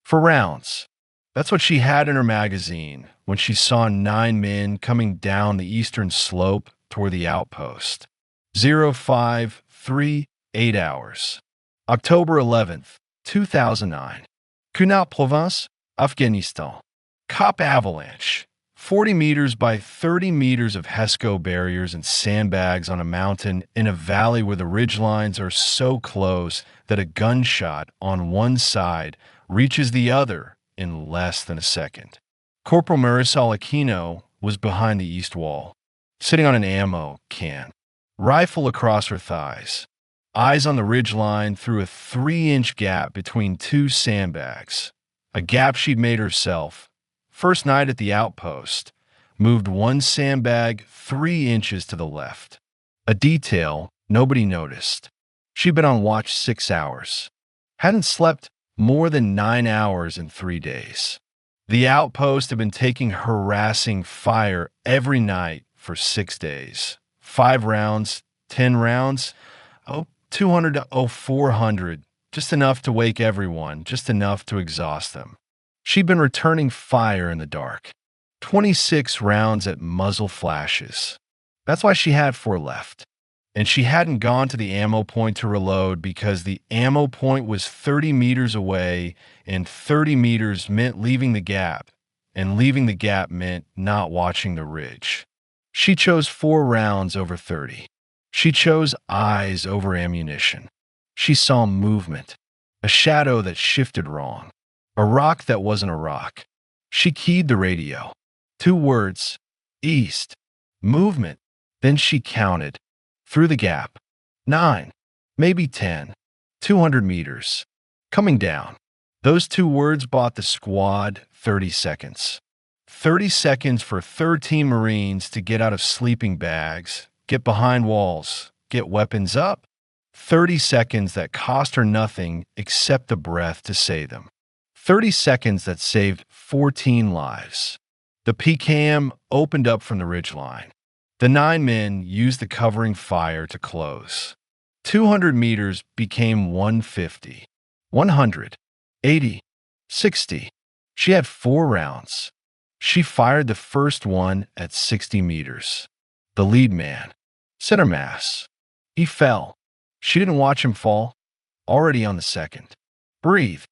For rounds. That's what she had in her magazine when she saw 9 men coming down the eastern slope toward the outpost. 0538 hours. October 11th, 2009. Cunard Province, Afghanistan. Cop avalanche. 40 meters by 30 meters of HESCO barriers and sandbags on a mountain in a valley where the ridgelines are so close that a gunshot on one side reaches the other in less than a second. Corporal Marisol Aquino was behind the east wall, sitting on an ammo can, rifle across her thighs, eyes on the ridgeline through a 3-inch gap between two sandbags, a gap she'd made herself. First night at the outpost, moved one sandbag 3 inches to the left. A detail nobody noticed. She'd been on watch 6 hours. Hadn't slept more than 9 hours in 3 days. The outpost had been taking harassing fire every night for 6 days. 5 rounds, 10 rounds, 200 to 400, just enough to wake everyone, just enough to exhaust them. She'd been returning fire in the dark. 26 rounds at muzzle flashes. That's why she had 4 left. And she hadn't gone to the ammo point to reload because the ammo point was 30 meters away, and 30 meters meant leaving the gap, and leaving the gap meant not watching the ridge. She chose 4 rounds over 30. She chose eyes over ammunition. She saw movement, a shadow that shifted wrong. A rock that wasn't a rock. She keyed the radio. 2 words. East. Movement. Then she counted. Through the gap. 9. Maybe 10. 200 meters. Coming down. Those 2 words bought the squad 30 seconds. 30 seconds for 13 Marines to get out of sleeping bags, get behind walls, get weapons up. 30 seconds that cost her nothing except the breath to say them. 30 seconds that saved 14 lives. The PKM opened up from the ridgeline. The 9 men used the covering fire to close. 200 meters became 150, 100, 80, 60. She had 4 rounds. She fired the first one at 60 meters. The lead man, center mass. He fell. She didn't watch him fall. Already on the second. Breathe.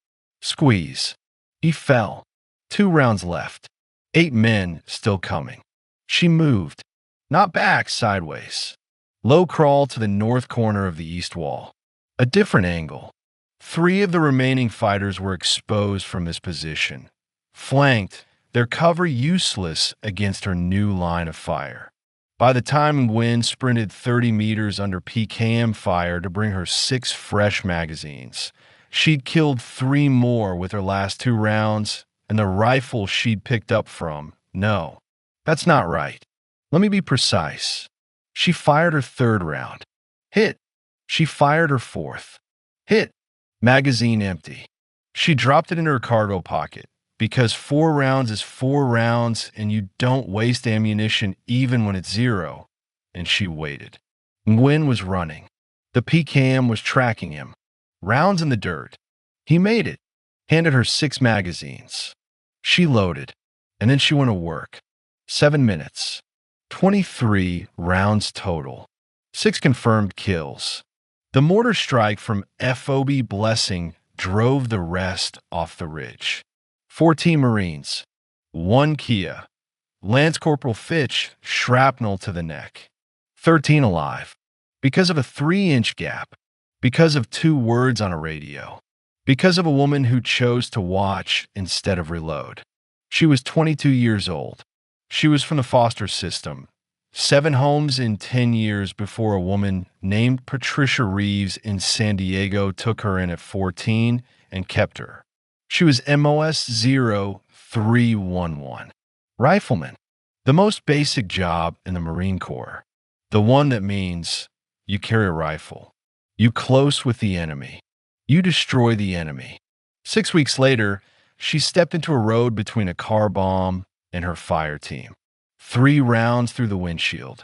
Squeeze. He fell. 2 rounds left. 8 men still coming. She moved. Not back, sideways. Low crawl to the north corner of the east wall. A different angle. 3 of the remaining fighters were exposed from this position. Flanked, their cover useless against her new line of fire. By the time Nguyen sprinted 30 meters under PKM fire to bring her 6 fresh magazines, she'd killed 3 more with her last 2 rounds, and the rifle she'd picked up from. No, that's not right. Let me be precise. She fired her 3rd round. Hit. She fired her 4th. Hit. Magazine empty. She dropped it in her cargo pocket, because 4 rounds is 4 rounds and you don't waste ammunition even when it's 0. And she waited. Nguyen was running. The PKM was tracking him. Rounds in the dirt. He made it. Handed her 6 magazines. She loaded. And then she went to work. 7 minutes. 23 rounds total. 6 confirmed kills. The mortar strike from FOB Blessing drove the rest off the ridge. 14 Marines. 1 Kia. Lance Corporal Fitch, shrapnel to the neck. 13 alive. Because of a 3-inch gap. Because of 2 words on a radio. Because of a woman who chose to watch instead of reload. She was 22 years old. She was from the foster system. 7 homes in 10 years before a woman named Patricia Reeves in San Diego took her in at 14 and kept her. She was MOS 0311. Rifleman. The most basic job in the Marine Corps. The one that means you carry a rifle. You close with the enemy. You destroy the enemy. 6 weeks later, she stepped into a road between a car bomb and her fire team. 3 rounds through the windshield.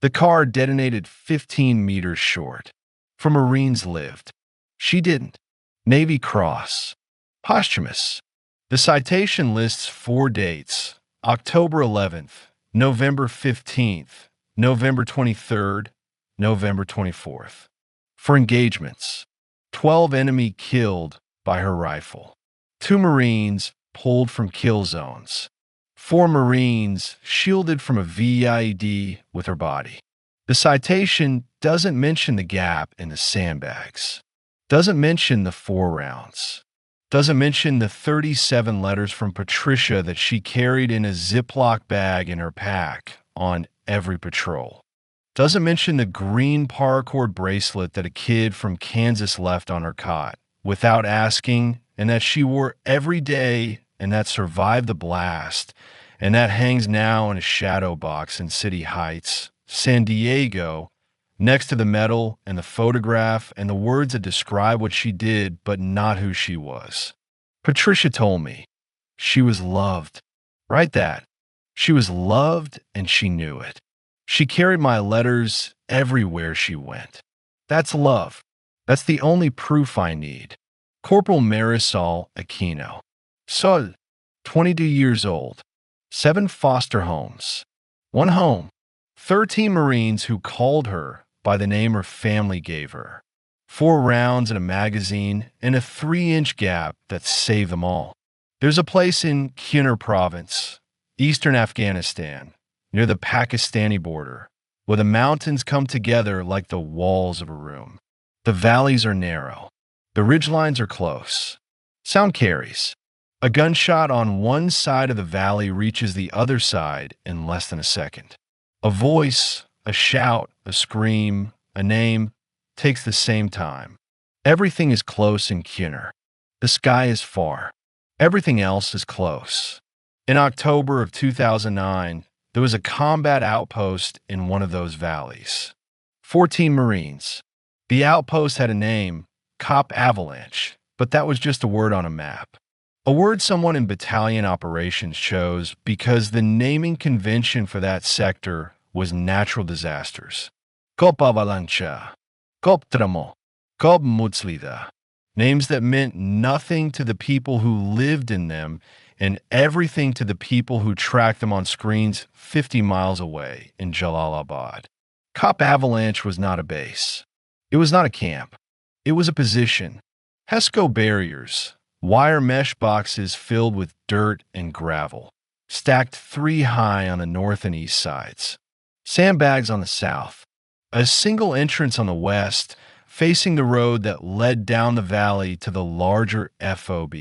The car detonated 15 meters short. For Marines lived. She didn't. Navy Cross. Posthumous. The citation lists 4 dates: October 11th, November 15th, November 23rd, November 24th. For engagements, 12 enemy killed by her rifle, 2 Marines pulled from kill zones, 4 Marines shielded from a VIED with her body. The citation doesn't mention the gap in the sandbags, doesn't mention the 4 rounds, doesn't mention the 37 letters from Patricia that she carried in a Ziploc bag in her pack on every patrol. Doesn't mention the green paracord bracelet that a kid from Kansas left on her cot without asking, and that she wore every day, and that survived the blast, and that hangs now in a shadow box in City Heights, San Diego, next to the medal and the photograph and the words that describe what she did but not who she was. Patricia told me she was loved. Write that. She was loved and she knew it. She carried my letters everywhere she went. That's love. That's the only proof I need. Corporal Marisol Aquino. Sol, 22 years old. 7 foster homes. 1 home. 13 Marines who called her by the name her family gave her. 4 rounds in a magazine and a 3-inch gap that saved them all. There's a place in Kunar province, eastern Afghanistan, near the Pakistani border, where the mountains come together like the walls of a room. The valleys are narrow. The ridgelines are close. Sound carries. A gunshot on one side of the valley reaches the other side in less than a second. A voice, a shout, a scream, a name takes the same time. Everything is close in Kunar. The sky is far. Everything else is close. In October of 2009, there was a combat outpost in one of those valleys. 14 Marines. The outpost had a name, Cop Avalanche, but that was just a word on a map. A word someone in battalion operations chose because the naming convention for that sector was natural disasters. Cop Avalanche, Cop Tramo, Cop Mutzlida. Names that meant nothing to the people who lived in them and everything to the people who tracked them on screens 50 miles away in Jalalabad. Cop Avalanche was not a base. It was not a camp. It was a position. HESCO barriers, wire mesh boxes filled with dirt and gravel, stacked 3 high on the north and east sides. Sandbags on the south. A single entrance on the west, facing the road that led down the valley to the larger FOB,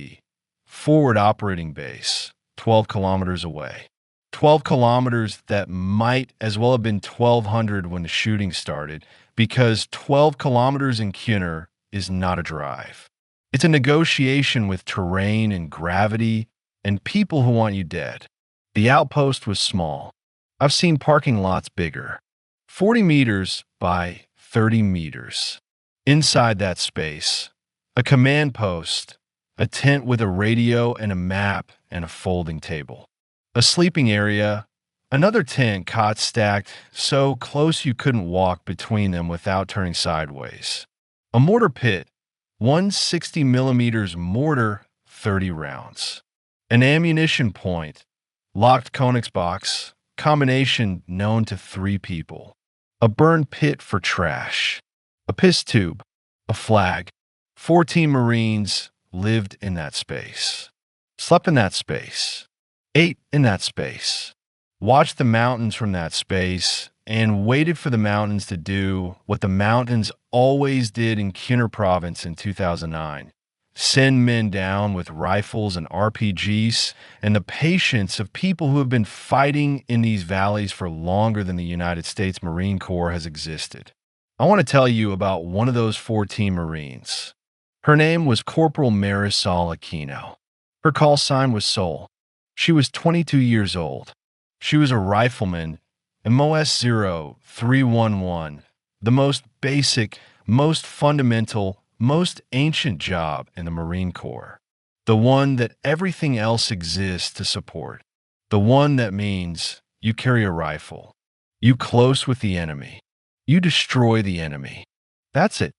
Forward Operating Base, 12 kilometers away. 12 kilometers that might as well have been 1,200 when the shooting started, because 12 kilometers in Kunar is not a drive. It's a negotiation with terrain and gravity and people who want you dead. The outpost was small. I've seen parking lots bigger. 40 meters by 30 meters. Inside that space, a command post, a tent with a radio and a map and a folding table. A sleeping area, another tent, cots stacked so close you couldn't walk between them without turning sideways. A mortar pit, 160 millimeters mortar, 30 rounds. An ammunition point, locked Konex box, combination known to 3 people. A burn pit for trash. A piss tube, a flag. 14 Marines lived in that space. Slept in that space. Ate in that space. Watched the mountains from that space and waited for the mountains to do what the mountains always did in Kunar province in 2009. Send men down with rifles and RPGs, and the patience of people who have been fighting in these valleys for longer than the United States Marine Corps has existed. I want to tell you about one of those 14 Marines. Her name was Corporal Marisol Aquino. Her call sign was Sol. She was 22 years old. She was a rifleman in MOS 0311, the most basic, most fundamental, most ancient job in the Marine Corps. The one that everything else exists to support. The one that means you carry a rifle. You close with the enemy. You destroy the enemy. That's it.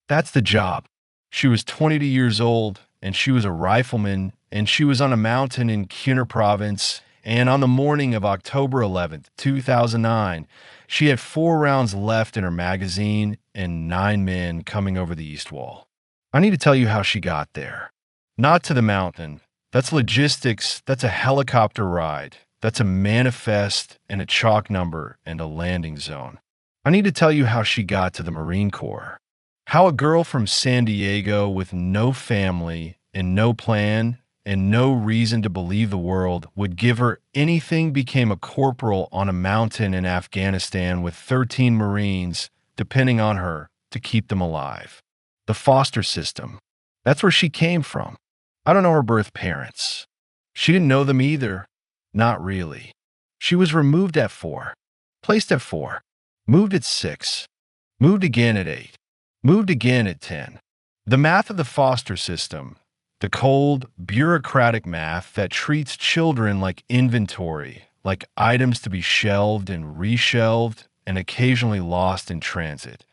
That's the job. She was 22 years old, and she was a rifleman and she was on a mountain in Kunar province, and on the morning of October 11th, 2009, she had 4 rounds left in her magazine and 9 men coming over the east wall. I need to tell you how she got there. Not to the mountain. That's logistics. That's a helicopter ride. That's a manifest and a chalk number and a landing zone. I need to tell you how she got to the Marine Corps. How a girl from San Diego with no family and no plan and no reason to believe the world would give her anything became a corporal on a mountain in Afghanistan with 13 Marines depending on her to keep them alive. The foster system. That's where she came from. I don't know her birth parents. She didn't know them either. Not really. She was removed at 4, placed at 4, moved at 6, moved again at 8, moved again at 10. The math of the foster system, the cold, bureaucratic math that treats children like inventory, like items to be shelved and reshelved and occasionally lost in transit.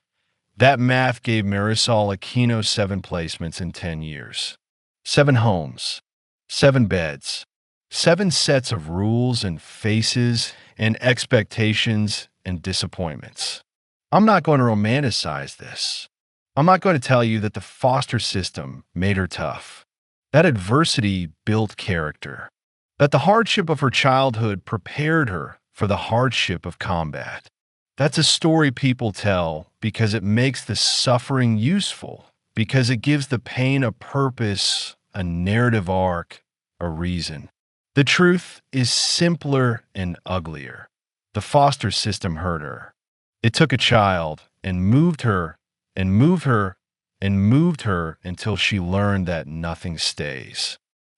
That math gave Marisol Aquino 7 placements in 10 years. 7 homes, 7 beds, 7 sets of rules and faces and expectations and disappointments. I'm not going to romanticize this. I'm not going to tell you that the foster system made her tough. That adversity built character. That the hardship of her childhood prepared her for the hardship of combat. That's a story people tell because it makes the suffering useful, because it gives the pain a purpose, a narrative arc, a reason. The truth is simpler and uglier. The foster system hurt her. It took a child and moved her and moved her and moved her until she learned that nothing stays.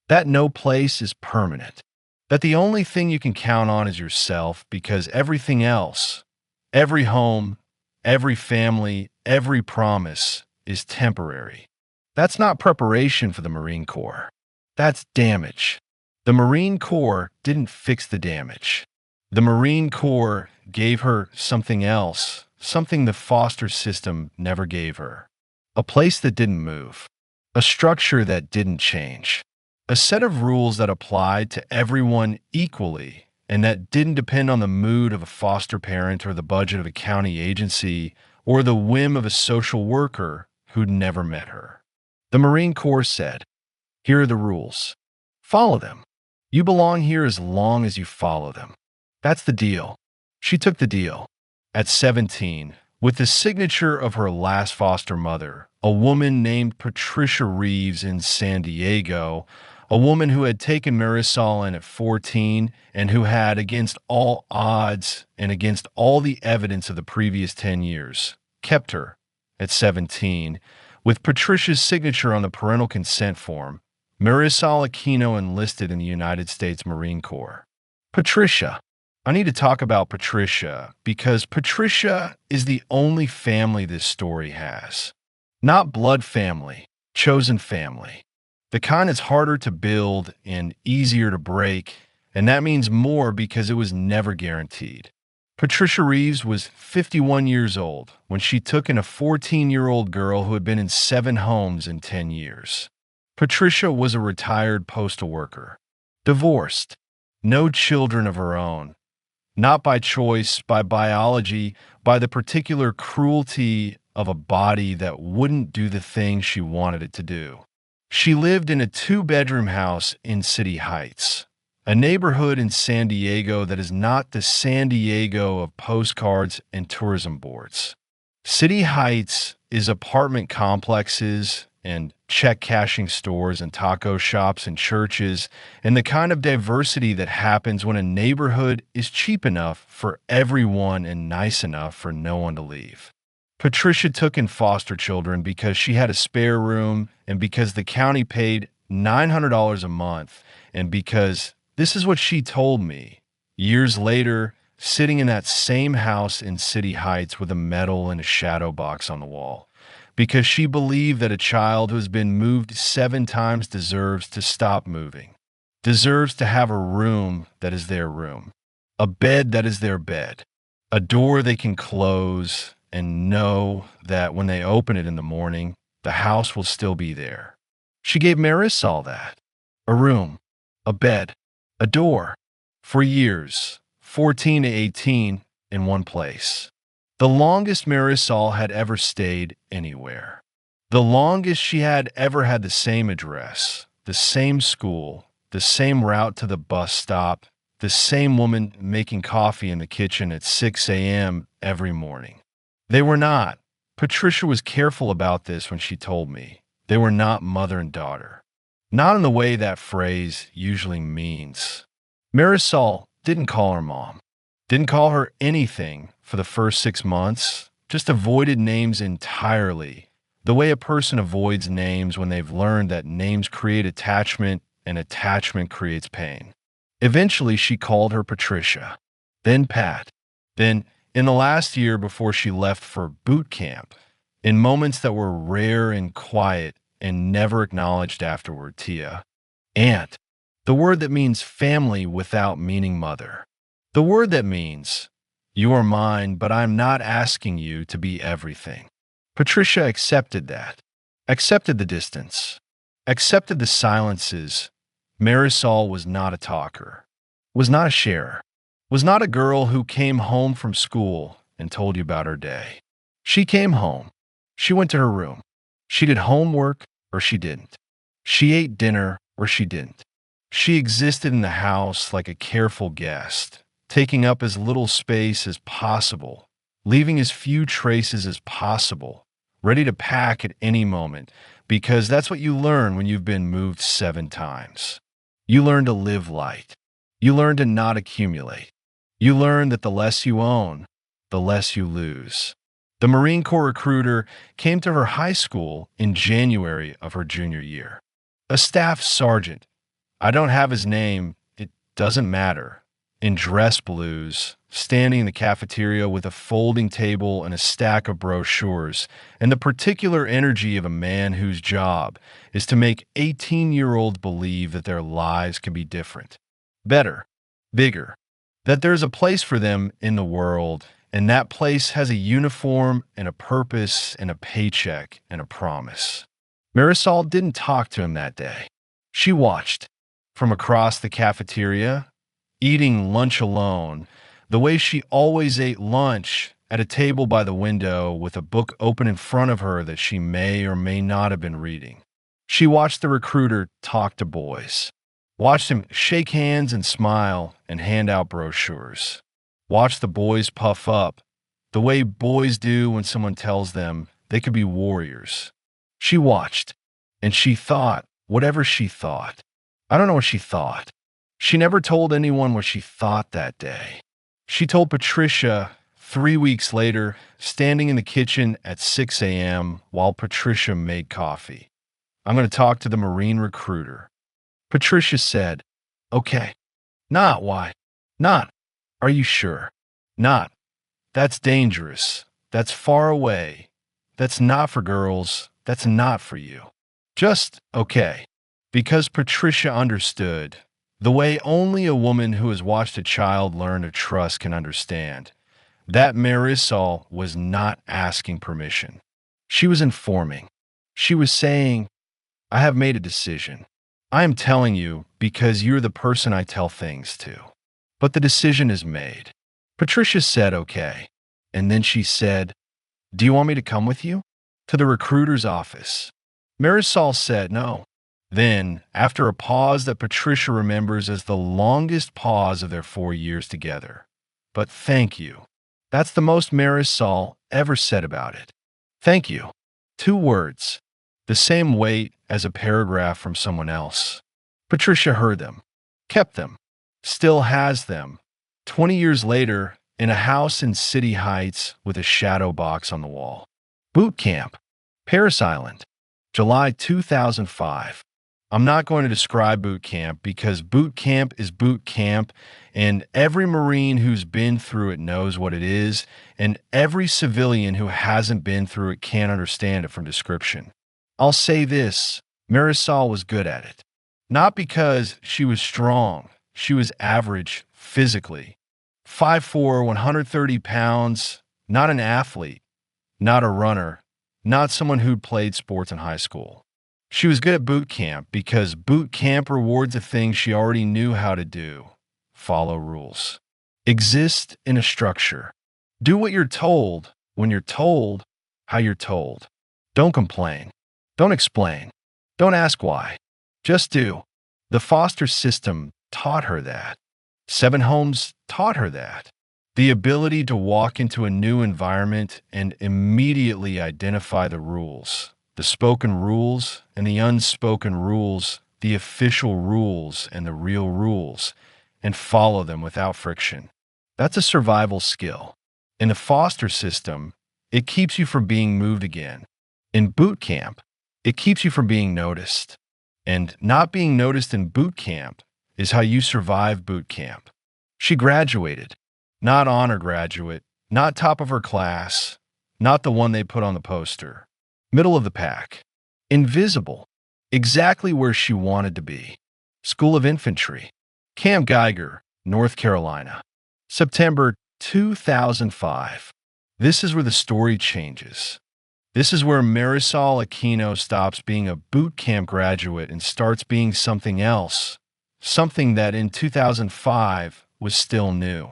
That no place is permanent. That the only thing you can count on is yourself because everything else, every home, every family, every promise is temporary. That's not preparation for the Marine Corps. That's damage. The Marine Corps didn't fix the damage. The Marine Corps gave her something else, something the foster system never gave her. A place that didn't move. A structure that didn't change. A set of rules that applied to everyone equally and that didn't depend on the mood of a foster parent or the budget of a county agency or the whim of a social worker who'd never met her. The Marine Corps said, "Here are the rules. Follow them. You belong here as long as you follow them." That's the deal. She took the deal. At 17, with the signature of her last foster mother, a woman named Patricia Reeves in San Diego, a woman who had taken Marisol in at 14 and who had, against all odds and against all the evidence of the previous 10 years, kept her at 17, with Patricia's signature on the parental consent form. Marisol Aquino enlisted in the United States Marine Corps. Patricia. I need to talk about Patricia because Patricia is the only family this story has. Not blood family, chosen family. The kind that's harder to build and easier to break, and that means more because it was never guaranteed. Patricia Reeves was 51 years old when she took in a 14-year-old girl who had been in 7 homes in 10 years. Patricia was a retired postal worker, divorced, no children of her own, not by choice, by biology, by the particular cruelty of a body that wouldn't do the thing she wanted it to do. She lived in a 2-bedroom house in City Heights, a neighborhood in San Diego that is not the San Diego of postcards and tourism boards. City Heights is apartment complexes and check-cashing stores and taco shops and churches and the kind of diversity that happens when a neighborhood is cheap enough for everyone and nice enough for no one to leave. Patricia took in foster children because she had a spare room and because the county paid $900 a month and because this is what she told me years later, sitting in that same house in City Heights with a medal and a shadow box on the wall, because she believed that a child who has been moved 7 times deserves to stop moving, deserves to have a room that is their room, a bed that is their bed, a door they can close and know that when they open it in the morning, the house will still be there. She gave Marisol that. a room, a bed, a door. For years, 14 to 18, in one place. The longest Marisol had ever stayed anywhere. The longest she had ever had the same address, the same school, the same route to the bus stop, the same woman making coffee in the kitchen at 6 a.m. every morning. They were not. Patricia was careful about this when she told me. They were not mother and daughter. Not in the way that phrase usually means. Marisol didn't call her mom. Didn't call her anything for the first 6 months. Just avoided names entirely. The way a person avoids names when they've learned that names create attachment and attachment creates pain. Eventually, she called her Patricia, then Pat. Then, in the last year before she left for boot camp, in moments that were rare and quiet and never acknowledged afterward, Tia. Aunt. The word that means family without meaning mother. The word that means, you are mine, but I'm not asking you to be everything. Patricia accepted that. Accepted the distance. Accepted the silences. Marisol was not a talker. Was not a sharer. Was not a girl who came home from school and told you about her day. She came home. She went to her room. She did homework or she didn't. She ate dinner or she didn't. She existed in the house like a careful guest, taking up as little space as possible, leaving as few traces as possible, ready to pack at any moment, because that's what you learn when you've been moved 7 times. You learn to live light. You learn to not accumulate. You learn that the less you own, the less you lose. The Marine Corps recruiter came to her high school in January of her junior year. A staff sergeant. I don't have his name, it doesn't matter. In dress blues, standing in the cafeteria with a folding table and a stack of brochures, and the particular energy of a man whose job is to make 18-year-olds believe that their lives can be different, better, bigger, that there's a place for them in the world, and that place has a uniform and a purpose and a paycheck and a promise. Marisol didn't talk to him that day. She watched from across the cafeteria, eating lunch alone, the way she always ate lunch at a table by the window with a book open in front of her that she may or may not have been reading. She watched the recruiter talk to boys, watched him shake hands and smile and hand out brochures, watched the boys puff up, the way boys do when someone tells them they could be warriors. She watched, and she thought whatever she thought. I don't know what she thought. She never told anyone what she thought that day. She told Patricia 3 weeks later, standing in the kitchen at 6 a.m. while Patricia made coffee. I'm going to talk to the Marine recruiter. Patricia said, okay. Not why. Not. Are you sure? Not. That's dangerous. That's far away. That's not for girls. That's not for you. Just okay. Because Patricia understood, the way only a woman who has watched a child learn to trust can understand, that Marisol was not asking permission. She was informing. She was saying, I have made a decision. I am telling you because you're the person I tell things to. But the decision is made. Patricia said, okay. And then she said, do you want me to come with you? To the recruiter's office. Marisol said no. Then, after a pause that Patricia remembers as the longest pause of their 4 years together, but thank you. That's the most Marisol ever said about it. Thank you. 2 words. The same weight as a paragraph from someone else. Patricia heard them, kept them, still has them, 20 years later in a house in City Heights with a shadow box on the wall. Boot Camp, Paris Island, July 2005. I'm not going to describe boot camp because boot camp is boot camp, and every Marine who's been through it knows what it is, and every civilian who hasn't been through it can't understand it from description. I'll say this, Marisol was good at it. Not because she was strong, she was average physically. 5'4", 130 pounds, not an athlete, not a runner, not someone who'd played sports in high school. She was good at boot camp because boot camp rewards the things she already knew how to do. Follow rules. Exist in a structure. Do what you're told when you're told how you're told. Don't complain. Don't explain. Don't ask why. Just do. The foster system taught her that. Seven Homes taught her that. The ability to walk into a new environment and immediately identify the rules, the spoken rules and the unspoken rules, the official rules and the real rules, and follow them without friction. That's a survival skill. In the foster system, it keeps you from being moved again. In boot camp, it keeps you from being noticed. And not being noticed in boot camp is how you survive boot camp. She graduated. Not honor graduate, not top of her class, not the one they put on the poster. Middle of the pack. Invisible. Exactly where she wanted to be. School of Infantry. Camp Geiger, North Carolina. September 2005. This is where the story changes. This is where Marisol Aquino stops being a boot camp graduate and starts being something else. Something that in 2005 was still new.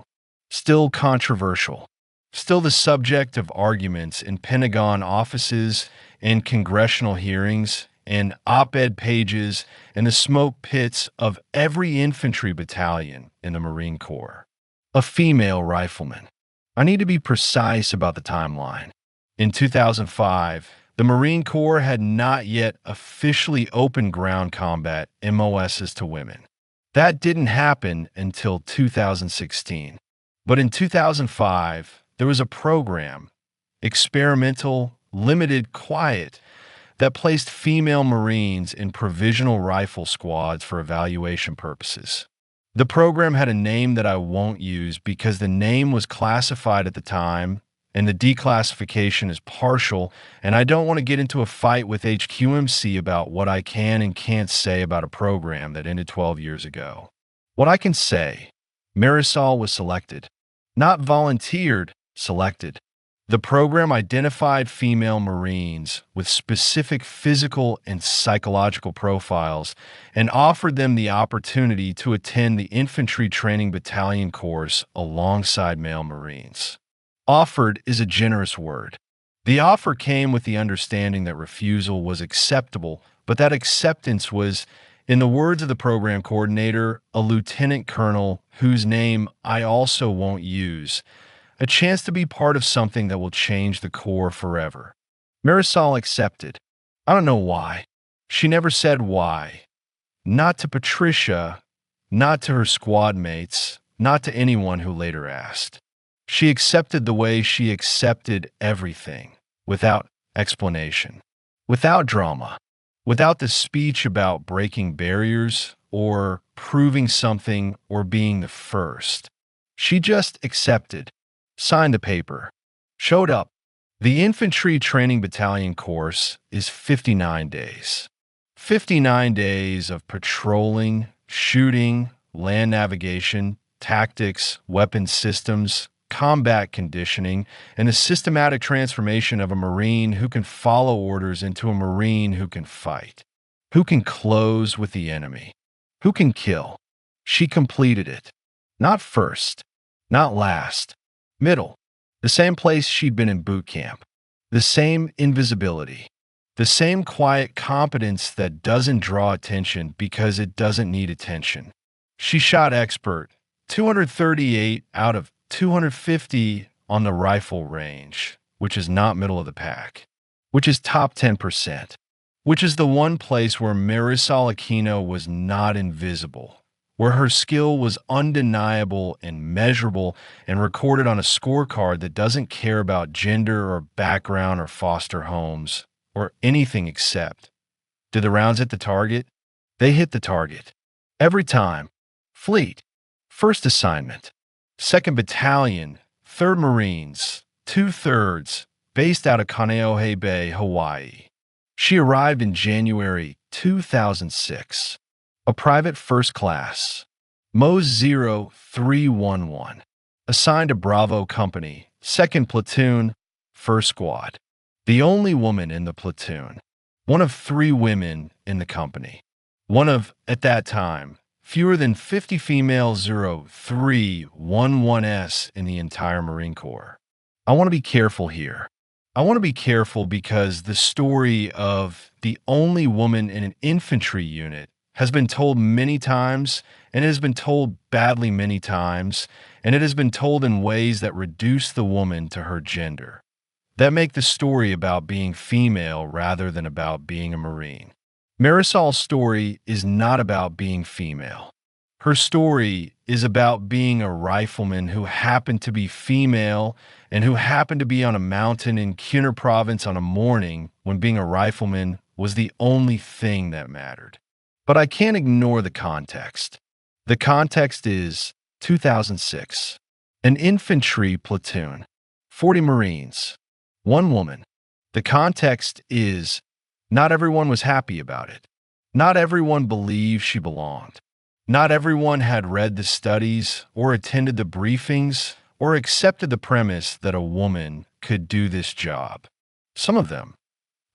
Still controversial, still the subject of arguments in Pentagon offices and congressional hearings and op-ed pages and the smoke pits of every infantry battalion in the Marine Corps. A female rifleman. I need to be precise about the timeline. In 2005, the Marine Corps had not yet officially opened ground combat MOSs to women. That didn't happen until 2016. But in 2005, there was a program, experimental, limited, quiet, that placed female Marines in provisional rifle squads for evaluation purposes. The program had a name that I won't use because the name was classified at the time, and the declassification is partial, and I don't want to get into a fight with HQMC about what I can and can't say about a program that ended 12 years ago. What I can say, Marisol was selected. Not volunteered, selected. The program identified female Marines with specific physical and psychological profiles and offered them the opportunity to attend the Infantry Training Battalion course alongside male Marines. Offered is a generous word. The offer came with the understanding that refusal was acceptable, but that acceptance was, in the words of the program coordinator, a lieutenant colonel whose name I also won't use, a chance to be part of something that will change the Corps forever. Marisol accepted. I don't know why. She never said why. Not to Patricia, not to her squad mates, not to anyone who later asked. She accepted the way she accepted everything, without explanation, without drama. Without the speech about breaking barriers or proving something or being the first. She just accepted, signed a paper, showed up. The Infantry Training Battalion course is 59 days. 59 days of patrolling, shooting, land navigation, tactics, weapon systems, combat conditioning, and the systematic transformation of a Marine who can follow orders into a Marine who can fight, who can close with the enemy, who can kill. She completed it. Not first, not last, middle, the same place she'd been in boot camp, the same invisibility, the same quiet competence that doesn't draw attention because it doesn't need attention. She shot expert, 238 out of 250 on the rifle range, which is not middle of the pack, which is top 10%, which is the one place where Marisol Aquino was not invisible, where her skill was undeniable and measurable and recorded on a scorecard that doesn't care about gender or background or foster homes or anything except, did the rounds hit the target? They hit the target. Every time. Fleet. First assignment. 2nd Battalion, 3rd Marines, 2/3, based out of Kaneohe Bay, Hawaii. She arrived in January 2006. A private first class, MOS 0311, assigned to Bravo Company, 2nd Platoon, 1st Squad. The only woman in the platoon. one of 3 women in the company, one of, at that time, fewer than 50 female 0311s in the entire Marine Corps. I want to be careful here. I want to be careful because the story of the only woman in an infantry unit has been told many times, and it has been told badly many times, and it has been told in ways that reduce the woman to her gender, that make the story about being female rather than about being a Marine. Marisol's story is not about being female. Her story is about being a rifleman who happened to be female and who happened to be on a mountain in Kunar province on a morning when being a rifleman was the only thing that mattered. But I can't ignore the context. The context is 2006, an infantry platoon, 40 Marines, 1 woman. The context is not everyone was happy about it. Not everyone believed she belonged. Not everyone had read the studies or attended the briefings or accepted the premise that a woman could do this job. Some of them,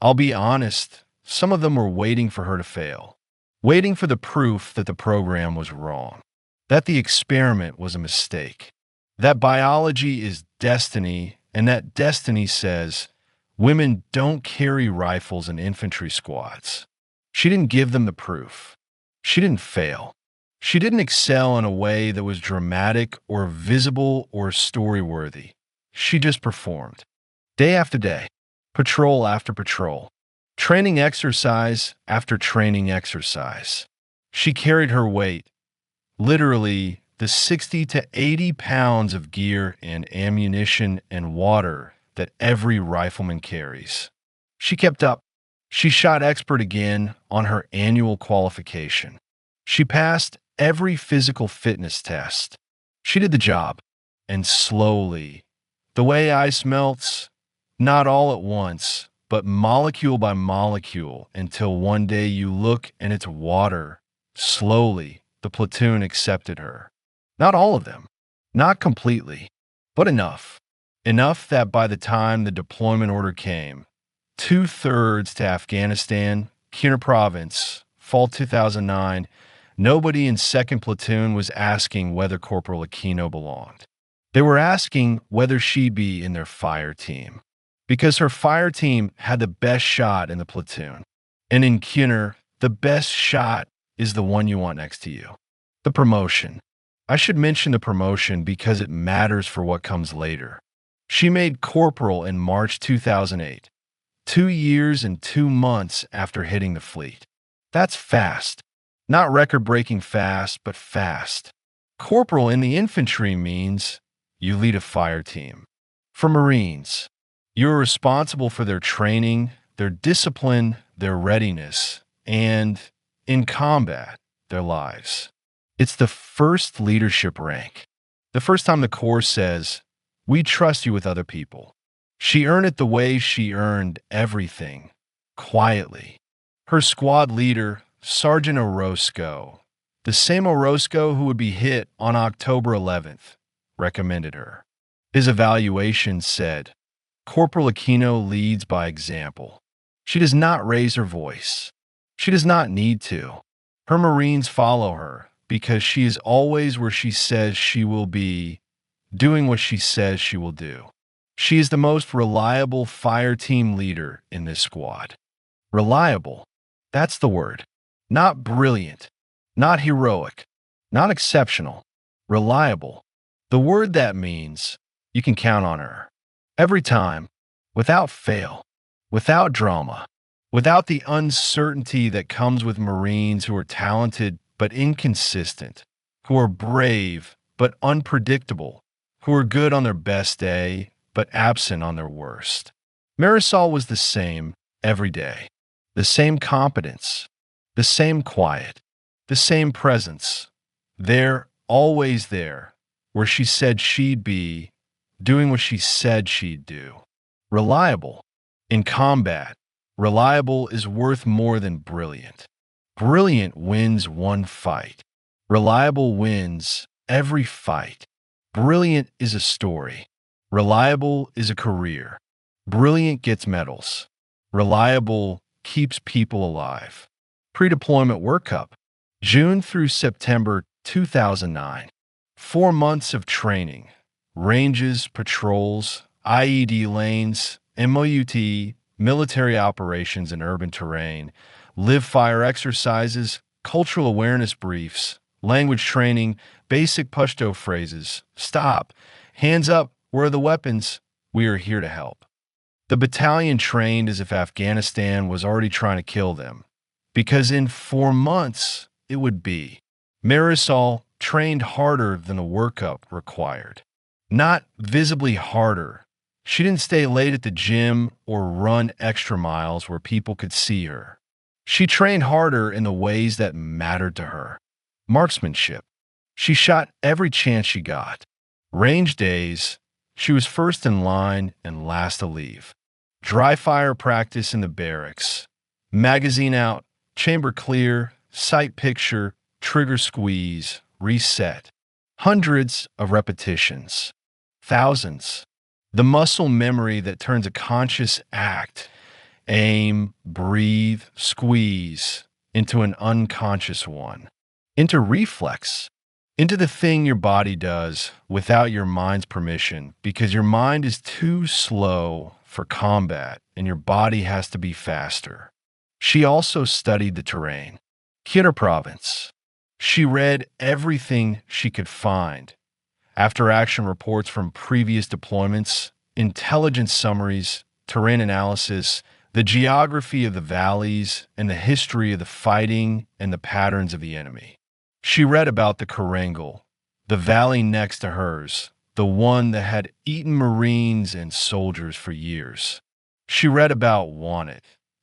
I'll be honest, some of them were waiting for her to fail, waiting for the proof that the program was wrong, that the experiment was a mistake, that biology is destiny, and that destiny says women don't carry rifles in infantry squads. She didn't give them the proof. She didn't fail. She didn't excel in a way that was dramatic or visible or story-worthy. She just performed. Day after day, patrol after patrol, training exercise after training exercise. She carried her weight, literally the 60 to 80 pounds of gear and ammunition and water that every rifleman carries. She kept up. She shot expert again on her annual qualification. She passed every physical fitness test. She did the job, and slowly, the way ice melts, not all at once, but molecule by molecule, until one day you look and it's water. Slowly, the platoon accepted her. Not all of them, not completely, but enough. Enough that by the time the deployment order came, 2/3 to Afghanistan, Kunar province, fall 2009, nobody in 2nd Platoon was asking whether Corporal Aquino belonged. They were asking whether she'd be in their fire team, because her fire team had the best shot in the platoon. And in Kunar, the best shot is the one you want next to you. The promotion. I should mention the promotion because it matters for what comes later. She made corporal in March 2008, 2 years and 2 months after hitting the fleet. That's fast. Not record-breaking fast, but fast. Corporal in the infantry means you lead a fire team. For Marines, you're responsible for their training, their discipline, their readiness, and, in combat, their lives. It's the first leadership rank. The first time the Corps says, "We trust you with other people." She earned it the way she earned everything, quietly. Her squad leader, Sergeant Orozco, the same Orozco who would be hit on October 11th, recommended her. His evaluation said, Corporal Aquino leads by example. She does not raise her voice. She does not need to. Her Marines follow her because she is always where she says she will be, doing what she says she will do. She is the most reliable fire team leader in this squad. Reliable. That's the word. Not brilliant. Not heroic. Not exceptional. Reliable. The word that means you can count on her. Every time. Without fail. Without drama. Without the uncertainty that comes with Marines who are talented but inconsistent, who are brave but unpredictable, who are good on their best day but absent on their worst. Marisol was the same every day. The same competence, the same quiet, the same presence. There, always there, where she said she'd be, doing what she said she'd do. Reliable. In combat, reliable is worth more than brilliant. Brilliant wins one fight. Reliable wins every fight. Brilliant is a story. Reliable is a career. Brilliant gets medals. Reliable keeps people alive. Pre-deployment workup, June through September 2009. 4 months of training, ranges, patrols, IED lanes, MOUT, military operations in urban terrain, live fire exercises, cultural awareness briefs, language training, basic Pashto phrases, stop, hands up, where are the weapons? We are here to help. The battalion trained as if Afghanistan was already trying to kill them, because in 4 months it would be. Marisol trained harder than the workup required. Not visibly harder. She didn't stay late at the gym or run extra miles where people could see her. She trained harder in the ways that mattered to her. Marksmanship. She shot every chance she got. Range days. She was first in line and last to leave. Dry fire practice in the barracks. Magazine out, chamber clear, sight picture, trigger squeeze, reset. Hundreds of repetitions. Thousands. The muscle memory that turns a conscious act, aim, breathe, squeeze, into an unconscious one. Into reflex. Into the thing your body does without your mind's permission, because your mind is too slow for combat and your body has to be faster. She also studied the terrain. Khyber province. She read everything she could find. After-action reports from previous deployments, intelligence summaries, terrain analysis, the geography of the valleys, and the history of the fighting and the patterns of the enemy. She read about the Karangal, the valley next to hers, the one that had eaten Marines and soldiers for years. She read about Wanted,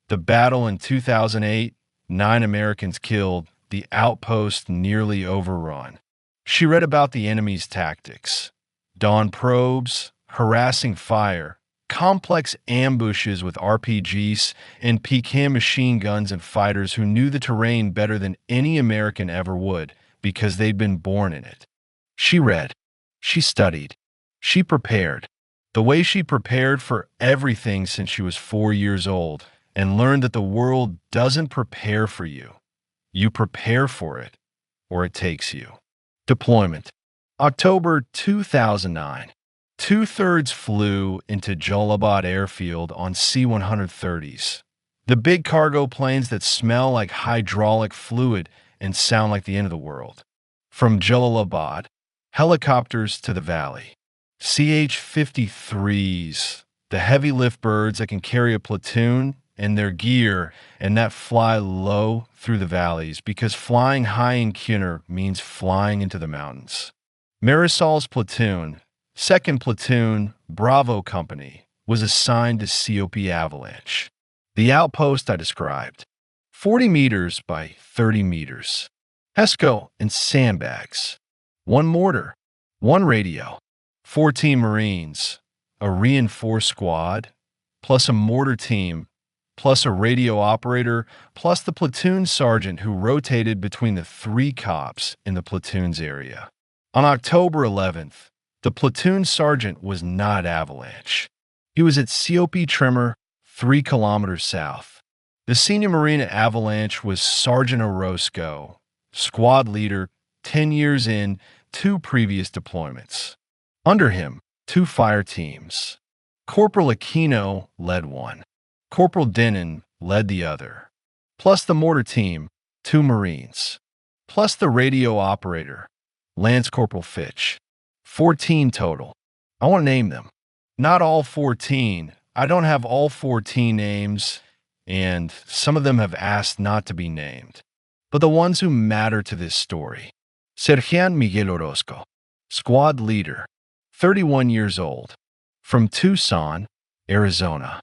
the battle in 2008, 9 Americans killed, the outpost nearly overrun. She read about the enemy's tactics, dawn probes, harassing fire, complex ambushes with RPGs and Pecan machine guns and fighters who knew the terrain better than any American ever would because they'd been born in it. She read, she studied, she prepared, the way she prepared for everything since she was 4 years old and learned that the world doesn't prepare for you. You prepare for it, or it takes you. Deployment. October 2009. 2/3 flew into Jalabad airfield on C-130s. The big cargo planes that smell like hydraulic fluid and sound like the end of the world. From Jalalabad, helicopters to the valley. CH-53s, the heavy lift birds that can carry a platoon and their gear and that fly low through the valleys because flying high in Khyber means flying into the mountains. Marisol's platoon, 2nd Platoon, Bravo Company, was assigned to COP Avalanche. The outpost I described, 40 meters by 30 meters. HESCO and sandbags. 1 mortar, 1 radio, 14 Marines, a reinforced squad, plus a mortar team, plus a radio operator, plus the platoon sergeant who rotated between the 3 cops in the platoon's area. On October 11th, the platoon sergeant was not Avalanche. He was at COP Trimmer, 3 kilometers south. The senior Marine at Avalanche was Sergeant Orozco, squad leader, 10 years in, 2 previous deployments. Under him, 2 fire teams. Corporal Aquino led one. Corporal Denon led the other. Plus the mortar team, 2 Marines. Plus the radio operator, Lance Corporal Fitch. 14 total. I want to name them. Not all 14. I don't have all 14 names, and some of them have asked not to be named. But the ones who matter to this story. Sergeant Miguel Orozco, squad leader, 31 years old, from Tucson, Arizona.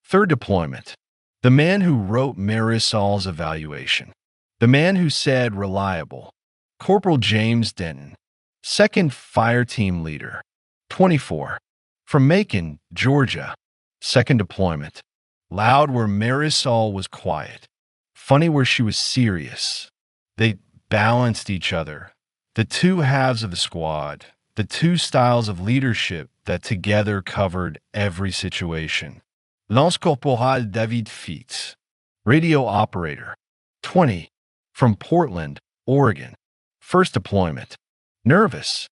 3rd deployment. The man who wrote Marisol's evaluation. The man who said reliable. Corporal James Denton. 2nd Fire Team Leader, 24. From Macon, Georgia. 2nd deployment. Loud where Marisol was quiet. Funny where she was serious. They balanced each other. The 2 halves of the squad. The 2 styles of leadership that together covered every situation. Lance Corporal David Fitz. Radio operator. 20. From Portland, Oregon. First deployment. Nervous.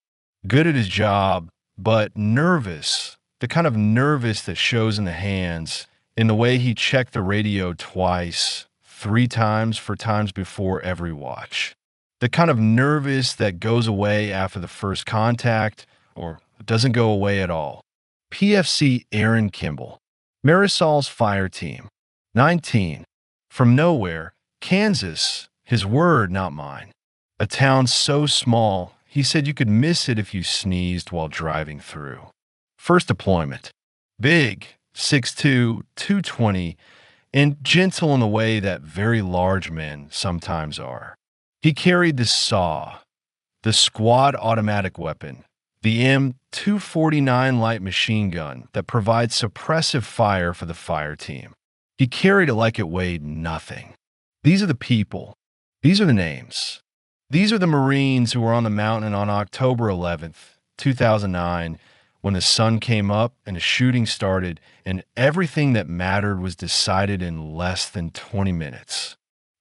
Good at his job, but nervous. The kind of nervous that shows in the hands, in the way he checked the radio twice, 3 times for times before every watch. The kind of nervous that goes away after the first contact or doesn't go away at all. PFC Aaron Kimball. Marisol's fire team. 19. From nowhere, Kansas. His word, not mine. A town so small, he said you could miss it if you sneezed while driving through. First deployment. Big, 6'2", 220, and gentle in the way that very large men sometimes are. He carried the SAW, the squad automatic weapon, the M249 light machine gun that provides suppressive fire for the fire team. He carried it like it weighed nothing. These are the people. These are the names. These are the Marines who were on the mountain on October 11th, 2009, when the sun came up and the shooting started and everything that mattered was decided in less than 20 minutes.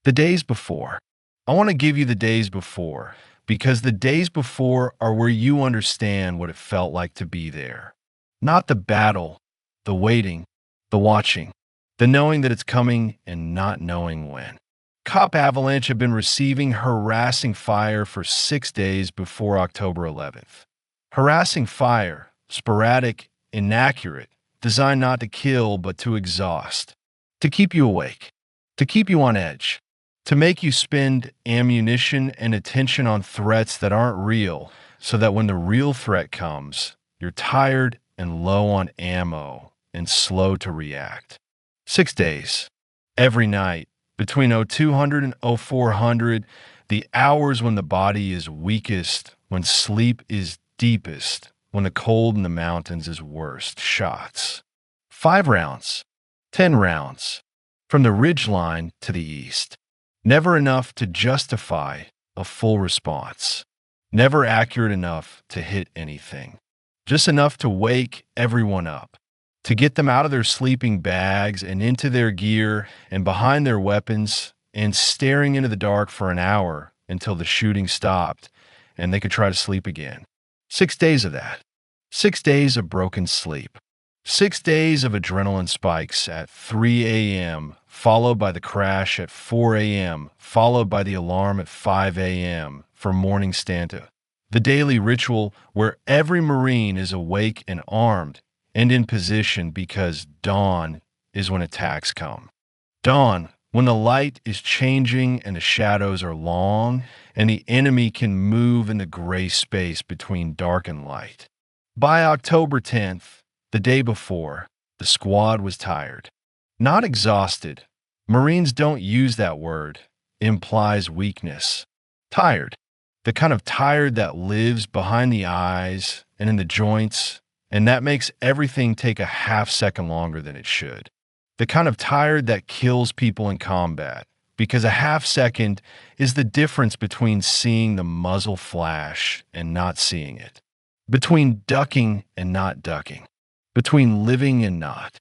The days before. I want to give you the days before, because the days before are where you understand what it felt like to be there. Not the battle, the waiting, the watching, the knowing that it's coming and not knowing when. Cop Avalanche had been receiving harassing fire for 6 days before October 11th. Harassing fire, sporadic, inaccurate, designed not to kill but to exhaust, to keep you awake, to keep you on edge, to make you spend ammunition and attention on threats that aren't real, so that when the real threat comes, you're tired and low on ammo and slow to react. 6 days, every night, between 0200 and 0400, the hours when the body is weakest, when sleep is deepest, when the cold in the mountains is worst. Shots. 5 rounds, 10 rounds, from the ridge line to the east. Never enough to justify a full response. Never accurate enough to hit anything. Just enough to wake everyone up, to get them out of their sleeping bags and into their gear and behind their weapons and staring into the dark for an hour until the shooting stopped and they could try to sleep again. 6 days of that. 6 days of broken sleep. 6 days of adrenaline spikes at 3 a.m., followed by the crash at 4 a.m., followed by the alarm at 5 a.m. for morning stand-up. The daily ritual where every Marine is awake and armed and in position because dawn is when attacks come. Dawn, when the light is changing and the shadows are long and the enemy can move in the gray space between dark and light. By October 10th, the day before, the squad was tired. Not exhausted. Marines don't use that word. It implies weakness. Tired. The kind of tired that lives behind the eyes and in the joints, and that makes everything take a half-second longer than it should. The kind of tired that kills people in combat, because a half-second is the difference between seeing the muzzle flash and not seeing it, between ducking and not ducking, between living and not.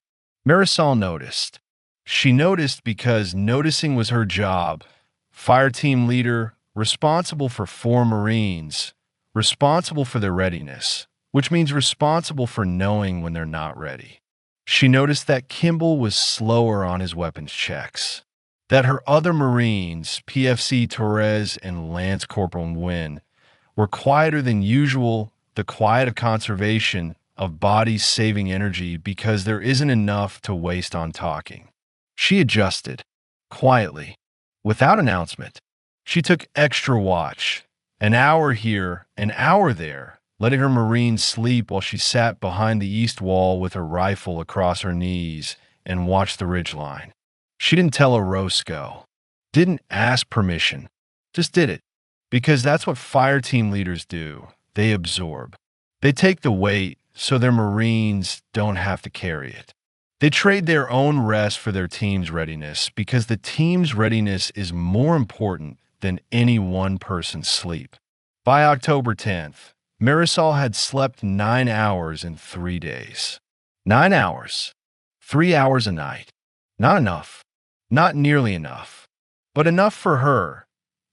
Marisol noticed. She noticed because noticing was her job. Fire team leader, responsible for 4 Marines, responsible for their readiness, which means responsible for knowing when they're not ready. She noticed that Kimball was slower on his weapons checks, that her other Marines, PFC Torres and Lance Corporal Nguyen, were quieter than usual, the quiet of conservation of bodies saving energy because there isn't enough to waste on talking. She adjusted, quietly, without announcement. She took extra watch, an hour here, an hour there, letting her Marines sleep while she sat behind the east wall with her rifle across her knees and watched the ridgeline. She didn't tell a Roscoe, didn't ask permission, just did it, because that's what fire team leaders do. They absorb. They take the weight so their Marines don't have to carry it. They trade their own rest for their team's readiness because the team's readiness is more important than any one person's sleep. By October 10th, Marisol had slept 9 hours in 3 days. 9 hours. 3 hours a night. Not enough. Not nearly enough, but enough for her.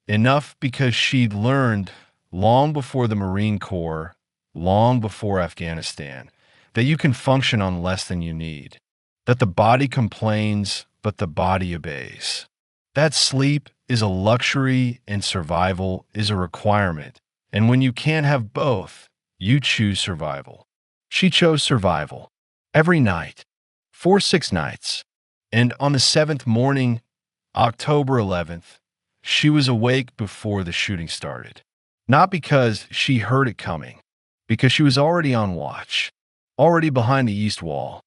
Enough because she'd learned long before the Marine Corps, long before Afghanistan, that you can function on less than you need, that the body complains, but the body obeys. That sleep is a luxury and survival is a requirement. And when you can't have both, you choose survival. She chose survival. Every night. For 6 nights. And on the 7th morning, October 11th, she was awake before the shooting started. Not because she heard it coming, because she was already on watch, already behind the east wall,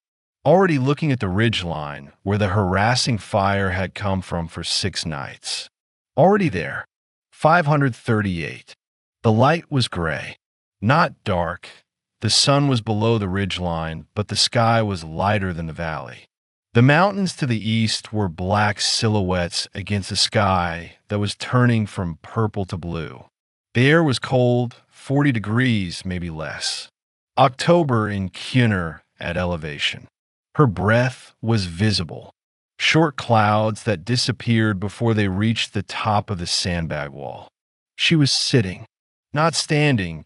already looking at the ridge line where the harassing fire had come from for 6 nights. Already there. 538. The light was gray, not dark. The sun was below the ridge line, but the sky was lighter than the valley. The mountains to the east were black silhouettes against a sky that was turning from purple to blue. The air was cold, 40 degrees, maybe less. October in Kjønner at elevation. Her breath was visible. Short clouds that disappeared before they reached the top of the sandbag wall. She was sitting, not standing.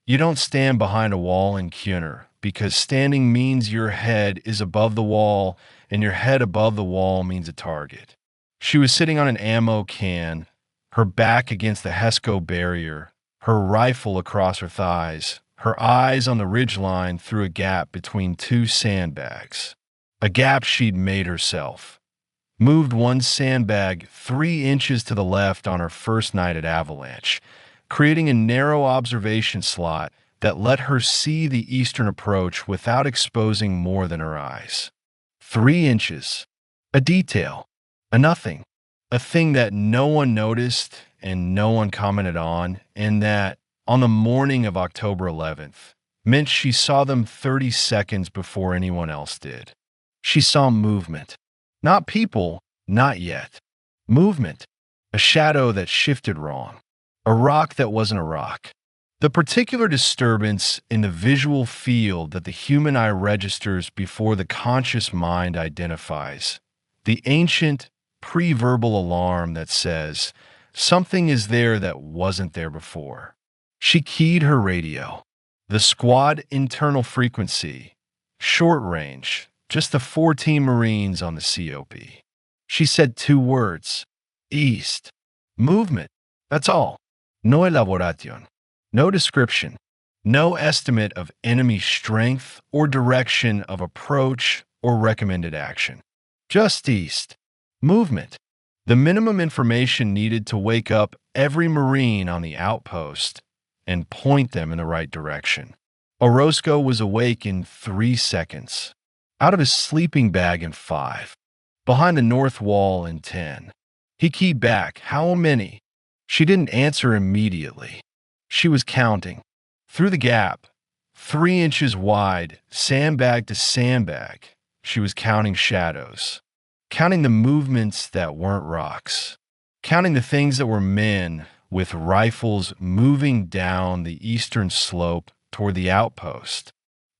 You don't stand behind a wall in Kjønner because standing means your head is above the wall and your head above the wall means a target. She was sitting on an ammo can, her back against the Hesco barrier, her rifle across her thighs, her eyes on the ridgeline through a gap between 2 sandbags. A gap she'd made herself. Moved one sandbag 3 inches to the left on her first night at Avalanche, creating a narrow observation slot that let her see the eastern approach without exposing more than her eyes. 3 inches. A detail. A nothing. A thing that no one noticed and no one commented on, and that, on the morning of October 11th, meant she saw them 30 seconds before anyone else did. She saw movement. Not people, not yet. Movement. A shadow that shifted wrong. A rock that wasn't a rock. The particular disturbance in the visual field that the human eye registers before the conscious mind identifies. The ancient, pre-verbal alarm that says, something is there that wasn't there before. She keyed her radio. The squad internal frequency. Short range. Just the 14 Marines on the COP. She said 2 words. East. Movement. That's all. No elaboración. No description. No estimate of enemy strength or direction of approach or recommended action. Just east. Movement. The minimum information needed to wake up every Marine on the outpost and point them in the right direction. Orozco was awake in 3 seconds. Out of his sleeping bag in 5. Behind the north wall in 10. He keyed back. How many? She didn't answer immediately. She was counting. Through the gap, 3 inches wide, sandbag to sandbag, she was counting shadows. Counting the movements that weren't rocks. Counting the things that were men with rifles moving down the eastern slope toward the outpost.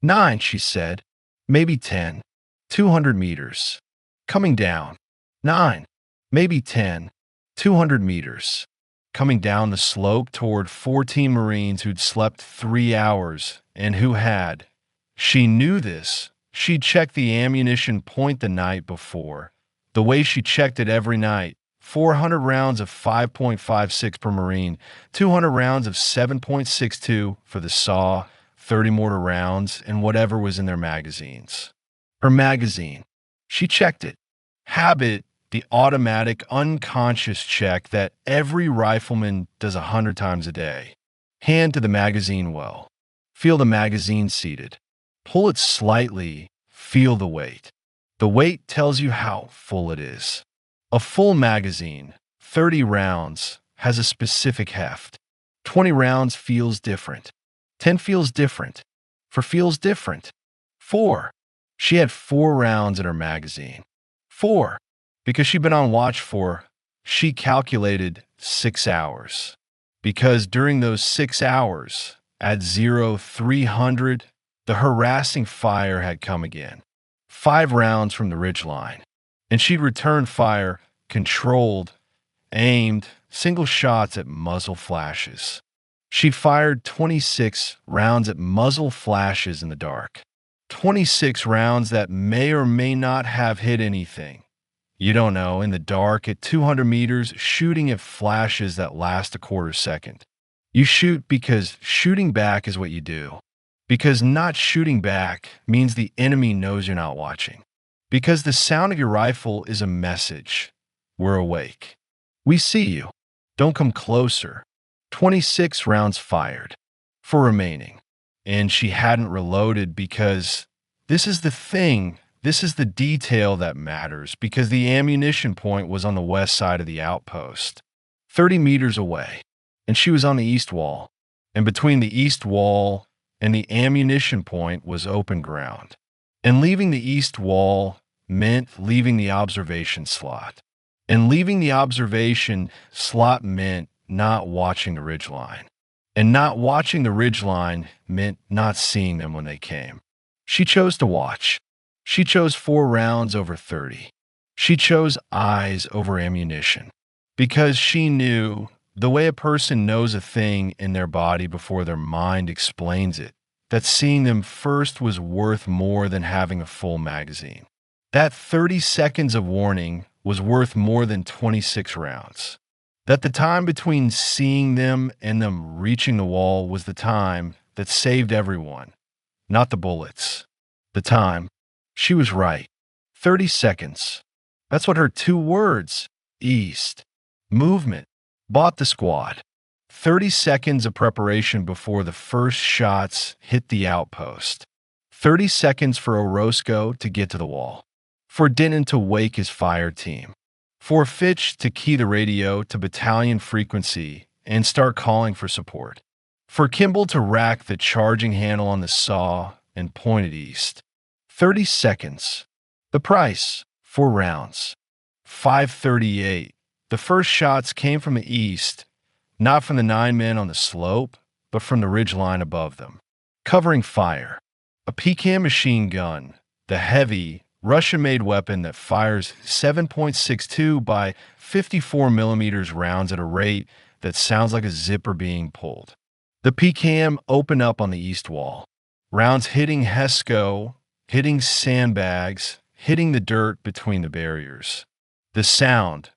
9, she said. Maybe 10. 200 meters. Coming down. 9. Maybe 10. 200 meters. Coming down the slope toward 14 Marines who'd slept 3 hours and who had. She knew this. She'd checked the ammunition point the night before. The way she checked it every night. 400 rounds of 5.56 per Marine, 200 rounds of 7.62 for the SAW, 30 mortar rounds, and whatever was in their magazines. Her magazine. She checked it. Habit, the automatic, unconscious check that every rifleman does 100 times a day. Hand to the magazine well. Feel the magazine seated. Pull it slightly. Feel the weight. The weight tells you how full it is. A full magazine, 30 rounds, has a specific heft. 20 rounds feels different. 10 feels different. 4 feels different. 4. She had 4 rounds in her magazine. 4. Because she'd been on watch for, she calculated 6 hours. Because during those 6 hours, at 0300, the harassing fire had come again. 5 rounds from the ridgeline. And she'd return fire, controlled, aimed, single shots at muzzle flashes. She fired 26 rounds at muzzle flashes in the dark. 26 rounds that may or may not have hit anything. You don't know, in the dark, at 200 meters, shooting at flashes that last a quarter second. You shoot because shooting back is what you do. Because not shooting back means the enemy knows you're not watching. Because the sound of your rifle is a message. We're awake. We see you. Don't come closer. 26 rounds fired. For remaining. And she hadn't reloaded because this is the thing. This is the detail that matters, because the ammunition point was on the west side of the outpost, 30 meters away, and she was on the east wall. And between the east wall and the ammunition point was open ground. And leaving the east wall meant leaving the observation slot. And leaving the observation slot meant not watching the ridgeline. And not watching the ridgeline meant not seeing them when they came. She chose to watch. She chose 4 rounds over 30. She chose eyes over ammunition. Because she knew the way a person knows a thing in their body before their mind explains it, that seeing them first was worth more than having a full magazine. That 30 seconds of warning was worth more than 26 rounds. That the time between seeing them and them reaching the wall was the time that saved everyone, not the bullets. The time. She was right. 30 seconds. That's what her 2 words, east, movement, bought the squad. 30 seconds of preparation before the first shots hit the outpost. 30 seconds for Orozco to get to the wall. For Denton to wake his fire team. For Fitch to key the radio to battalion frequency and start calling for support. For Kimball to rack the charging handle on the saw and point it east. 30 seconds. The price, 4 rounds. 5:38. The first shots came from the east, not from the 9 men on the slope, but from the ridgeline above them. Covering fire. A Pecan machine gun, the heavy, Russian-made weapon that fires 7.62 by 54 millimeters rounds at a rate that sounds like a zipper being pulled. The Pecan opened up on the east wall. Rounds hitting Hesco, hitting sandbags, hitting the dirt between the barriers. The sound,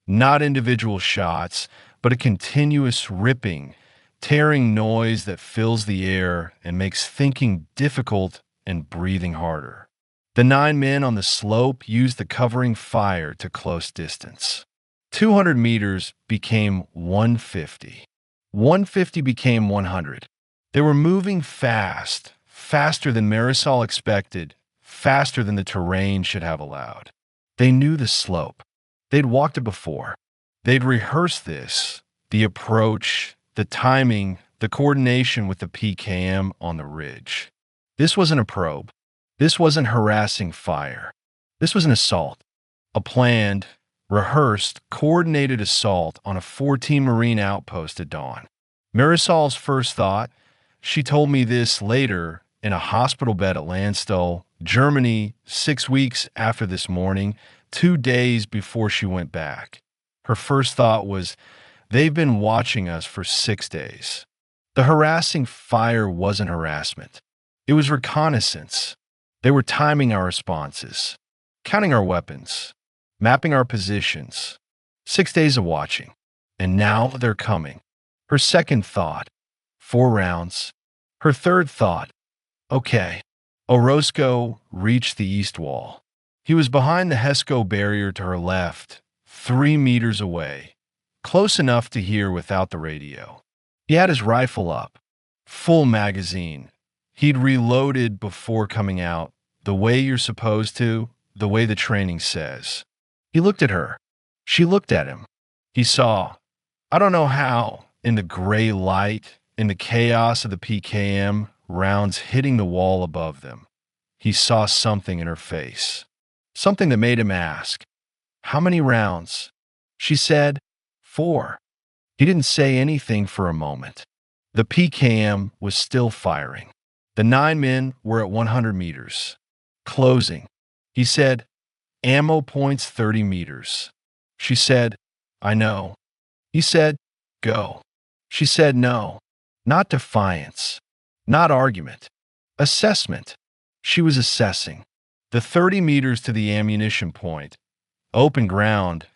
not individual shots, but a continuous ripping, tearing noise that fills the air and makes thinking difficult and breathing harder. The 9 men on the slope used the covering fire to close distance. 200 meters became 150. 150 became 100. They were moving fast, faster than Marisol expected, faster than the terrain should have allowed. They knew the slope. They'd walked it before. They'd rehearsed this, the approach, the timing, the coordination with the PKM on the ridge. This wasn't a probe. This wasn't harassing fire. This was an assault. A planned, rehearsed, coordinated assault on a 14 Marine outpost at dawn. Marisol's first thought, she told me this later in a hospital bed at Landstuhl, Germany, 6 weeks after this morning, 2 days before she went back. Her first thought was, they've been watching us for 6 days. The harassing fire wasn't harassment. It was reconnaissance. They were timing our responses, counting our weapons, mapping our positions. 6 days of watching. And now they're coming. Her second thought, 4 rounds. Her third thought, okay. Orozco reached the east wall. He was behind the Hesco barrier to her left, 3 meters away, close enough to hear without the radio. He had his rifle up, full magazine. He'd reloaded before coming out, the way you're supposed to, the way the training says. He looked at her. She looked at him. He saw, I don't know how, in the gray light, in the chaos of the PKM, rounds hitting the wall above them. He saw something in her face. Something that made him ask, how many rounds? She said, 4. He didn't say anything for a moment. The PKM was still firing. The 9 men were at 100 meters. Closing. He said, Ammo points 30 meters. She said, I know. He said, go. She said no. Not defiance. Not argument. Assessment. She was assessing. The 30 meters to the ammunition point. Open ground.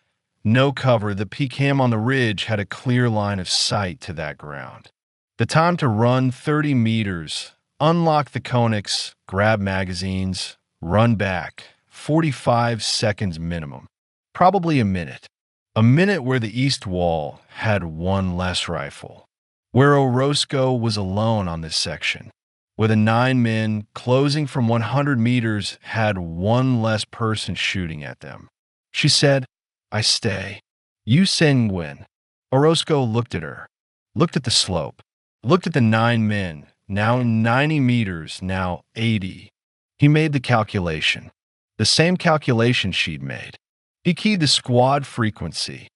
No cover. The PCAM on the ridge had a clear line of sight to that ground. The time to run 30 meters. Unlock the conics. Grab magazines. Run back. 45 seconds minimum. Probably a minute. A minute where the east wall had one less rifle. Where Orozco was alone on this section. Where the 9 men closing from 100 meters had one less person shooting at them. She said, I stay. You send Nguyen. Orozco looked at her. Looked at the slope. Looked at the 9 men. Now 90 meters, now 80. He made the calculation. The same calculation she'd made. He keyed the squad frequency.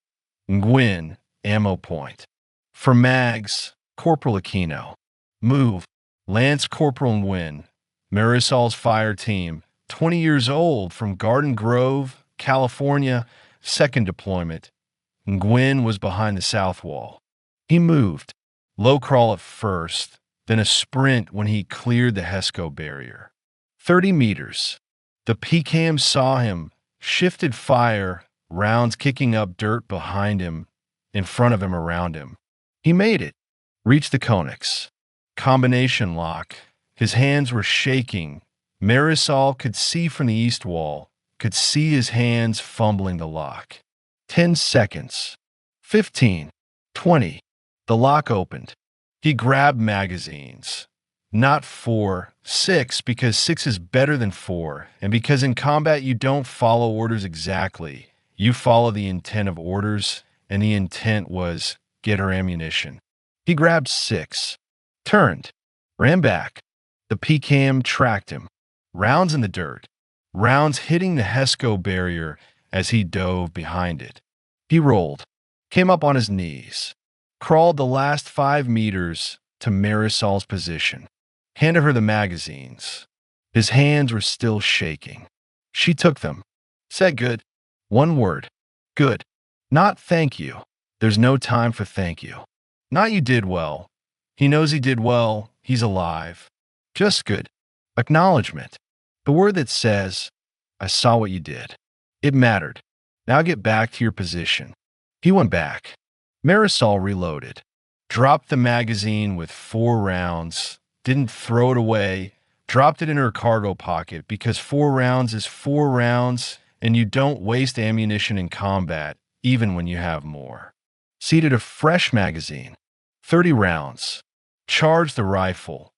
Nguyen, ammo point. For mags, Corporal Aquino. Move, Lance Corporal Nguyen. Marisol's fire team, 20 years old, from Garden Grove, California, second deployment. Nguyen was behind the south wall. He moved. Low crawl at first, then a sprint when he cleared the HESCO barrier. 30 meters. The PCAM saw him, shifted fire, rounds kicking up dirt behind him, in front of him, around him. He made it. Reached the conics. Combination lock. His hands were shaking. Marisol could see from the east wall, could see his hands fumbling the lock. 10 seconds. 15. 20. The lock opened. He grabbed magazines. Not 4, 6, because 6 is better than 4, and because in combat you don't follow orders exactly. You follow the intent of orders, and the intent was get her ammunition. He grabbed 6, turned, ran back. The PCAM tracked him. Rounds in the dirt. Rounds hitting the HESCO barrier as he dove behind it. He rolled, came up on his knees, crawled the last 5 meters to Marisol's position. Handed her the magazines. His hands were still shaking. She took them. Said good. One word. Good. Not thank you. There's no time for thank you. Not you did well. He knows he did well. He's alive. Just good. Acknowledgement. The word that says, I saw what you did. It mattered. Now get back to your position. He went back. Marisol reloaded. Dropped the magazine with 4 rounds. Didn't throw it away, dropped it in her cargo pocket because 4 rounds is 4 rounds and you don't waste ammunition in combat, even when you have more. Seated a fresh magazine, 30 rounds, charged the rifle,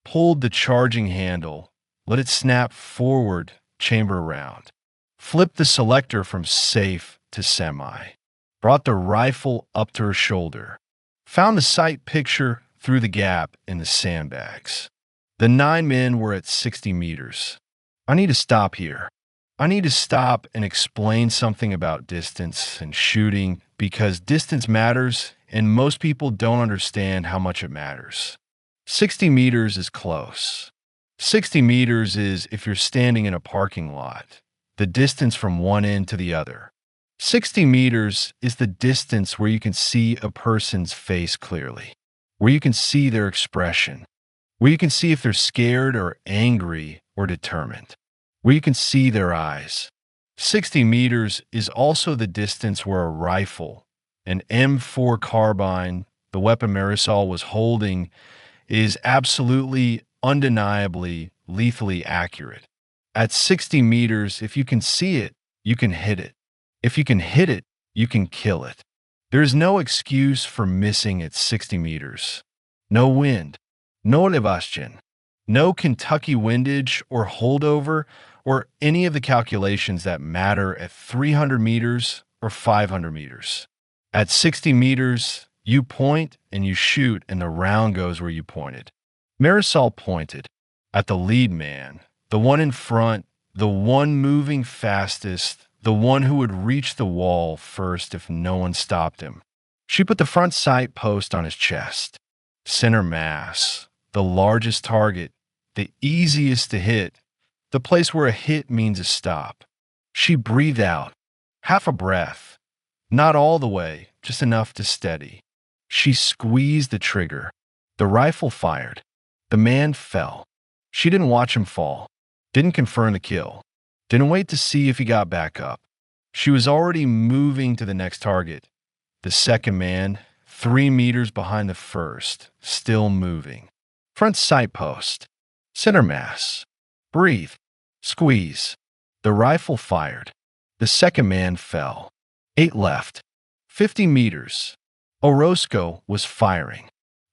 pulled the charging handle, let it snap forward, chamber round, flipped the selector from safe to semi, brought the rifle up to her shoulder, found the sight picture through the gap in the sandbags. The 9 men were at 60 meters. I need to stop here. I need to stop and explain something about distance and shooting because distance matters and most people don't understand how much it matters. 60 meters is close. 60 meters is if you're standing in a parking lot, the distance from one end to the other. 60 meters is the distance where you can see a person's face clearly, where you can see their expression, where you can see if they're scared or angry or determined, where you can see their eyes. 60 meters is also the distance where a rifle, an M4 carbine, the weapon Marisol was holding, is absolutely, undeniably, lethally accurate. At 60 meters, if you can see it, you can hit it. If you can hit it, you can kill it. There is no excuse for missing at 60 meters. No wind, no elevation, no Kentucky windage or holdover or any of the calculations that matter at 300 meters or 500 meters. At 60 meters, you point and you shoot and the round goes where you pointed. Marisol pointed at the lead man, the one in front, the one moving fastest, the one who would reach the wall first if no one stopped him. She put the front sight post on his chest. Center mass, the largest target, the easiest to hit, the place where a hit means a stop. She breathed out, half a breath, not all the way, just enough to steady. She squeezed the trigger. The rifle fired. The man fell. She didn't watch him fall, didn't confirm the kill, didn't wait to see if he got back up. She was already moving to the next target. The second man, 3 meters behind the first, still moving. Front sight post. Center mass. Breathe. Squeeze. The rifle fired. The second man fell. 8 left. 50 meters. Orozco was firing.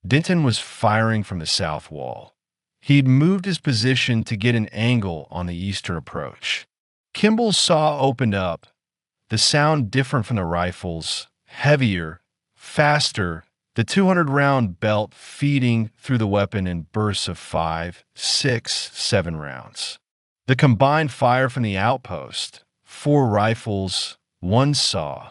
Denton was firing from the south wall. He'd moved his position to get an angle on the eastern approach. Kimball's saw opened up. The sound different from the rifles, heavier, faster, the 200-round belt feeding through the weapon in bursts of 5, 6, 7 rounds. The combined fire from the outpost, 4 rifles, 1 saw,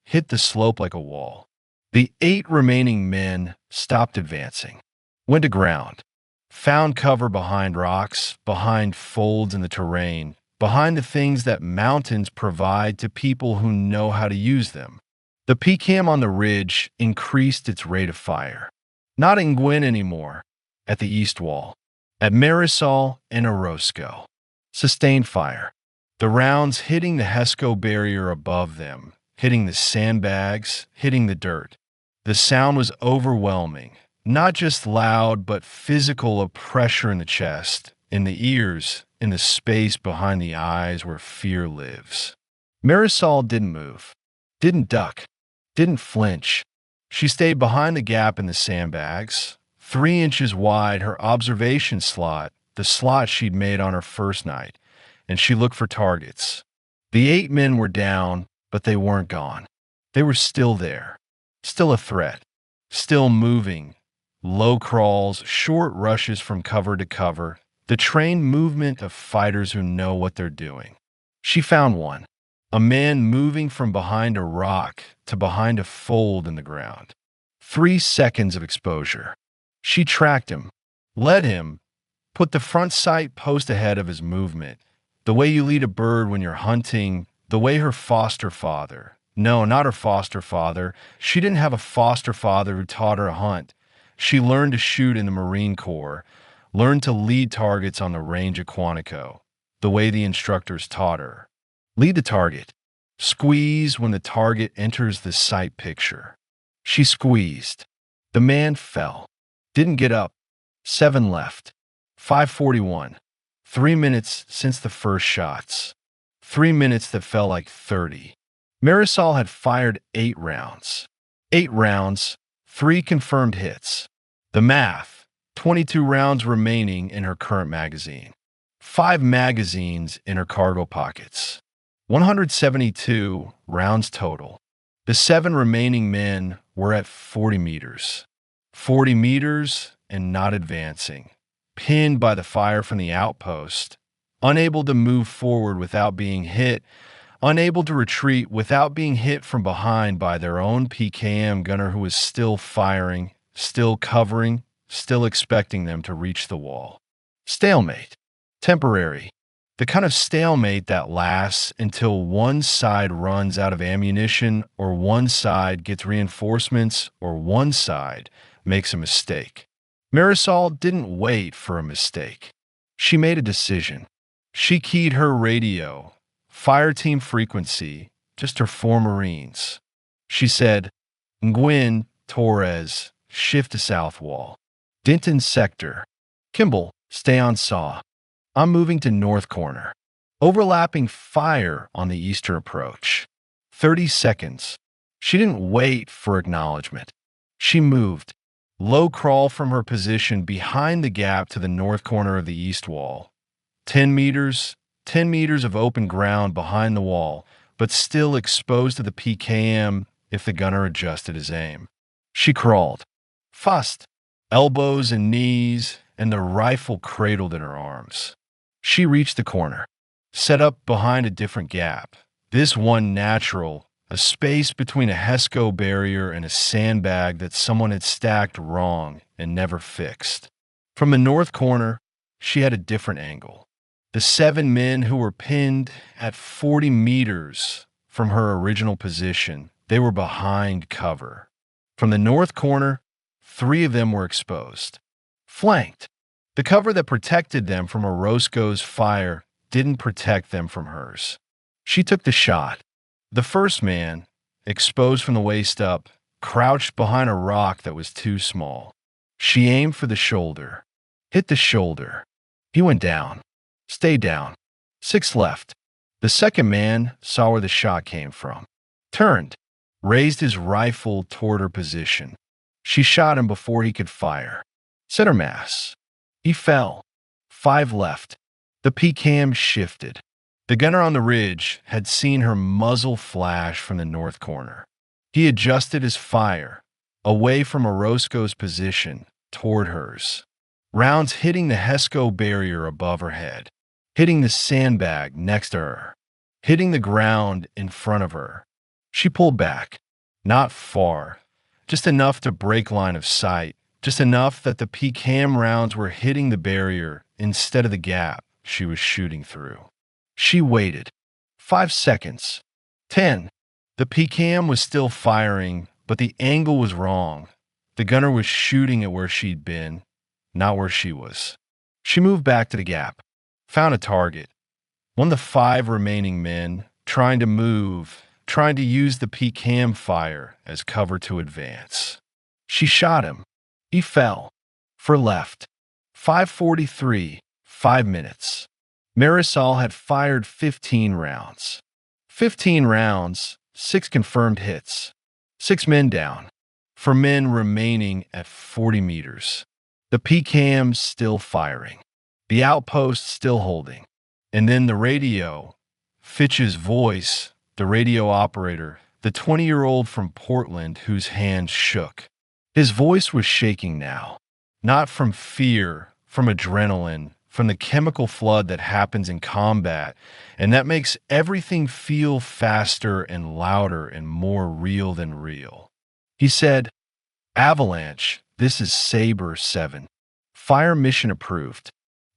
hit the slope like a wall. The 8 remaining men stopped advancing, went to ground, found cover behind rocks, behind folds in the terrain, behind the things that mountains provide to people who know how to use them. The PCAM on the ridge increased its rate of fire. Not in Nguyen anymore, at the east wall, at Marisol and Orozco. Sustained fire. The rounds hitting the HESCO barrier above them, hitting the sandbags, hitting the dirt. The sound was overwhelming, not just loud, but physical, of pressure in the chest, in the ears, in the space behind the eyes where fear lives. Marisol didn't move, didn't duck, didn't flinch. She stayed behind the gap in the sandbags, 3 inches wide, her observation slot, the slot she'd made on her first night, and she looked for targets. The 8 men were down, but they weren't gone. They were still there, still a threat, still moving. Low crawls, short rushes from cover to cover, the trained movement of fighters who know what they're doing. She found one, a man moving from behind a rock to behind a fold in the ground. 3 seconds of exposure. She tracked him, led him, put the front sight post ahead of his movement, the way you lead a bird when you're hunting, the way her foster father. No, not her foster father. She didn't have a foster father who taught her to hunt. She learned to shoot in the Marine Corps, learned to lead targets on the range of Quantico, the way the instructors taught her. Lead the target. Squeeze when the target enters the sight picture. She squeezed. The man fell. Didn't get up. 7 left. 5:41. 3 minutes since the first shots. 3 minutes that felt like 30. Marisol had fired 8 rounds. 8 rounds, 3 confirmed hits. The math, 22 rounds remaining in her current magazine. 5 magazines in her cargo pockets. 172 rounds total. The 7 remaining men were at 40 meters. 40 meters and not advancing. Pinned by the fire from the outpost. Unable to move forward without being hit. Unable to retreat without being hit from behind by their own PKM gunner who was still firing, still covering, still expecting them to reach the wall. Stalemate. Temporary. The kind of stalemate that lasts until one side runs out of ammunition or one side gets reinforcements or one side makes a mistake. Marisol didn't wait for a mistake. She made a decision. She keyed her radio, fire team frequency, just her 4 Marines. She said, Nguyen, Torres, shift to south wall. Denton sector. Kimball, stay on saw. I'm moving to north corner. Overlapping fire on the eastern approach. 30 seconds. She didn't wait for acknowledgement. She moved. Low crawl from her position behind the gap to the north corner of the east wall. 10 meters of open ground behind the wall, but still exposed to the PKM if the gunner adjusted his aim. She crawled. Fast. Elbows and knees, and the rifle cradled in her arms. She reached the corner, set up behind a different gap. This one natural, a space between a HESCO barrier and a sandbag that someone had stacked wrong and never fixed. From the north corner, she had a different angle. The 7 men who were pinned at 40 meters from her original position, they were behind cover. From the north corner, 3 of them were exposed, flanked. The cover that protected them from Orozco's fire didn't protect them from hers. She took the shot. The first man, exposed from the waist up, crouched behind a rock that was too small. She aimed for the shoulder, hit the shoulder. He went down, stayed down. 6 left. The second man saw where the shot came from, turned, raised his rifle toward her position. She shot him before he could fire. Center mass. He fell. 5 left. The PCAM shifted. The gunner on the ridge had seen her muzzle flash from the north corner. He adjusted his fire, away from Orozco's position, toward hers. Rounds hitting the HESCO barrier above her head, hitting the sandbag next to her, hitting the ground in front of her. She pulled back, not far, just enough to break line of sight, just enough that the PCAM rounds were hitting the barrier instead of the gap she was shooting through. She waited. 5 seconds. 10. The PCAM was still firing, but the angle was wrong. The gunner was shooting at where she'd been, not where she was. She moved back to the gap, found a target. One of the 5 remaining men, trying to move, trying to use the PCAM fire as cover to advance. She shot him. He fell. For left. 5:43, 5 minutes. Marisol had fired 15 rounds. 15 rounds, 6 confirmed hits. 6 men down. For men remaining at 40 meters. The PCAM still firing. The outpost still holding. And then the radio, Fitch's voice, the radio operator, the 20-year-old from Portland whose hands shook. His voice was shaking now, not from fear, from adrenaline, from the chemical flood that happens in combat, and that makes everything feel faster and louder and more real than real. He said, "Avalanche, this is Sabre 7. Fire mission approved.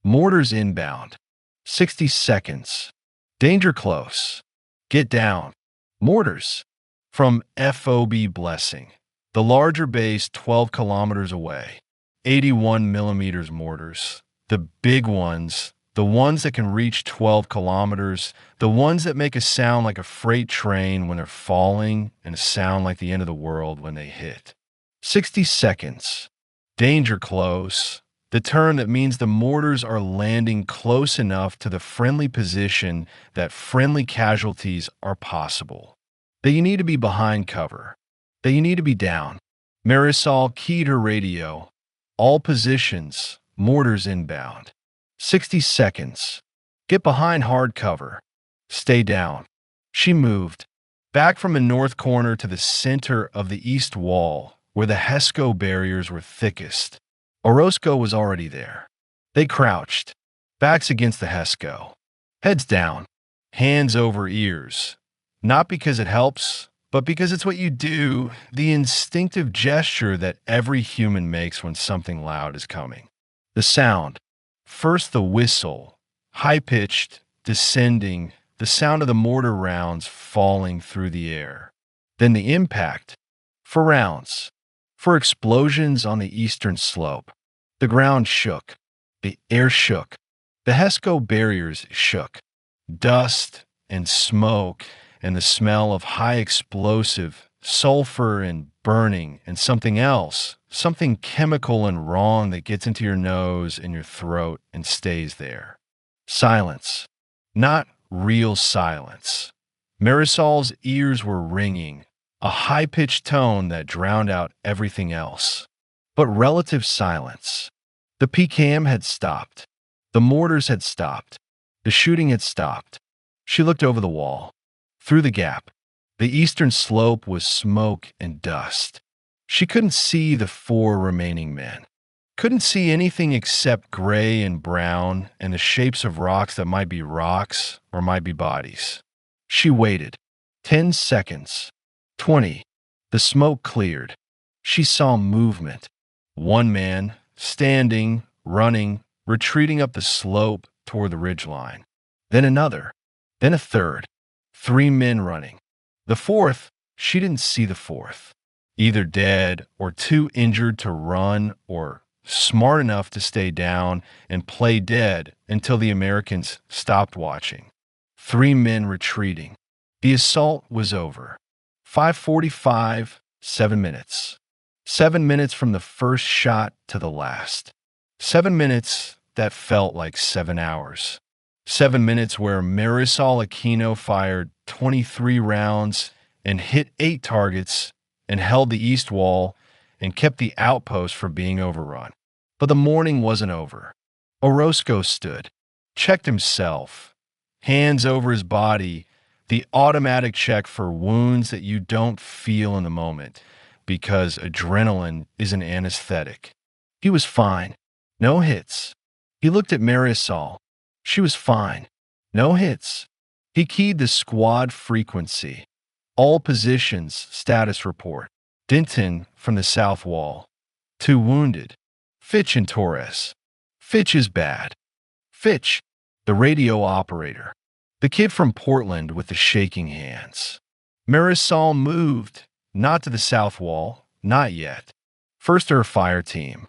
Mortars inbound. 60 seconds. Danger close. Get down. Mortars." From FOB Blessing, the larger base 12 kilometers away. 81 millimeters mortars. The big ones, the ones that can reach 12 kilometers, the ones that make a sound like a freight train when they're falling and a sound like the end of the world when they hit. 60 seconds. Danger close. The term that means the mortars are landing close enough to the friendly position that friendly casualties are possible. That you need to be behind cover. That you need to be down. Marisol keyed her radio. All positions. Mortars inbound. 60 seconds. Get behind hard cover. Stay down. She moved. Back from the north corner to the center of the east wall, where the HESCO barriers were thickest. Orozco was already there. They crouched. Backs against the HESCO. Heads down. Hands over ears. Not because it helps, but because it's what you do. The instinctive gesture that every human makes when something loud is coming. The sound. First the whistle, high-pitched, descending, the sound of the mortar rounds falling through the air. Then the impact. For rounds. For explosions on the eastern slope. The ground shook. The air shook. The HESCO barriers shook. Dust and smoke and the smell of high explosive, sulfur and burning and something else, something chemical and wrong that gets into your nose and your throat and stays there. Silence. Not real silence. Marisol's ears were ringing, a high-pitched tone that drowned out everything else. But relative silence. The PCAM had stopped. The mortars had stopped. The shooting had stopped. She looked over the wall. Through the gap. The eastern slope was smoke and dust. She couldn't see the 4 remaining men. Couldn't see anything except gray and brown and the shapes of rocks that might be rocks or might be bodies. She waited. 10 seconds. 20. The smoke cleared. She saw movement. 1 man, standing, running, retreating up the slope, toward the ridgeline. Then another. Then a third. 3 men running. The fourth, she didn't see the fourth. Either dead or too injured to run or smart enough to stay down and play dead until the Americans stopped watching. 3 men retreating. The assault was over. 5:45, 7 minutes. 7 minutes from the first shot to the last. 7 minutes that felt like 7 hours. 7 minutes where Marisol Aquino fired 23 rounds and hit 8 targets and held the east wall and kept the outpost from being overrun. But the morning wasn't over. Orozco stood, checked himself, hands over his body, the automatic check for wounds that you don't feel in the moment because adrenaline is an anesthetic. He was fine. No hits. He looked at Marisol. She was fine. No hits. He keyed the squad frequency. All positions, status report. Denton from the south wall. 2 wounded. Fitch and Torres. Fitch is bad. Fitch, the radio operator. The kid from Portland with the shaking hands. Marisol moved, not to the south wall, not yet. First to her fire team.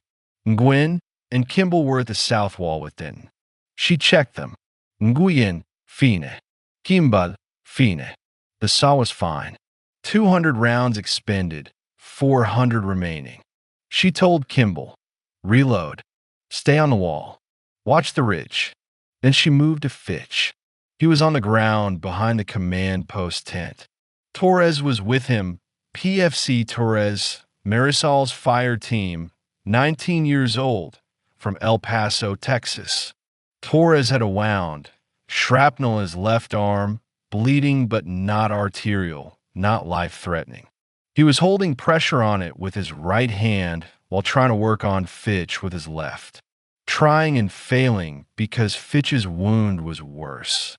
Nguyen and Kimball were at the south wall with Denton. She checked them. Nguyen, fine. Kimball, fine. The saw was fine. 200 rounds expended, 400 remaining. She told Kimball, reload. Stay on the wall. Watch the ridge. Then she moved to Fitch. He was on the ground behind the command post tent. Torres was with him. PFC Torres, Marisol's fire team, 19 years old, from El Paso, Texas. Torres had a wound, shrapnel in his left arm, bleeding but not arterial, not life-threatening. He was holding pressure on it with his right hand while trying to work on Fitch with his left. Trying and failing because Fitch's wound was worse.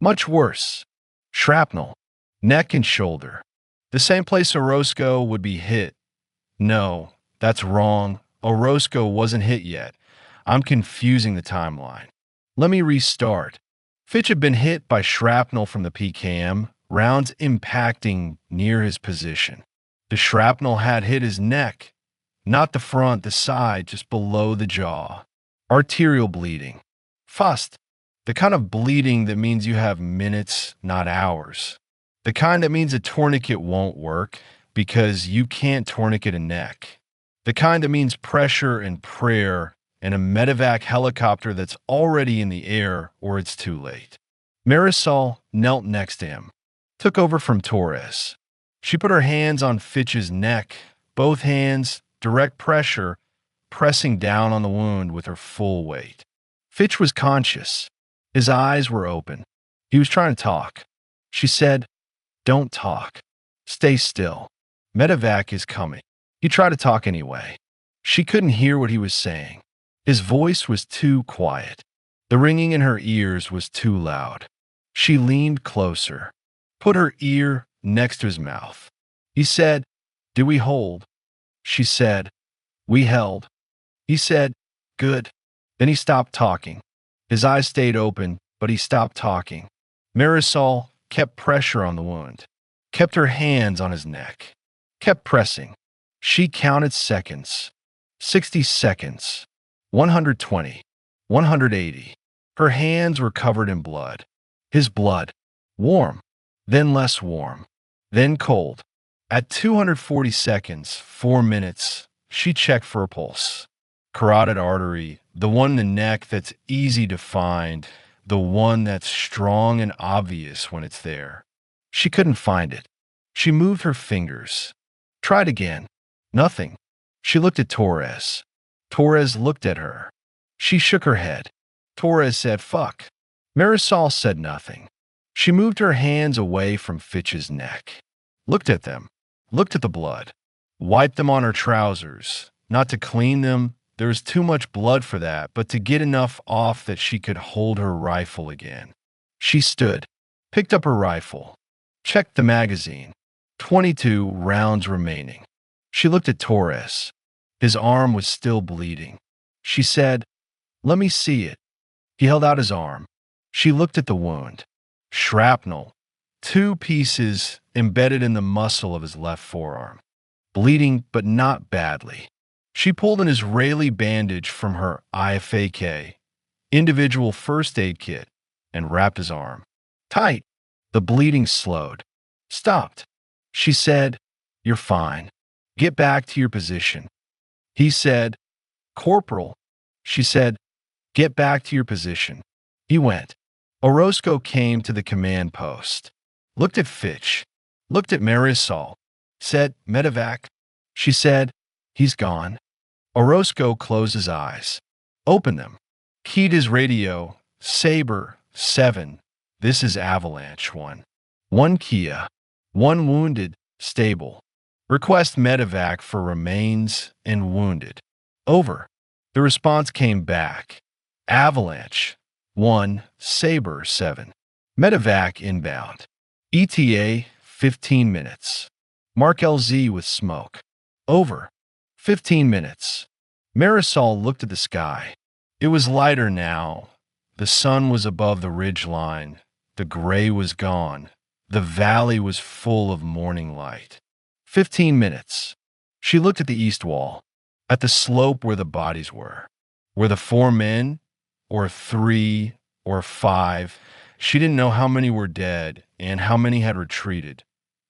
Much worse. Shrapnel. Neck and shoulder. The same place Orozco would be hit. No, that's wrong. Orozco wasn't hit yet. I'm confusing the timeline. Let me restart. Fitch had been hit by shrapnel from the PKM, rounds impacting near his position. The shrapnel had hit his neck, not the front, the side, just below the jaw. Arterial bleeding. Fast. The kind of bleeding that means you have minutes, not hours. The kind that means a tourniquet won't work because you can't tourniquet a neck. The kind that means pressure and prayer and a medevac helicopter that's already in the air or it's too late. Marisol knelt next to him, took over from Torres. She put her hands on Fitch's neck, both hands, direct pressure, pressing down on the wound with her full weight. Fitch was conscious. His eyes were open. He was trying to talk. She said, "Don't talk. Stay still. Medevac is coming." He tried to talk anyway. She couldn't hear what he was saying. His voice was too quiet. The ringing in her ears was too loud. She leaned closer, put her ear next to his mouth. He said, "Do we hold?" She said, "We held." He said, "Good." Then he stopped talking. His eyes stayed open, but he stopped talking. Marisol kept pressure on the wound, kept her hands on his neck, kept pressing. She counted seconds. 60 seconds. 120. 180. Her hands were covered in blood. His blood. Warm. Then less warm. Then cold. At 240 seconds, 4 minutes, she checked for a pulse. Carotid artery, the one in the neck that's easy to find, the one that's strong and obvious when it's there. She couldn't find it. She moved her fingers. Tried again. Nothing. She looked at Torres. Torres looked at her. She shook her head. Torres said, "Fuck." Marisol said nothing. She moved her hands away from Fitch's neck. Looked at them. Looked at the blood. Wiped them on her trousers. Not to clean them. There was too much blood for that, but to get enough off that she could hold her rifle again. She stood, picked up her rifle, checked the magazine. 22 rounds remaining. She looked at Torres. His arm was still bleeding. She said, "Let me see it." He held out his arm. She looked at the wound. Shrapnel. 2 pieces embedded in the muscle of his left forearm. Bleeding, but not badly. She pulled an Israeli bandage from her IFAK, individual first aid kit, and wrapped his arm. Tight. The bleeding slowed. Stopped. She said, "You're fine. Get back to your position." He said, "Corporal." She said, "Get back to your position." He went. Orozco came to the command post, looked at Fitch, looked at Marisol, said, "Medevac." She said, "He's gone." Orozco closed his eyes, opened them, keyed his radio, Saber 7. This is Avalanche 1. 1 Kia, 1 wounded, stable. Request medevac for remains and wounded. Over. The response came back. Avalanche 1, Saber 7. Medevac inbound. ETA 15 minutes. Mark LZ with smoke. Over. 15 minutes. Marisol looked at the sky. It was lighter now. The sun was above the ridge line. The gray was gone. The valley was full of morning light. 15 minutes. She looked at the east wall, at the slope where the bodies were. Were the 4 men, or 3, or 5? She didn't know how many were dead and how many had retreated,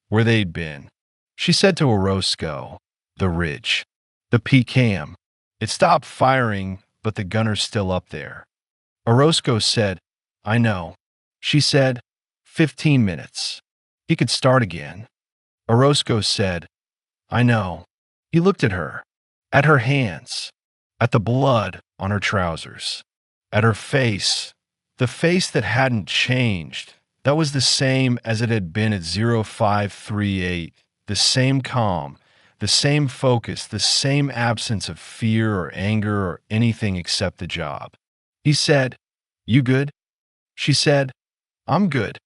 where they'd been. She said to Orozco, "The ridge. The PKM. It stopped firing, but the gunner's still up there." Orozco said, "I know." She said, 15 minutes. He could start again. Orozco said, "I know." He looked at her hands, at the blood on her trousers, at her face, the face that hadn't changed, that was the same as it had been at 0538, the same calm, the same focus, the same absence of fear or anger or anything except the job. He said, "You good?" She said, "I'm good."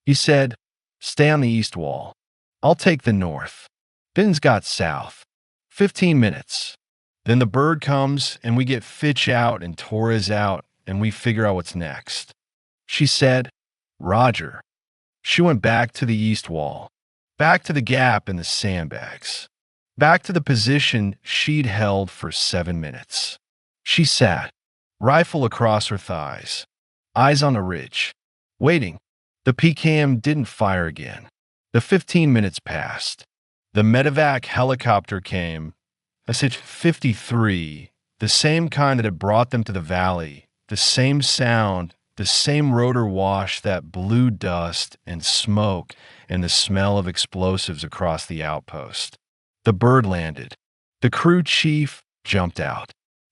He said, "Stay on the east wall. I'll take the north." Ben's got south. 15 minutes. Then the bird comes and we get Fitch out and Torres out and we figure out what's next. She said, "Roger." She went back to the east wall, back to the gap in the sandbags, back to the position she'd held for 7 minutes. She sat, rifle across her thighs, eyes on the ridge, waiting. The PKM didn't fire again. The 15 minutes passed. The medevac helicopter came, SH-53, the same kind that had brought them to the valley, the same sound, the same rotor wash that blew dust and smoke and the smell of explosives across the outpost. The bird landed. The crew chief jumped out.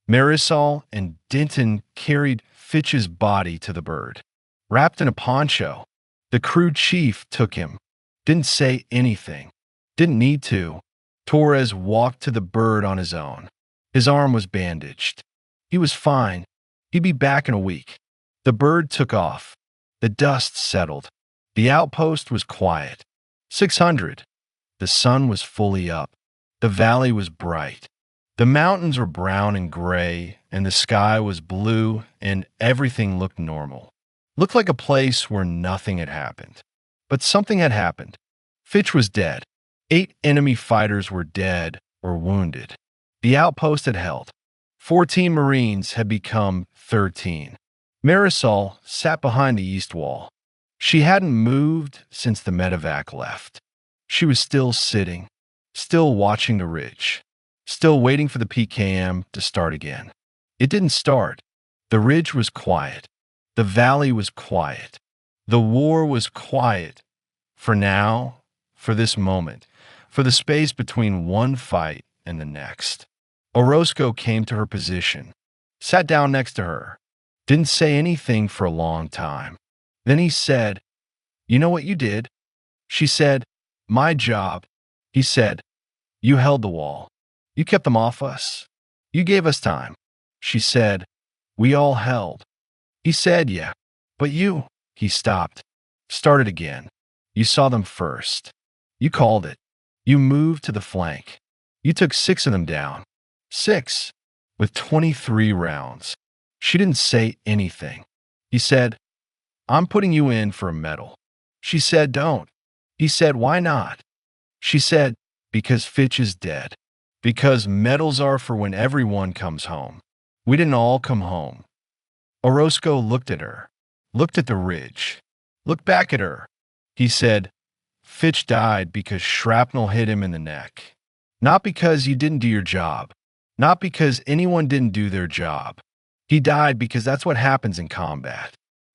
Marisol and Denton carried Fitch's body to the bird. Wrapped in a poncho, the crew chief took him. Didn't say anything. Didn't need to. Torres walked to the bird on his own. His arm was bandaged. He was fine. He'd be back in a week. The bird took off. The dust settled. The outpost was quiet. 600. The sun was fully up. The valley was bright. The mountains were brown and gray, and the sky was blue, and everything looked normal. Looked like a place where nothing had happened. But something had happened. Fitch was dead. 8 enemy fighters were dead or wounded. The outpost had held. 14 Marines had become 13. Marisol sat behind the east wall. She hadn't moved since the medevac left. She was still sitting, still watching the ridge, still waiting for the PKM to start again. It didn't start. The ridge was quiet. The valley was quiet. The war was quiet. For now, for this moment, for the space between one fight and the next. Orozco came to her position, sat down next to her, didn't say anything for a long time. Then he said, "You know what you did?" She said, "My job." He said, "You held the wall. You kept them off us. You gave us time." She said, "We all held." He said, "Yeah, but you." He stopped, started again. "You saw them first. You called it. You moved to the flank. You took 6 of them down. 6, with 23 rounds." She didn't say anything. He said, I'm putting you in for a medal. She said, don't. He said, why not? She said, because Fitch is dead. Because medals are for when everyone comes home. We didn't all come home. Orozco looked at her, looked at the ridge, looked back at her. He said, Fitch died because shrapnel hit him in the neck. Not because you didn't do your job. Not because anyone didn't do their job. He died because that's what happens in combat.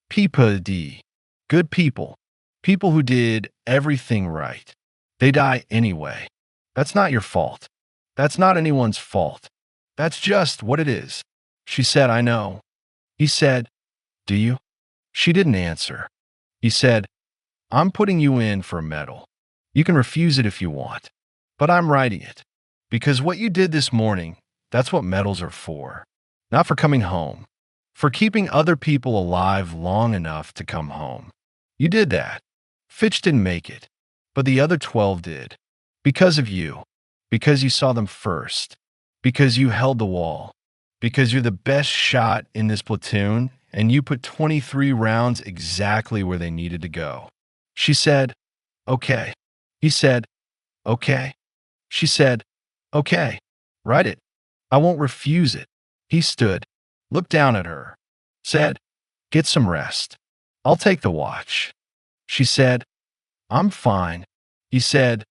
People die. Good people. People who did everything right. They die anyway. That's not your fault. That's not anyone's fault. That's just what it is. She said, I know. He said, do you? She didn't answer. He said, I'm putting you in for a medal. You can refuse it if you want, but I'm writing it. Because what you did this morning, that's what medals are for. Not for coming home. For keeping other people alive long enough to come home. You did that. Fitch didn't make it, but the other 12 did. Because of you. Because you saw them first. Because you held the wall. Because you're the best shot in this platoon, and you put 23 rounds exactly where they needed to go. She said, okay. He said, okay. She said, okay. Write it. I won't refuse it. He stood, looked down at her, said, get some rest. I'll take the watch. She said, I'm fine. He said,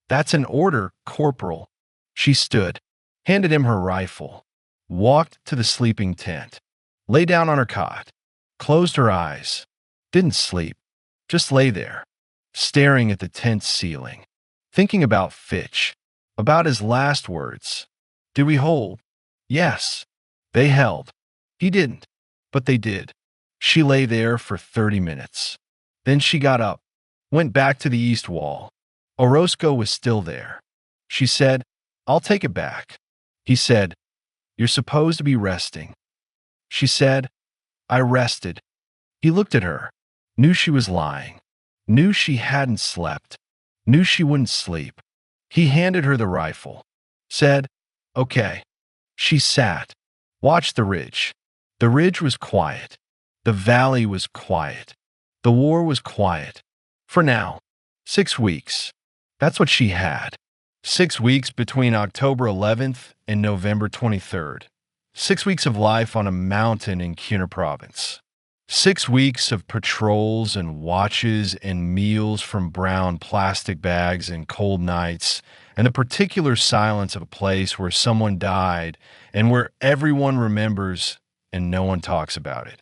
that's an order, Corporal. She stood, handed him her rifle, walked to the sleeping tent, lay down on her cot, closed her eyes, didn't sleep, just lay there, staring at the tent ceiling, thinking about Fitch, about his last words. Did we hold? Yes. They held. He didn't, but they did. She lay there for 30 minutes. Then she got up, went back to the east wall. Orozco was still there. She said, I'll take it back. He said, you're supposed to be resting. She said, I rested. He looked at her, knew she was lying, knew she hadn't slept, knew she wouldn't sleep. He handed her the rifle, said, okay. She sat, watched the ridge. The ridge was quiet. The valley was quiet. The war was quiet. For now, 6 weeks. That's what she had. 6 weeks between October 11th and November 23rd. 6 weeks of life on a mountain in Cunha province. 6 weeks of patrols and watches and meals from brown plastic bags and cold nights, and the particular silence of a place where someone died and where everyone remembers and no one talks about it.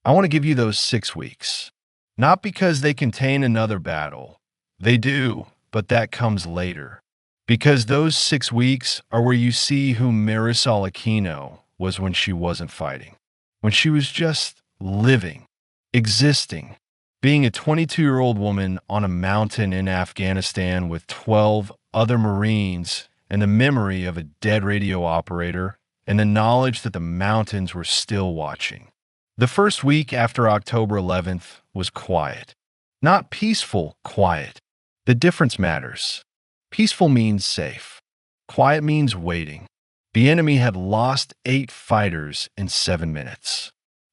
I want to give you those 6 weeks. Not because they contain another battle. They do, but that comes later. Because those 6 weeks are where you see who Marisol Aquino was when she wasn't fighting. When she was just living, existing, being a 22-year-old woman on a mountain in Afghanistan with 12 other Marines and the memory of a dead radio operator and the knowledge that the mountains were still watching. The first week after October 11th was quiet. Not peaceful quiet. The difference matters. Peaceful means safe. Quiet means waiting. The enemy had lost 8 fighters in 7 minutes.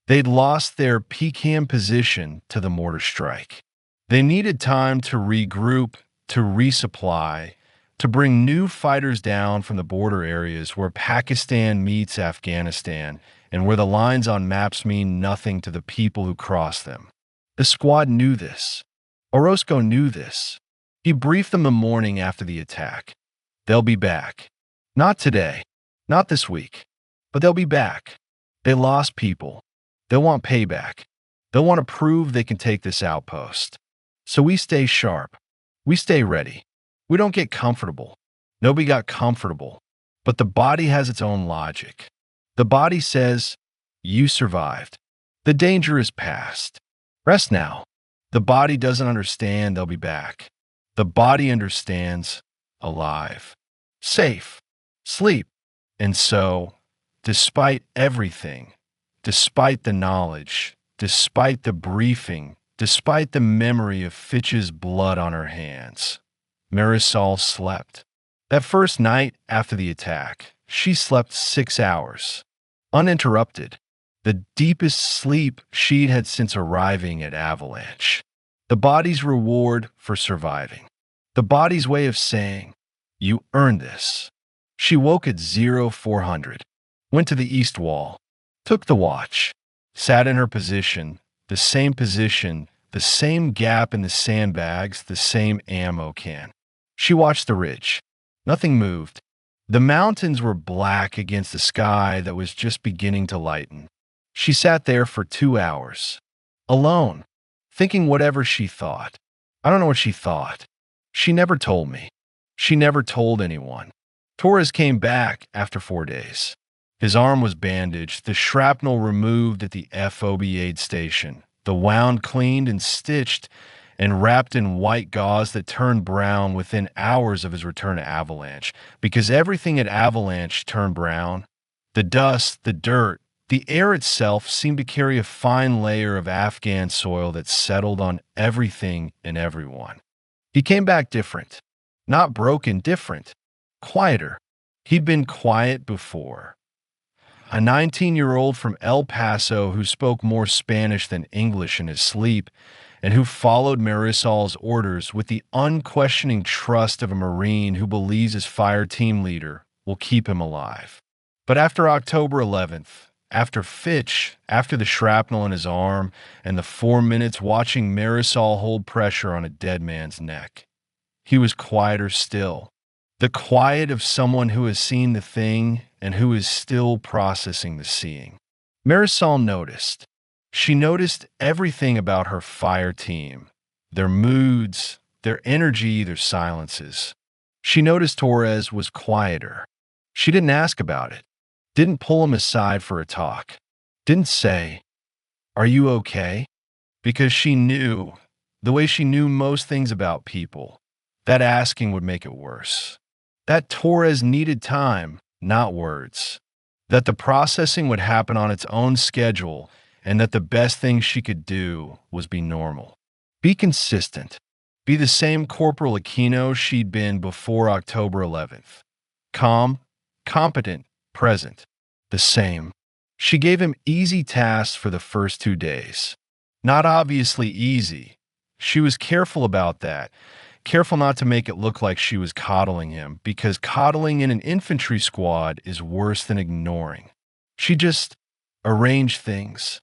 They'd lost their PCAM position to the mortar strike. They needed time to regroup, to resupply, to bring new fighters down from the border areas where Pakistan meets Afghanistan and where the lines on maps mean nothing to the people who cross them. The squad knew this. Orozco knew this. He briefed them the morning after the attack. They'll be back. Not today, not this week, but they'll be back. They lost people. They'll want payback. They'll want to prove they can take this outpost. So we stay sharp. We stay ready. We don't get comfortable. Nobody got comfortable. But the body has its own logic. The body says, you survived. The danger is past. Rest now. The body doesn't understand they'll be back. The body understands alive. Safe. Sleep. And so, despite everything, despite the knowledge, despite the briefing, despite the memory of Fitch's blood on her hands, Marisol slept. That first night after the attack, she slept 6 hours, uninterrupted. the deepest sleep she'd had since arriving at Avalanche. The body's reward for surviving. The body's way of saying, you earned this. She woke at 0400, went to the east wall, took the watch, sat in her position, the same gap in the sandbags, the same ammo can. She watched the ridge. Nothing moved. The mountains were black against the sky that was just beginning to lighten. She sat there for 2 hours, alone, thinking whatever she thought. I don't know what she thought. She never told me. She never told anyone. Torres came back after 4 days. His arm was bandaged, the shrapnel removed at the FOB aid station, the wound cleaned and stitched and wrapped in white gauze that turned brown within hours of his return to Avalanche, because everything at Avalanche turned brown. The dust, the dirt, the air itself seemed to carry a fine layer of Afghan soil that settled on everything and everyone. He came back different. Not broken, different. Quieter. He'd been quiet before. A 19-year-old from El Paso who spoke more Spanish than English in his sleep and who followed Marisol's orders with the unquestioning trust of a Marine who believes his fire team leader will keep him alive. But after October 11th, after Fitch, after the shrapnel in his arm and the 4 minutes watching Marisol hold pressure on a dead man's neck, he was quieter still. The quiet of someone who has seen the thing and who is still processing the seeing. Marisol noticed. She noticed everything about her fire team, their moods, their energy, their silences. She noticed Torres was quieter. She didn't ask about it, didn't pull him aside for a talk, didn't say, "Are you okay?" Because she knew, the way she knew most things about people, that asking would make it worse. That Torres needed time, not words. That the processing would happen on its own schedule, and that the best thing she could do was be normal. Be consistent. Be the same Corporal Aquino she'd been before October 11th. Calm, competent, present. The same. She gave him easy tasks for the first 2 days. Not obviously easy. She was careful about that. Careful not to make it look like she was coddling him, because coddling in an infantry squad is worse than ignoring. She just arranged things,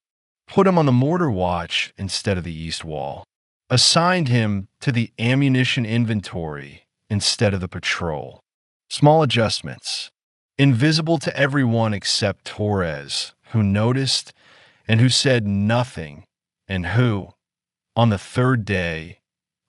put him on the mortar watch instead of the east wall, assigned him to the ammunition inventory instead of the patrol. Small adjustments, invisible to everyone except Torres, who noticed and who said nothing, and who, on the 3rd day,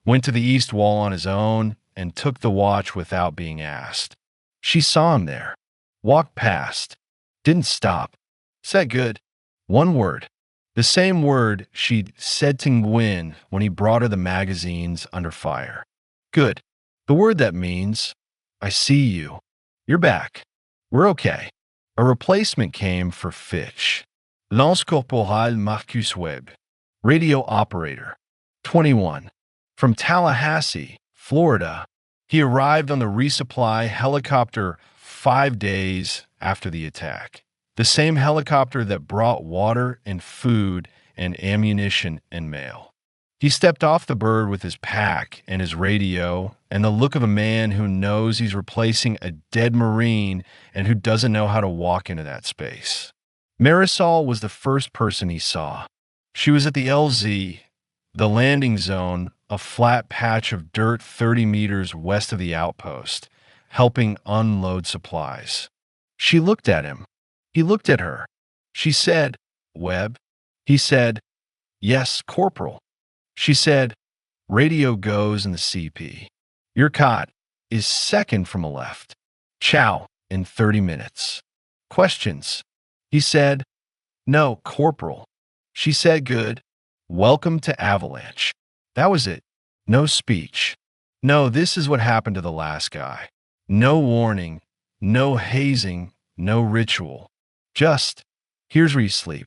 went to the east wall on his own and took the watch without being asked. She saw him there, walked past, didn't stop, said good. One word, the same word she'd said to Nguyen when he brought her the magazines under fire. Good. The word that means, I see you. You're back. We're okay. A replacement came for Fitch. Lance Corporal Marcus Webb, radio operator, 21. From Tallahassee, Florida, he arrived on the resupply helicopter 5 days after the attack. The same helicopter that brought water and food and ammunition and mail. He stepped off the bird with his pack and his radio and the look of a man who knows he's replacing a dead Marine and who doesn't know how to walk into that space. Marisol was the first person he saw. She was at the LZ, the landing zone, a flat patch of dirt 30 meters west of the outpost, helping unload supplies. She looked at him. He looked at her. She said, "Webb?" He said, "Yes, Corporal." She said, "Radio goes in the CP. Your cot is second from the left. Chow in 30 minutes. Questions?" He said, "No, Corporal." She said, "Good. Welcome to Avalanche." That was it. No speech. No, this is what happened to the last guy. No warning, no hazing, no ritual. Just, here's where you sleep.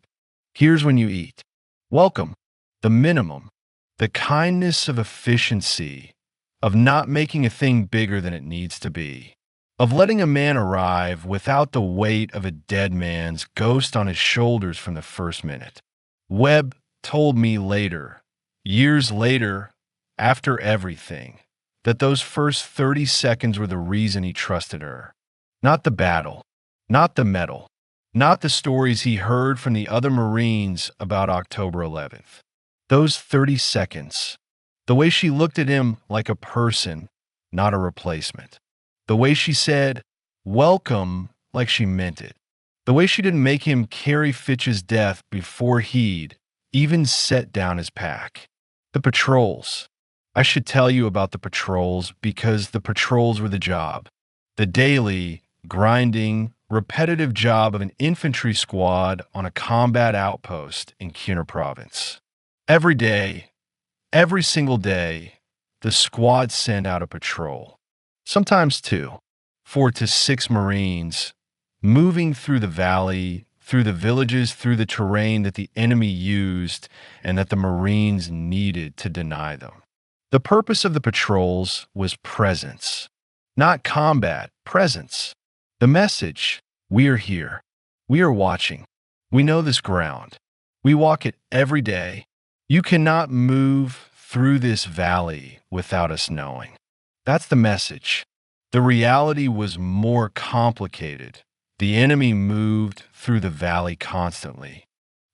Here's when you eat. Welcome. The minimum. The kindness of efficiency, of not making a thing bigger than it needs to be. of letting a man arrive without the weight of a dead man's ghost on his shoulders from the first minute. Webb told me later, years later, after everything, that those first 30 seconds were the reason he trusted her. Not the battle, not the medal, not the stories he heard from the other Marines about October 11th. Those 30 seconds, the way she looked at him like a person, not a replacement. The way she said, welcome, like she meant it. The way she didn't make him carry Fitch's death before he'd even set down his pack. The patrols. I should tell you about the patrols because the patrols were the job. The daily, grinding, repetitive job of an infantry squad on a combat outpost in Kunar province. Every day, every single day, the squad sent out a patrol. Sometimes 2, 4 to 6 Marines, moving through the valley, through the villages, through the terrain that the enemy used and that the Marines needed to deny them. The purpose of the patrols was presence. Not combat, presence. The message, we are here. We are watching. We know this ground. We walk it every day. You cannot move through this valley without us knowing. That's the message. The reality was more complicated. The enemy moved through the valley constantly,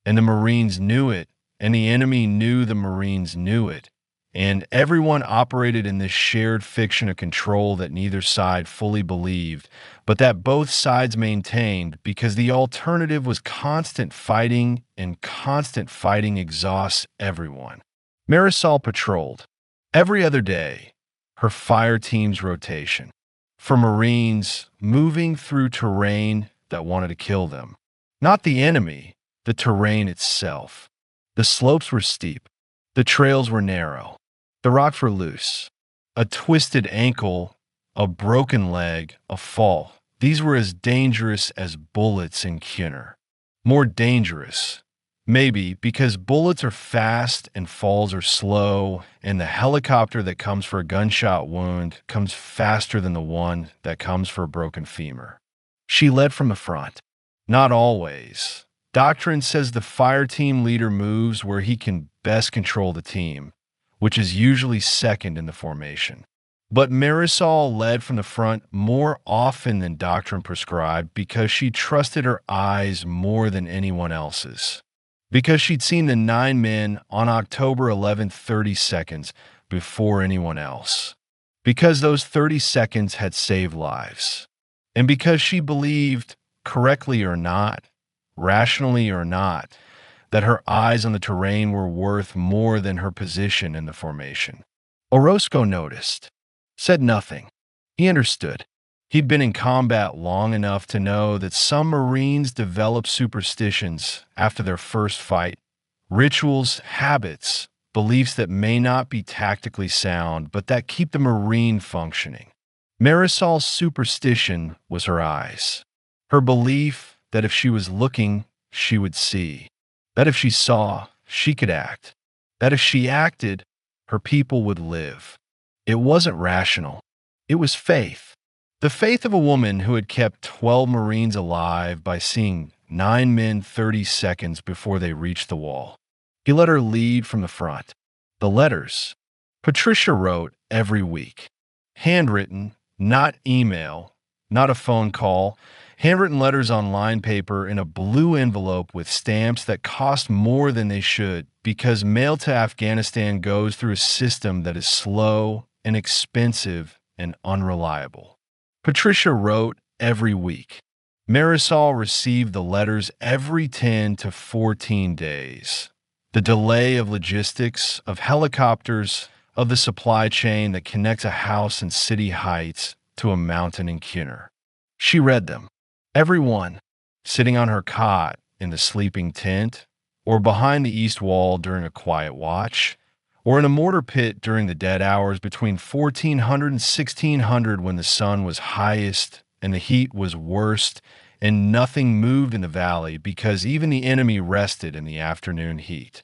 and the Marines knew it, and the enemy knew the Marines knew it, and everyone operated in this shared fiction of control that neither side fully believed, but that both sides maintained because the alternative was constant fighting, and constant fighting exhausts everyone. Marisol patrolled every other day, her fire team's rotation, for Marines moving through terrain that wanted to kill them. Not the enemy, the terrain itself. The slopes were steep. The trails were narrow. The rocks were loose. A twisted ankle, a broken leg, a fall. These were as dangerous as bullets in Kunar. More dangerous. Maybe because bullets are fast and falls are slow, and the helicopter that comes for a gunshot wound comes faster than the one that comes for a broken femur. She led from the front. Not always. Doctrine says the fire team leader moves where he can best control the team, which is usually second in the formation. But Marisol led from the front more often than doctrine prescribed because she trusted her eyes more than anyone else's. Because she'd seen the 9 men on October 11th 30 seconds before anyone else. Because those 30 seconds had saved lives. And because she believed, correctly or not, rationally or not, that her eyes on the terrain were worth more than her position in the formation. Orozco noticed, said nothing. He understood. He'd been in combat long enough to know that some Marines develop superstitions after their first fight, rituals, habits, beliefs that may not be tactically sound, but that keep the Marine functioning. Marisol's superstition was her eyes, her belief that if she was looking, she would see, that if she saw, she could act, that if she acted, her people would live. It wasn't rational. It was faith. The faith of a woman who had kept 12 Marines alive by seeing 9 men 30 seconds before they reached the wall. He let her lead from the front. The letters. Patricia wrote every week. Handwritten, not email, not a phone call. Handwritten letters on lined paper in a blue envelope with stamps that cost more than they should because mail to Afghanistan goes through a system that is slow and expensive and unreliable. Patricia wrote every week. Marisol received the letters every 10 to 14 days. The delay of logistics, of helicopters, of the supply chain that connects a house in City Heights to a mountain in Kunar. She read them, every one, sitting on her cot in the sleeping tent, or behind the east wall during a quiet watch, or in a mortar pit during the dead hours between 1400 and 1600 when the sun was highest and the heat was worst and nothing moved in the valley because even the enemy rested in the afternoon heat.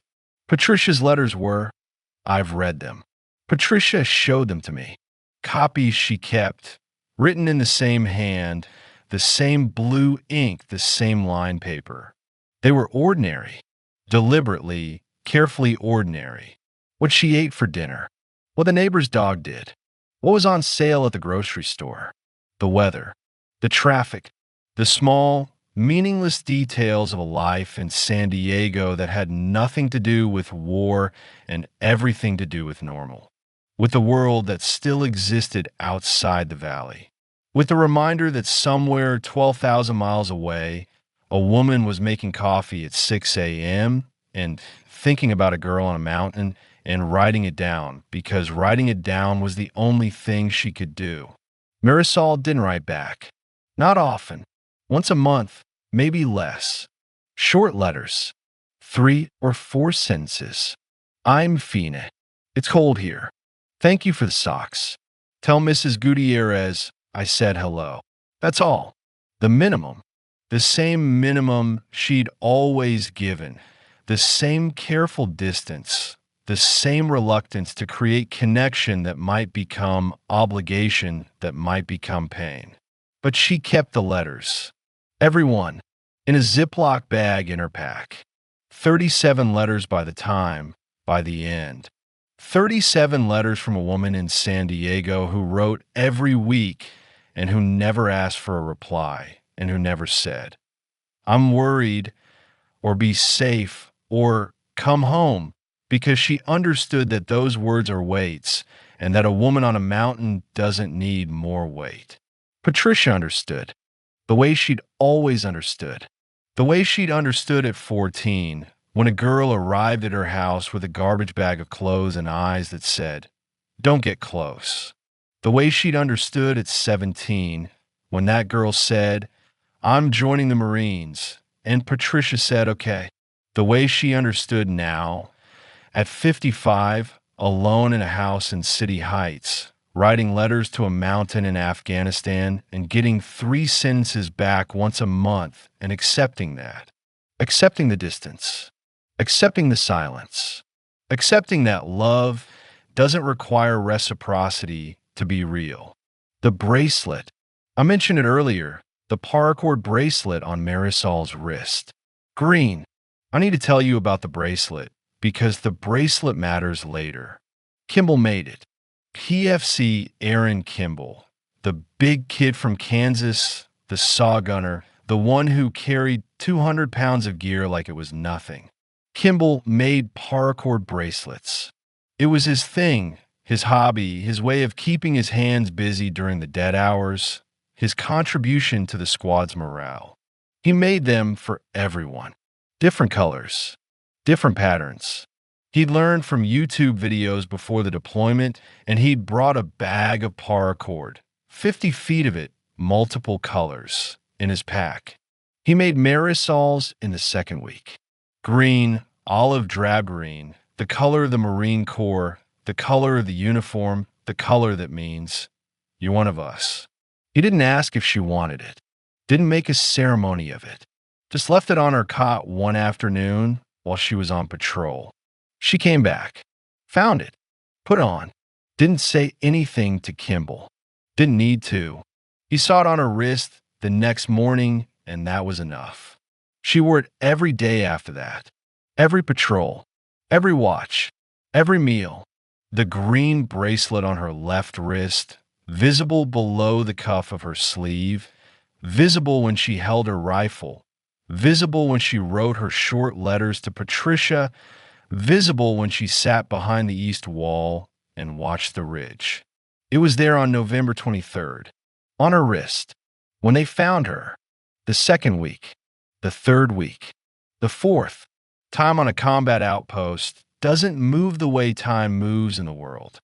Patricia's letters were, I've read them. Patricia showed them to me. Copies she kept, written in the same hand, the same blue ink, the same line paper. They were ordinary, deliberately, carefully ordinary. What she ate for dinner, what the neighbor's dog did, what was on sale at the grocery store, the weather, the traffic, the small, meaningless details of a life in San Diego that had nothing to do with war and everything to do with normal, with the world that still existed outside the valley, with the reminder that somewhere 12,000 miles away, a woman was making coffee at 6 a.m. and thinking about a girl on a mountain and writing it down because writing it down was the only thing she could do. Marisol didn't write back. Not often. Once a month, maybe less. Short letters. 3 or 4 sentences. I'm Fine. It's cold here. Thank you for the socks. Tell Mrs. Gutierrez I said hello. That's all. The minimum. The same minimum she'd always given. The same careful distance. The same reluctance to create connection that might become obligation, that might become pain. But she kept the letters. Every one. In a Ziploc bag in her pack. 37 letters by the end. 37 letters from a woman in San Diego who wrote every week and who never asked for a reply and who never said, I'm worried, or be safe, or come home, because she understood that those words are weights and that a woman on a mountain doesn't need more weight. Patricia understood, the way she'd always understood, the way she'd understood at 14, when a girl arrived at her house with a garbage bag of clothes and eyes that said, don't get close. The way she'd understood at 17, when that girl said, I'm joining the Marines, and Patricia said, okay. The way she understood now, at 55, alone in a house in City Heights, writing letters to a mountain in Afghanistan and getting 3 sentences back once a month and accepting that. Accepting the distance. Accepting the silence. Accepting that love doesn't require reciprocity to be real. The bracelet. I mentioned it earlier. The paracord bracelet on Marisol's wrist. Green. I need to tell you about the bracelet because the bracelet matters later. Kimball made it. PFC Aaron Kimball, the big kid from Kansas, the saw gunner, the one who carried 200 pounds of gear like it was nothing. Kimball made paracord bracelets. It was his thing, his hobby, his way of keeping his hands busy during the dead hours, his contribution to the squad's morale. He made them for everyone. Different colors, different patterns. He'd learned from YouTube videos before the deployment, and he'd brought a bag of paracord, 50 feet of it, multiple colors, in his pack. He made Marisol's in the second week. Green, olive drab green, the color of the Marine Corps, the color of the uniform, the color that means, you're one of us. He didn't ask if she wanted it, didn't make a ceremony of it, just left it on her cot one afternoon while she was on patrol. She came back, found it, put on, didn't say anything to Kimball, didn't need to. He saw it on her wrist the next morning, and that was enough. She wore it every day after that, every patrol, every watch, every meal. The green bracelet on her left wrist, visible below the cuff of her sleeve, visible when she held her rifle, visible when she wrote her short letters to Patricia, visible when she sat behind the east wall and watched the ridge. It was there on November 23rd, on her wrist, when they found her. The second week, the third week, the fourth. Time on a combat outpost doesn't move the way time moves in the world.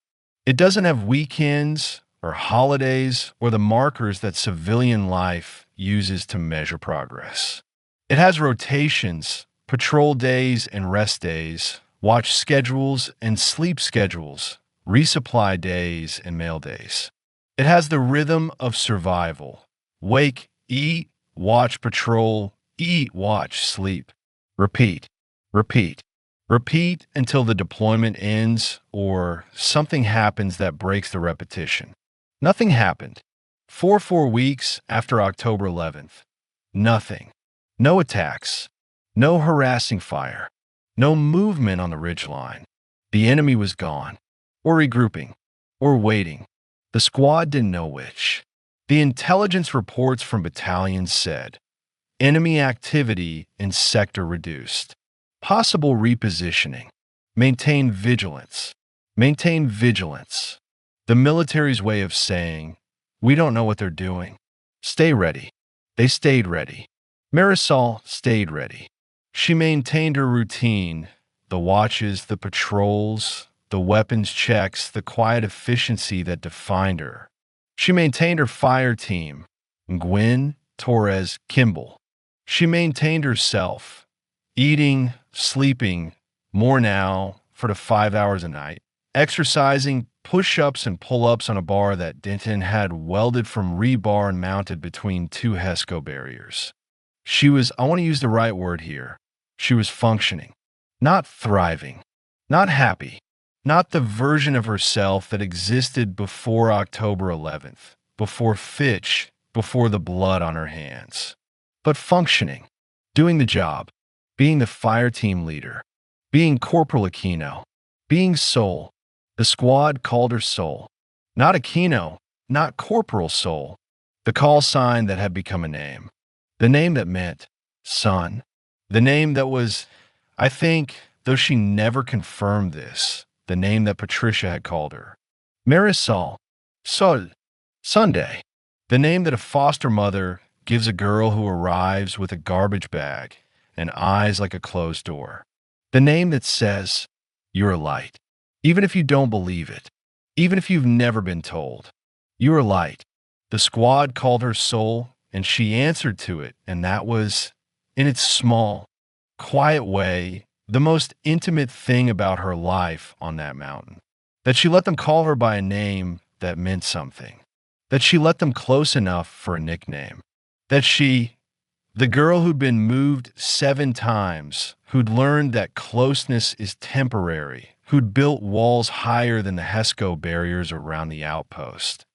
It doesn't have weekends or holidays or the markers that civilian life uses to measure progress. It has rotations, patrol days and rest days, watch schedules and sleep schedules, resupply days and mail days. It has the rhythm of survival. Wake, eat, watch, patrol, eat, watch, sleep. Repeat, repeat, repeat until the deployment ends or something happens that breaks the repetition. Nothing happened. 4 weeks after October 11th. Nothing. No attacks. No harassing fire. No movement on the ridgeline. The enemy was gone. Or regrouping. Or waiting. The squad didn't know which. The intelligence reports from battalions said, enemy activity in sector reduced. Possible repositioning. Maintain vigilance. Maintain vigilance. The military's way of saying, we don't know what they're doing. Stay ready. They stayed ready. Marisol stayed ready. She maintained her routine, the watches, the patrols, the weapons checks, the quiet efficiency that defined her. She maintained her fire team, Gwyn, Torres, Kimball. She maintained herself, eating, sleeping, more now for the 5 hours a night, exercising, push-ups and pull-ups on a bar that Denton had welded from rebar and mounted between two HESCO barriers. She was, I want to use the right word here, she was functioning, not thriving, not happy, not the version of herself that existed before October 11th, before Fitch, before the blood on her hands, but functioning, doing the job, being the fire team leader, being Corporal Aquino, being Soul. The squad called her Soul. Not Aquino, not Corporal Soul. The call sign that had become a name. The name that meant son. The name that was, I think, though she never confirmed this, the name that Patricia had called her. Marisol. Sol. Sunday. The name that a foster mother gives a girl who arrives with a garbage bag and eyes like a closed door. The name that says, you're a light. Even if you don't believe it, even if you've never been told, you're a light. The squad called her Soul, and she answered to it, and that was, in its small, quiet way, the most intimate thing about her life on that mountain. That she let them call her by a name that meant something. That she let them close enough for a nickname. That she, the girl who'd been moved 7 times, who'd learned that closeness is temporary, who'd built walls higher than the HESCO barriers around the outpost,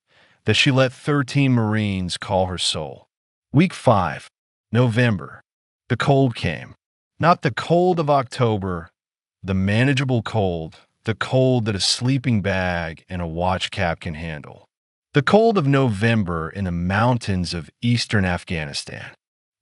that she let 13 Marines call her Soul. Week 5, November. The cold came. Not the cold of October, the manageable cold, the cold that a sleeping bag and a watch cap can handle. The cold of November in the mountains of eastern Afghanistan.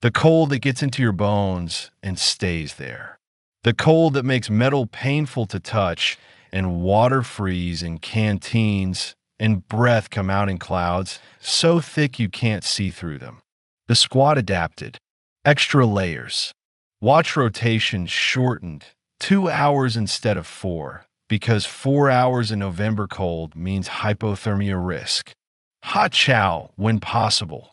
The cold that gets into your bones and stays there. The cold that makes metal painful to touch and water freeze in canteens and breath come out in clouds so thick you can't see through them. The squad adapted. Extra layers. Watch rotation shortened 2 hours instead of 4 because 4 hours in November cold means hypothermia risk. Hot chow when possible.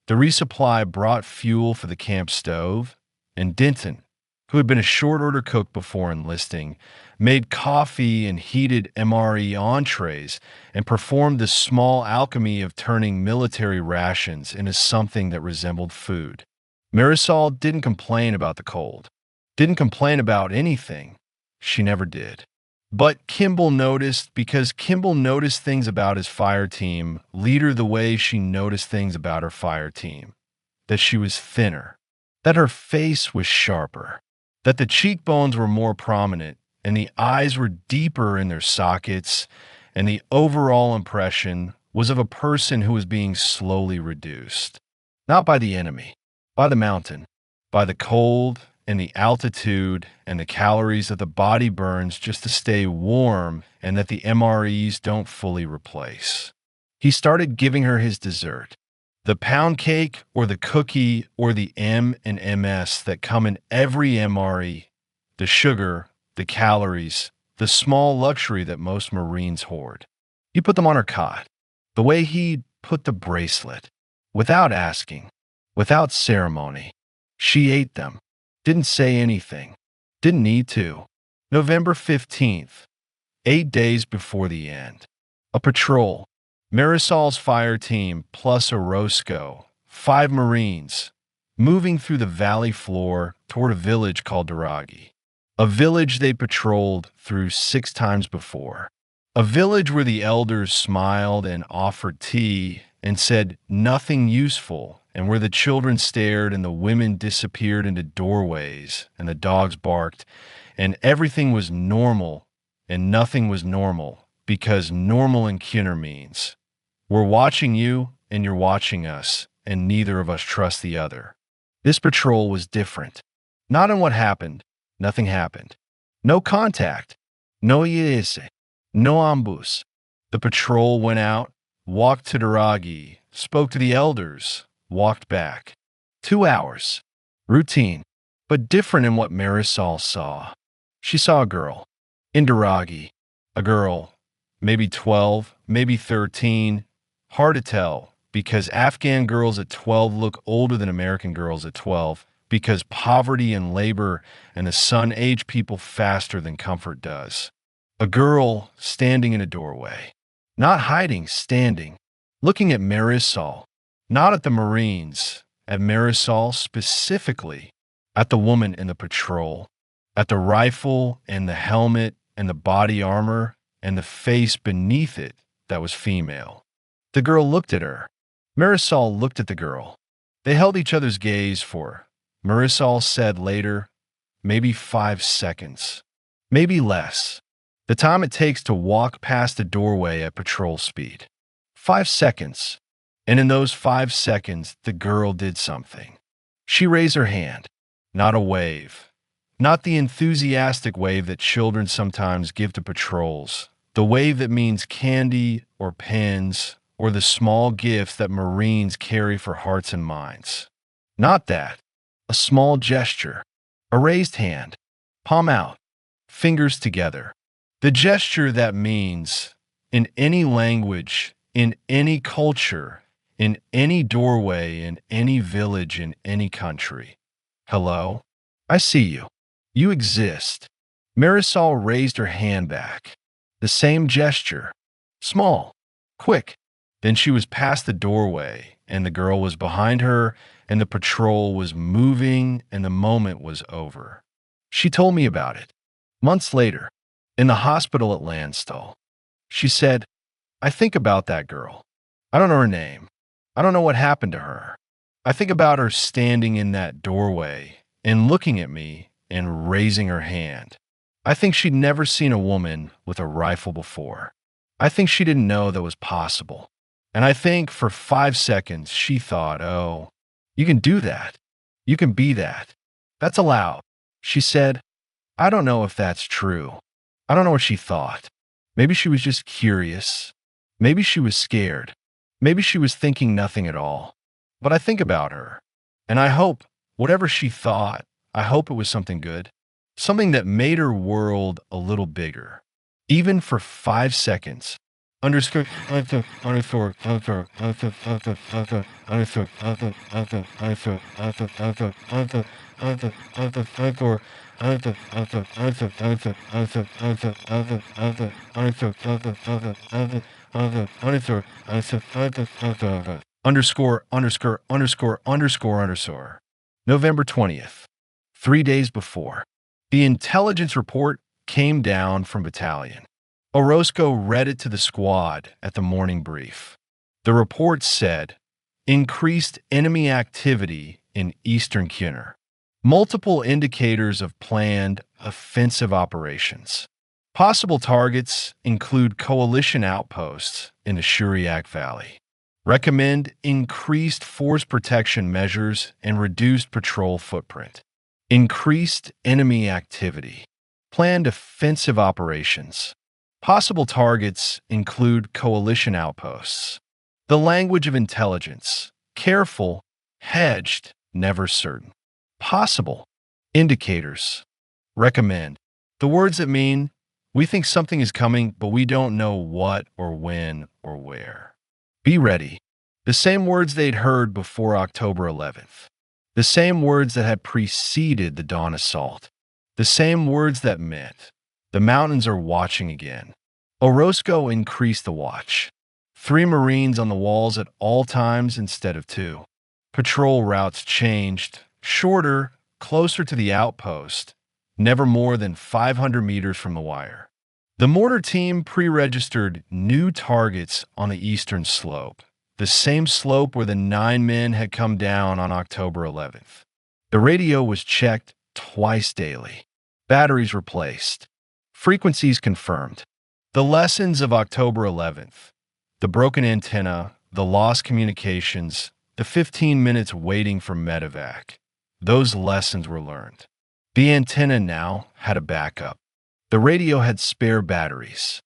The resupply brought fuel for the camp stove, and Denton, who had been a short-order cook before enlisting, made coffee and heated MRE entrees and performed the small alchemy of turning military rations into something that resembled food. Marisol didn't complain about the cold, didn't complain about anything. She never did. But Kimball noticed because Kimball noticed things about his fire team, leader the way she noticed things about her fire team. That she was thinner, that her face was sharper, that the cheekbones were more prominent and the eyes were deeper in their sockets, and the overall impression was of a person who was being slowly reduced. Not by the enemy, by the mountain, by the cold and the altitude and the calories that the body burns just to stay warm and that the MREs don't fully replace. He started giving her his dessert, the pound cake or the cookie or the M and MS that come in every MRE, the sugar, the calories, the small luxury that most Marines hoard. He put them on her cot, the way he put the bracelet, without asking, without ceremony. She ate them. Didn't say anything. Didn't need to. November 15th, 8 days before the end. A patrol. Marisol's fire team plus a Roscoe, 5 Marines, moving through the valley floor toward a village called Daragi. A village they patrolled through 6 times before. A village where the elders smiled and offered tea and said nothing useful, and where the children stared and the women disappeared into doorways and the dogs barked, and everything was normal and nothing was normal, because normal in Kinner means we're watching you and you're watching us, and neither of us trust the other. This patrol was different. Not in what happened. Nothing happened. No contact. No IES. No ambus. The patrol went out, walked to Daragi, spoke to the elders, walked back. 2 hours. Routine, but different in what Marisol saw. She saw a girl. In Daragi. A girl. Maybe 12, maybe 13. Hard to tell, because Afghan girls at 12 look older than American girls at 12, because poverty and labor and the sun age people faster than comfort does. A girl standing in a doorway. Not hiding, standing. Looking at Marisol. Not at the Marines. At Marisol specifically. At the woman in the patrol. At the rifle and the helmet and the body armor and the face beneath it that was female. The girl looked at her. Marisol looked at the girl. They held each other's gaze for, Marisol said later, maybe 5 seconds. Maybe less. The time it takes to walk past a doorway at patrol speed. 5 seconds. And in those 5 seconds, the girl did something. She raised her hand. Not a wave. Not the enthusiastic wave that children sometimes give to patrols. The wave that means candy or pens or the small gifts that Marines carry for hearts and minds. Not that. A small gesture. A raised hand. Palm out. Fingers together. The gesture that means, in any language, in any culture, in any doorway, in any village, in any country. Hello? I see you. You exist. Marisol raised her hand back. The same gesture. Small. Quick. Then she was past the doorway, and the girl was behind her, and the patrol was moving, and the moment was over. She told me about it. Months later, in the hospital at Landstuhl, she said, I think about that girl. I don't know her name. I don't know what happened to her. I think about her standing in that doorway and looking at me and raising her hand. I think she'd never seen a woman with a rifle before. I think she didn't know that was possible. And I think for 5 seconds she thought, oh, you can do that. You can be that. That's allowed. She said, I don't know if that's true. I don't know what she thought. Maybe she was just curious. Maybe she was scared. Maybe she was thinking nothing at all. But I think about her. And I hope, whatever she thought, I hope it was something good. Something that made her world a little bigger. Even for 5 seconds. Underscore. November 20th, 3 days before. The intelligence report came down from battalion. Orozco read it to the squad at the morning brief. The report said, increased enemy activity in eastern Kinner. Multiple indicators of planned offensive operations. Possible targets include coalition outposts in the Shuriak Valley. Recommend increased force protection measures and reduced patrol footprint. Increased enemy activity. Planned offensive operations. Possible targets include coalition outposts. The language of intelligence. Careful, hedged, never certain. Possible. Indicators. Recommend. The words that mean, we think something is coming, but we don't know what or when or where. Be ready. The same words they'd heard before October 11th. The same words that had preceded the dawn assault. The same words that meant, the mountains are watching again. Orozco increased the watch. 3 Marines on the walls at all times instead of 2. Patrol routes changed, shorter, closer to the outpost, never more than 500 meters from the wire. The mortar team pre-registered new targets on the eastern slope. the same slope where the 9 men had come down on October 11th. The radio was checked twice daily. Batteries replaced. Frequencies confirmed. The lessons of October 11th: the broken antenna, the lost communications, the 15 minutes waiting for medevac. Those lessons were learned. The antenna now had a backup. The radio had spare batteries.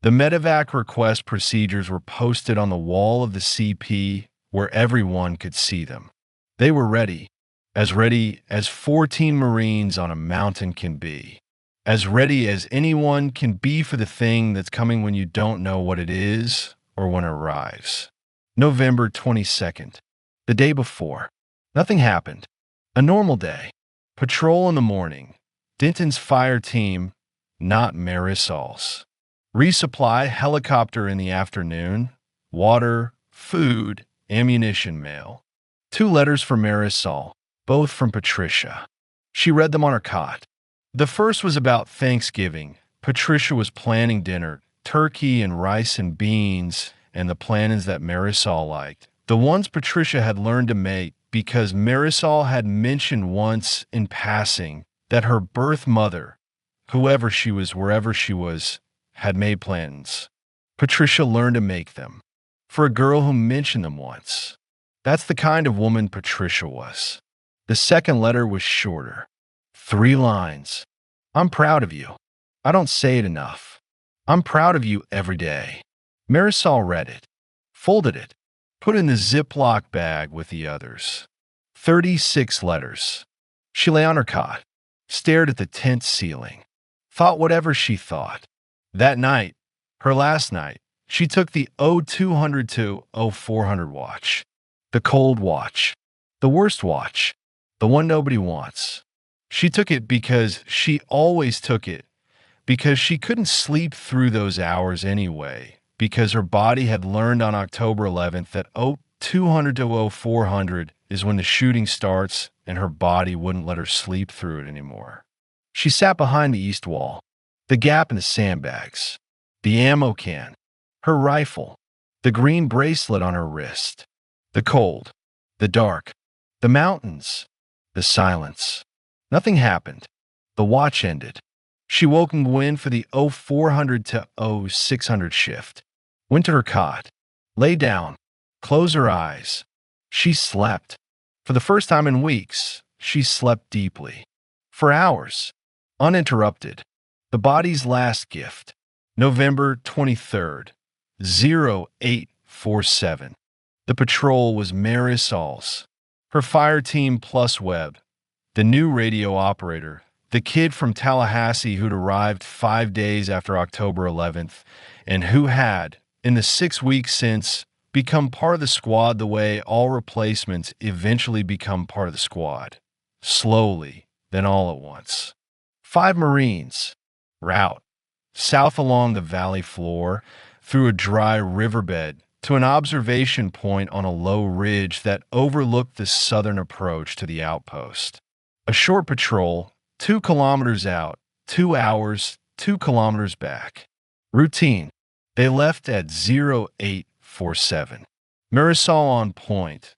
The medevac request procedures were posted on the wall of the CP where everyone could see them. They were ready as 14 Marines on a mountain can be, as ready as anyone can be for the thing that's coming when you don't know what it is or when it arrives. November 22nd, the day before. Nothing happened. A normal day. Patrol in the morning. Denton's fire team, not Marisol's. Resupply helicopter in the afternoon. Water, food, ammunition mail. 2 letters for Marisol, both from Patricia. She read them on her cot. The first was about Thanksgiving. Patricia was planning dinner, turkey and rice and beans, and the plannings that Marisol liked. The ones Patricia had learned to make because Marisol had mentioned once in passing that her birth mother, whoever she was, wherever she was, had made plans. Patricia learned to make them. For a girl who mentioned them once. That's the kind of woman Patricia was. The second letter was shorter. 3 lines. I'm proud of you. I don't say it enough. I'm proud of you every day. Marisol read it, folded it, put it in the Ziploc bag with the others. 36 letters. She lay on her cot, stared at the tent ceiling, thought whatever she thought. That night, her last night, she took the 0200 to 0400 watch. The cold watch. The worst watch. The one nobody wants. She took it because she always took it, because she couldn't sleep through those hours anyway, because her body had learned on October 11th that 0200 to 0400 is when the shooting starts, and her body wouldn't let her sleep through it anymore. She sat behind the east wall, the gap in the sandbags, the ammo can, her rifle, the green bracelet on her wrist, the cold, the dark, the mountains, the silence. Nothing happened. The watch ended. She woke and went for the 0400 to 0600 shift, went to her cot, lay down, closed her eyes. She slept. For the first time in weeks, she slept deeply. For hours, uninterrupted. The body's last gift. November 23rd, 0847. The patrol was Marisol's. Her fire team plus Webb, the new radio operator, the kid from Tallahassee who'd arrived 5 days after October 11th, and who had, in the 6 weeks since, become part of the squad the way all replacements eventually become part of the squad. Slowly, then all at once. 5 Marines. Route. South along the valley floor, through a dry riverbed, to an observation point on a low ridge that overlooked the southern approach to the outpost. A short patrol, 2 kilometers out, 2 hours, 2 kilometers back. Routine. They left at 0847. Marisol on point,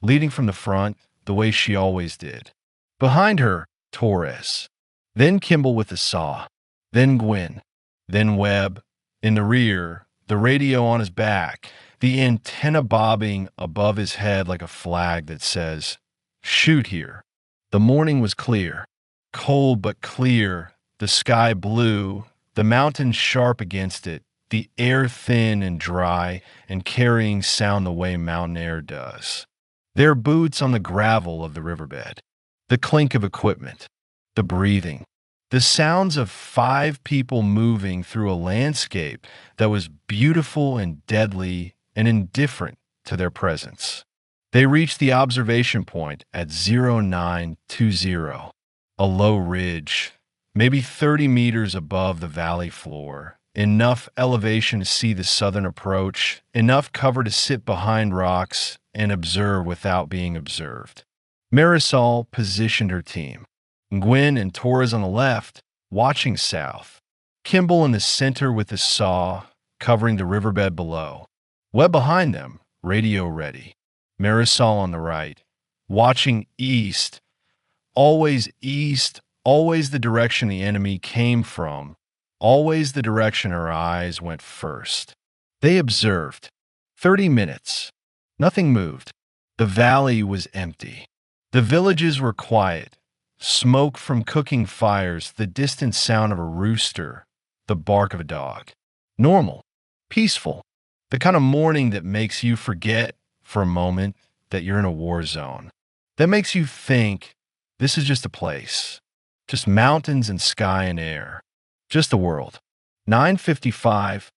leading from the front the way she always did. Behind her, Torres. Then Kimball with the saw. Then Gwyn. Then Webb. In the rear, the radio on his back, the antenna bobbing above his head like a flag that says, "Shoot here." The morning was clear. Cold but clear, the sky blue, the mountains sharp against it, the air thin and dry and carrying sound the way mountain air does. Their boots on the gravel of the riverbed, the clink of equipment, the breathing, the sounds of 5 people moving through a landscape that was beautiful and deadly and indifferent to their presence. They reached the observation point at 0920, a low ridge, maybe 30 meters above the valley floor, enough elevation to see the southern approach, enough cover to sit behind rocks and observe without being observed. Marisol positioned her team. Gwyn and Torres on the left, watching south. Kimball in the center with the saw, covering the riverbed below. Webb behind them, radio ready. Marisol on the right, watching east, always the direction the enemy came from, always the direction her eyes went first. They observed. 30 minutes. Nothing moved. The valley was empty. The villages were quiet. Smoke from cooking fires, the distant sound of a rooster, the bark of a dog. Normal. Peaceful. The kind of morning that makes you forget for a moment that you're in a war zone. That makes you think this is just a place. Just mountains and sky and air. Just the world. 9:55.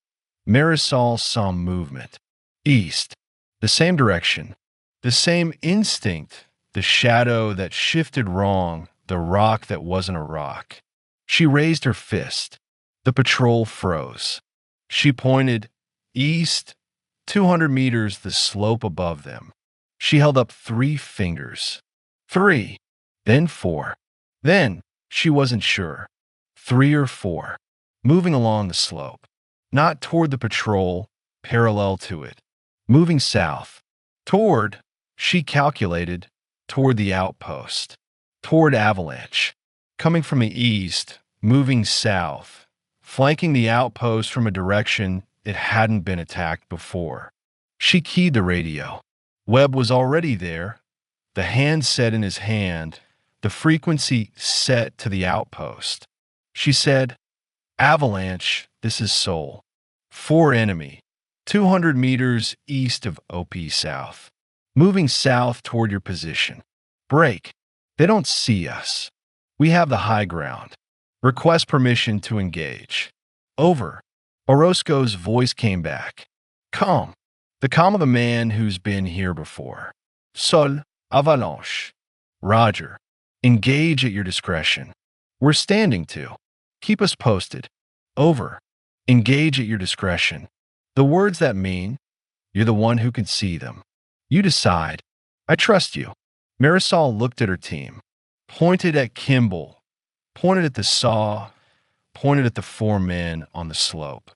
Marisol saw movement. East. The same direction. The same instinct. The shadow that shifted wrong. The rock that wasn't a rock. She raised her fist. The patrol froze. She pointed east, 200 meters the slope above them. She held up 3 fingers. 3, then 4. Then, she wasn't sure. 3 or 4. Moving along the slope. Not toward the patrol, parallel to it. Moving south. Toward, she calculated, toward the outpost. Toward Avalanche. Coming from the east, moving south. Flanking the outpost from a direction it hadn't been attacked before. She keyed the radio. Webb was already there. The handset in his hand, the frequency set to the outpost. She said, "Avalanche, this is Seoul. 4 enemy, 200 meters east of OP South. Moving south toward your position. Break. They don't see us. We have the high ground. Request permission to engage." Over. Orozco's voice came back. Calm. The calm of a man who's been here before. Sol, avalanche. Roger. Engage at your discretion. We're standing to. Keep us posted. Over. Engage at your discretion. The words that mean, you're the one who can see them. You decide. I trust you. Marisol looked at her team. Pointed at Kimball. Pointed at the saw. Pointed at the 4 men on the slope.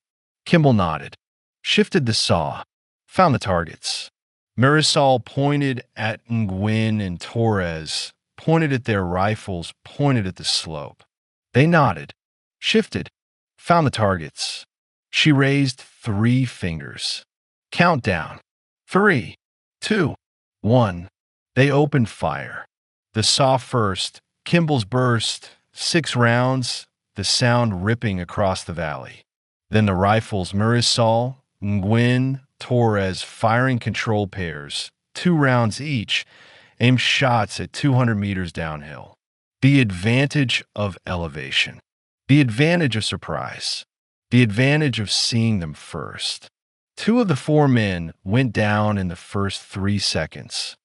Kimball nodded. Shifted the saw. Found the targets. Marisol pointed at Nguyen and Torres. Pointed at their rifles. Pointed at the slope. They nodded. Shifted. Found the targets. She raised 3 fingers. Countdown. 3, 2, 1. They opened fire. The saw first. Kimball's burst. 6 rounds. The sound ripping across the valley. Then the rifles, Marisol, Nguyen, Torres firing control pairs, 2 rounds each, aimed shots at 200 meters downhill. The advantage of elevation. The advantage of surprise. The advantage of seeing them first. 2 of the 4 men went down in the first 3 seconds.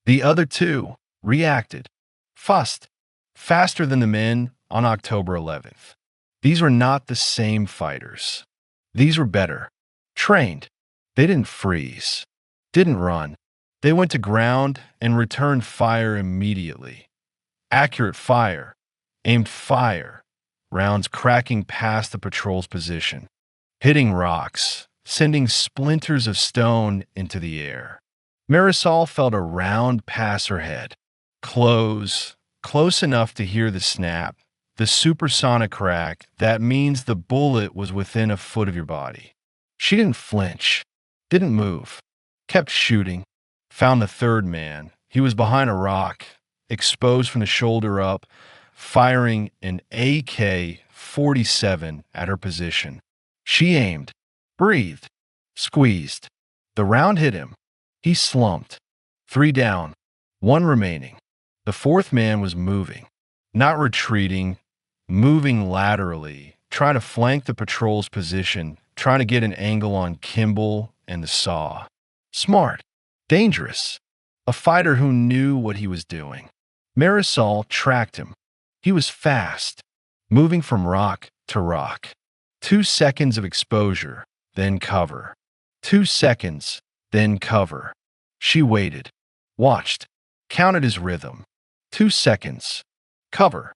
The other 2 reacted. Faster than the men on October 11th. These were not the same fighters. These were better. Trained. They didn't freeze. Didn't run. They went to ground and returned fire immediately. Accurate fire. Aimed fire. Rounds cracking past the patrol's position. Hitting rocks. Sending splinters of stone into the air. Marisol felt a round pass her head. Close enough to hear the snap. The supersonic crack, that means the bullet was within a foot of your body. She didn't flinch. Didn't move. Kept shooting. Found the 3rd man. He was behind a rock, exposed from the shoulder up, firing an AK-47 at her position. She aimed. Breathed. Squeezed. The round hit him. He slumped. 3 down. 1 remaining. The 4th man was moving. Not retreating. Moving laterally. Trying to flank the patrol's position. Trying to get an angle on Kimball and the saw. Smart. Dangerous. A fighter who knew what he was doing. Marisol tracked him. He was fast. Moving from rock to rock. 2 seconds of exposure. Then cover. 2 seconds. Then cover. She waited. Watched. Counted his rhythm. 2 seconds. Cover.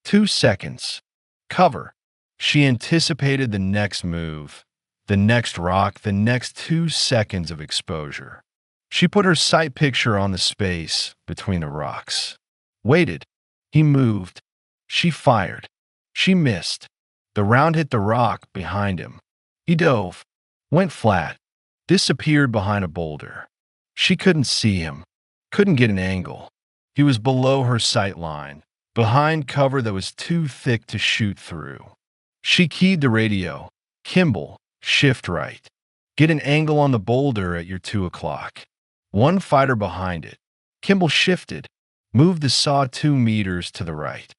2 seconds. Cover. She anticipated the next move, the next rock, the next 2 seconds of exposure. She put her sight picture on the space between the rocks. Waited. He moved. She fired. She missed. The round hit the rock behind him. He dove. Went flat. Disappeared behind a boulder. She couldn't see him. Couldn't get an angle. He was below her sight line, behind cover that was too thick to shoot through. She keyed the radio. Kimball, shift right. Get an angle on the boulder at your 2 o'clock. One fighter behind it. Kimball shifted, moved the saw 2 meters to the right.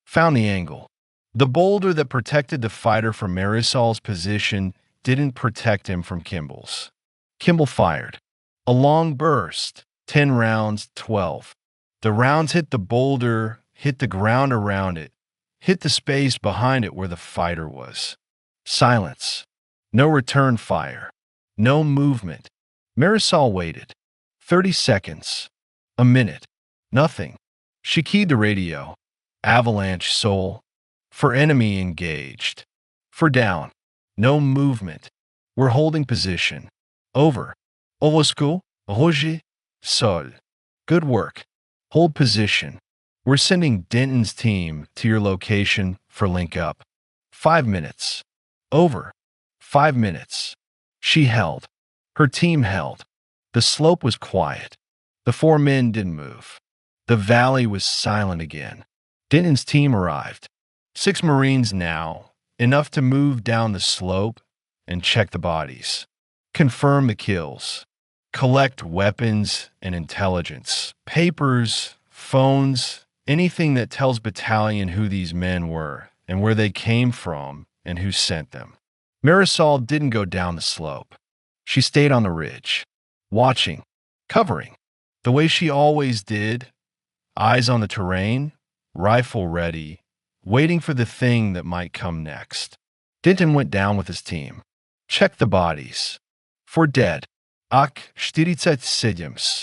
Found the angle. The boulder that protected the fighter from Marisol's position didn't protect him from Kimball's. Kimball fired. A long burst, 10 rounds, 12. The rounds hit the boulder, hit the ground around it, hit the space behind it where the fighter was. Silence. No return fire. No movement. Marisol waited. 30 seconds. A minute. Nothing. She keyed the radio. Avalanche Soul. For enemy engaged. For down. No movement. We're holding position. Over. Ovosco. Roger. Sol. Good work. Hold position. We're sending Denton's team to your location for link up. 5 minutes. Over. 5 minutes. She held. Her team held. The slope was quiet. The 4 men didn't move. The valley was silent again. Denton's team arrived. 6 Marines now, enough to move down the slope and check the bodies. Confirm the kills. Collect weapons and intelligence. Papers, phones, anything that tells Battalion who these men were and where they came from and who sent them. Marisol didn't go down the slope. She stayed on the ridge, watching, covering, the way she always did, eyes on the terrain, rifle ready, waiting for the thing that might come next. Denton went down with his team. Checked the bodies. For dead. Ak 47.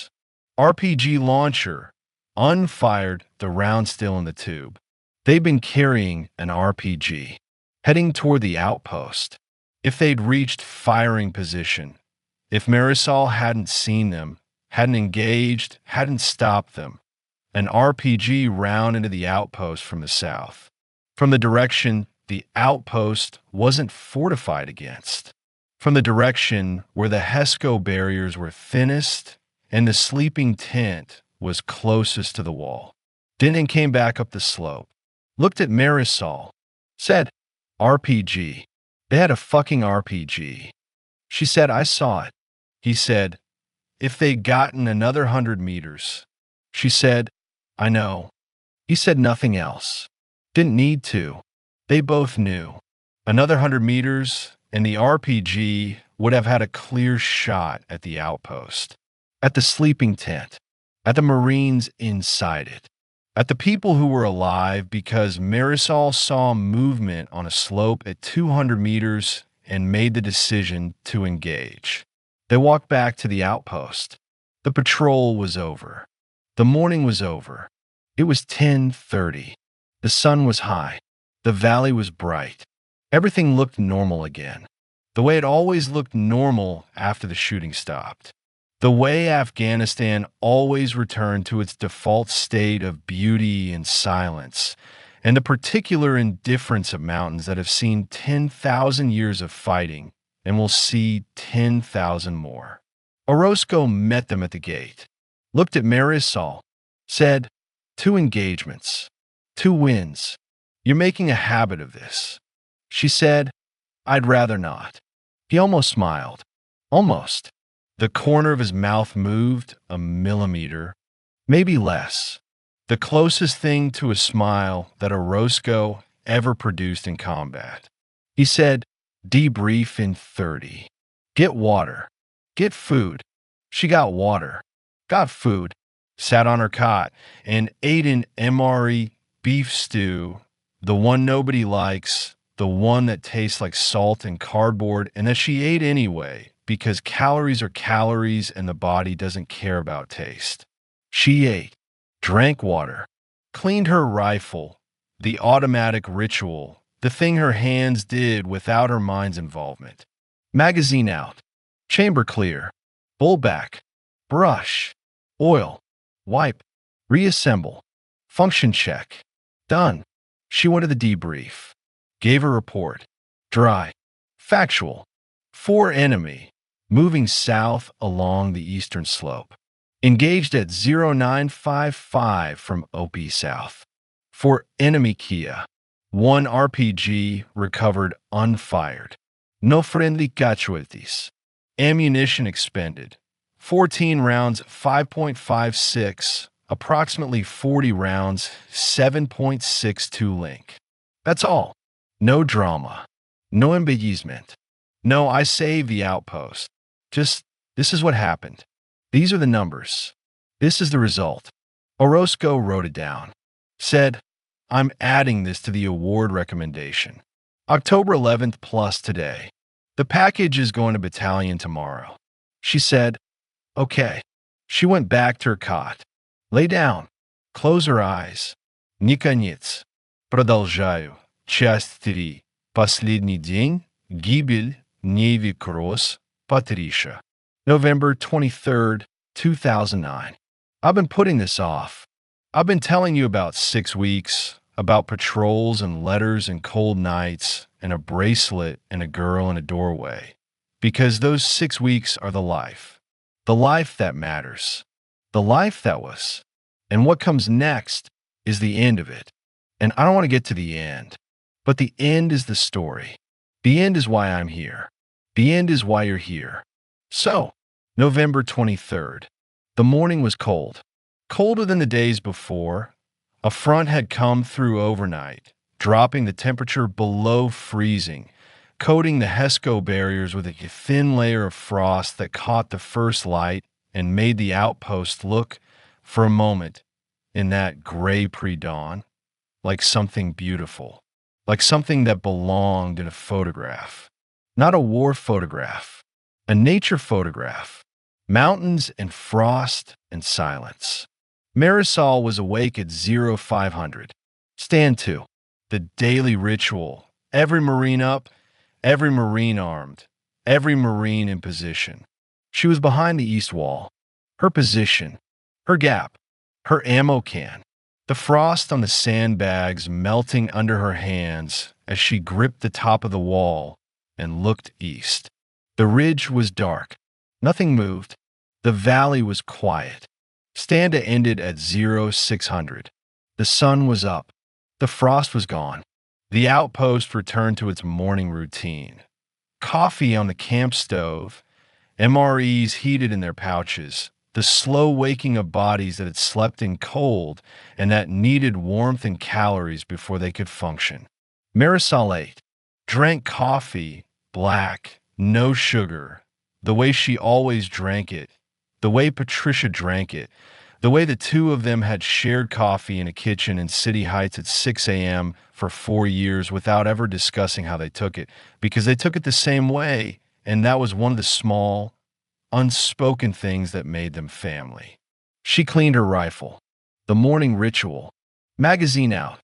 RPG launcher. Unfired, the round still in the tube. They'd been carrying an RPG, heading toward the outpost. If they'd reached firing position, if Marisol hadn't seen them, hadn't engaged, hadn't stopped them, an RPG round into the outpost from the south, from the direction the outpost wasn't fortified against, from the direction where the HESCO barriers were thinnest and the sleeping tent was closest to the wall. Denton came back up the slope, looked at Marisol, said, RPG. They had a fucking RPG. She said, I saw it. He said, if they'd gotten another 100 meters. She said, I know. He said nothing else. Didn't need to. They both knew. Another 100 meters, and the RPG would have had a clear shot at the outpost, at the sleeping tent, at the Marines inside it, at the people who were alive because Marisol saw movement on a slope at 200 meters and made the decision to engage. They walked back to the outpost. The patrol was over. The morning was over. It was 10:30. The sun was high. The valley was bright. Everything looked normal again. The way it always looked normal after the shooting stopped. The way Afghanistan always returned to its default state of beauty and silence, and the particular indifference of mountains that have seen 10,000 years of fighting and will see 10,000 more. Orozco met them at the gate, looked at Marisol, said, 2 engagements, 2 wins. You're making a habit of this. She said, I'd rather not. He almost smiled. Almost. The corner of his mouth moved a millimeter, maybe less. The closest thing to a smile that Orozco ever produced in combat. He said, debrief in 30. Get water. Get food. She got water. Got food. Sat on her cot and ate an MRE beef stew, the one nobody likes, the one that tastes like salt and cardboard, and that she ate anyway, because calories are calories and the body doesn't care about taste. She ate, drank water, cleaned her rifle, the automatic ritual, the thing her hands did without her mind's involvement. Magazine out, chamber clear, bull back, brush, oil, wipe, reassemble, function check. Done. She went to the debrief. Gave her report. Dry. Factual. 4 enemy. Moving south along the eastern slope. Engaged at 0955 from OP South. 4 enemy Kia. 1 RPG recovered unfired. No friendly casualties. Ammunition expended. 14 rounds, 5.56, approximately 40 rounds, 7.62 link. That's all. No drama. No embellishment. No, I saved the outpost. Just, this is what happened. These are the numbers. This is the result. Orozco wrote it down. Said, I'm adding this to the award recommendation. October 11th plus today. The package is going to battalion tomorrow. She said, okay. She went back to her cot. Lay down. Close her eyes. Никонец. Продолжаю. Часть 3. Последний день. Гибель. Navy Cross. Patricia. November 23rd, 2009. I've been putting this off. I've been telling you about 6 weeks, about patrols and letters and cold nights and a bracelet and a girl in a doorway. Because those 6 weeks are the life. The life that matters. The life that was. And what comes next is the end of it. And I don't want to get to the end. But the end is the story. The end is why I'm here. The end is why you're here. So, November 23rd. The morning was cold. Colder than the days before. A front had come through overnight, dropping the temperature below freezing, coating the HESCO barriers with a thin layer of frost that caught the first light and made the outpost look, for a moment, in that gray pre-dawn, like something beautiful, like something that belonged in a photograph. Not a war photograph, a nature photograph. Mountains and frost and silence. Marisol was awake at 0500. Stand to. The daily ritual. Every Marine up, every Marine armed, every Marine in position. She was behind the east wall. Her position, her gap, her ammo can. The frost on the sandbags melting under her hands as she gripped the top of the wall and looked east. The ridge was dark. Nothing moved. The valley was quiet. Standa ended at 0600. The sun was up. The frost was gone. The outpost returned to its morning routine. Coffee on the camp stove, MREs heated in their pouches, the slow waking of bodies that had slept in cold and that needed warmth and calories before they could function. Marisol ate, drank coffee, black, no sugar, the way she always drank it, the way Patricia drank it, the way the two of them had shared coffee in a kitchen in City Heights at 6 a.m. for 4 years without ever discussing how they took it, because they took it the same way, and that was one of the small, unspoken things that made them family. She cleaned her rifle. The morning ritual. Magazine out.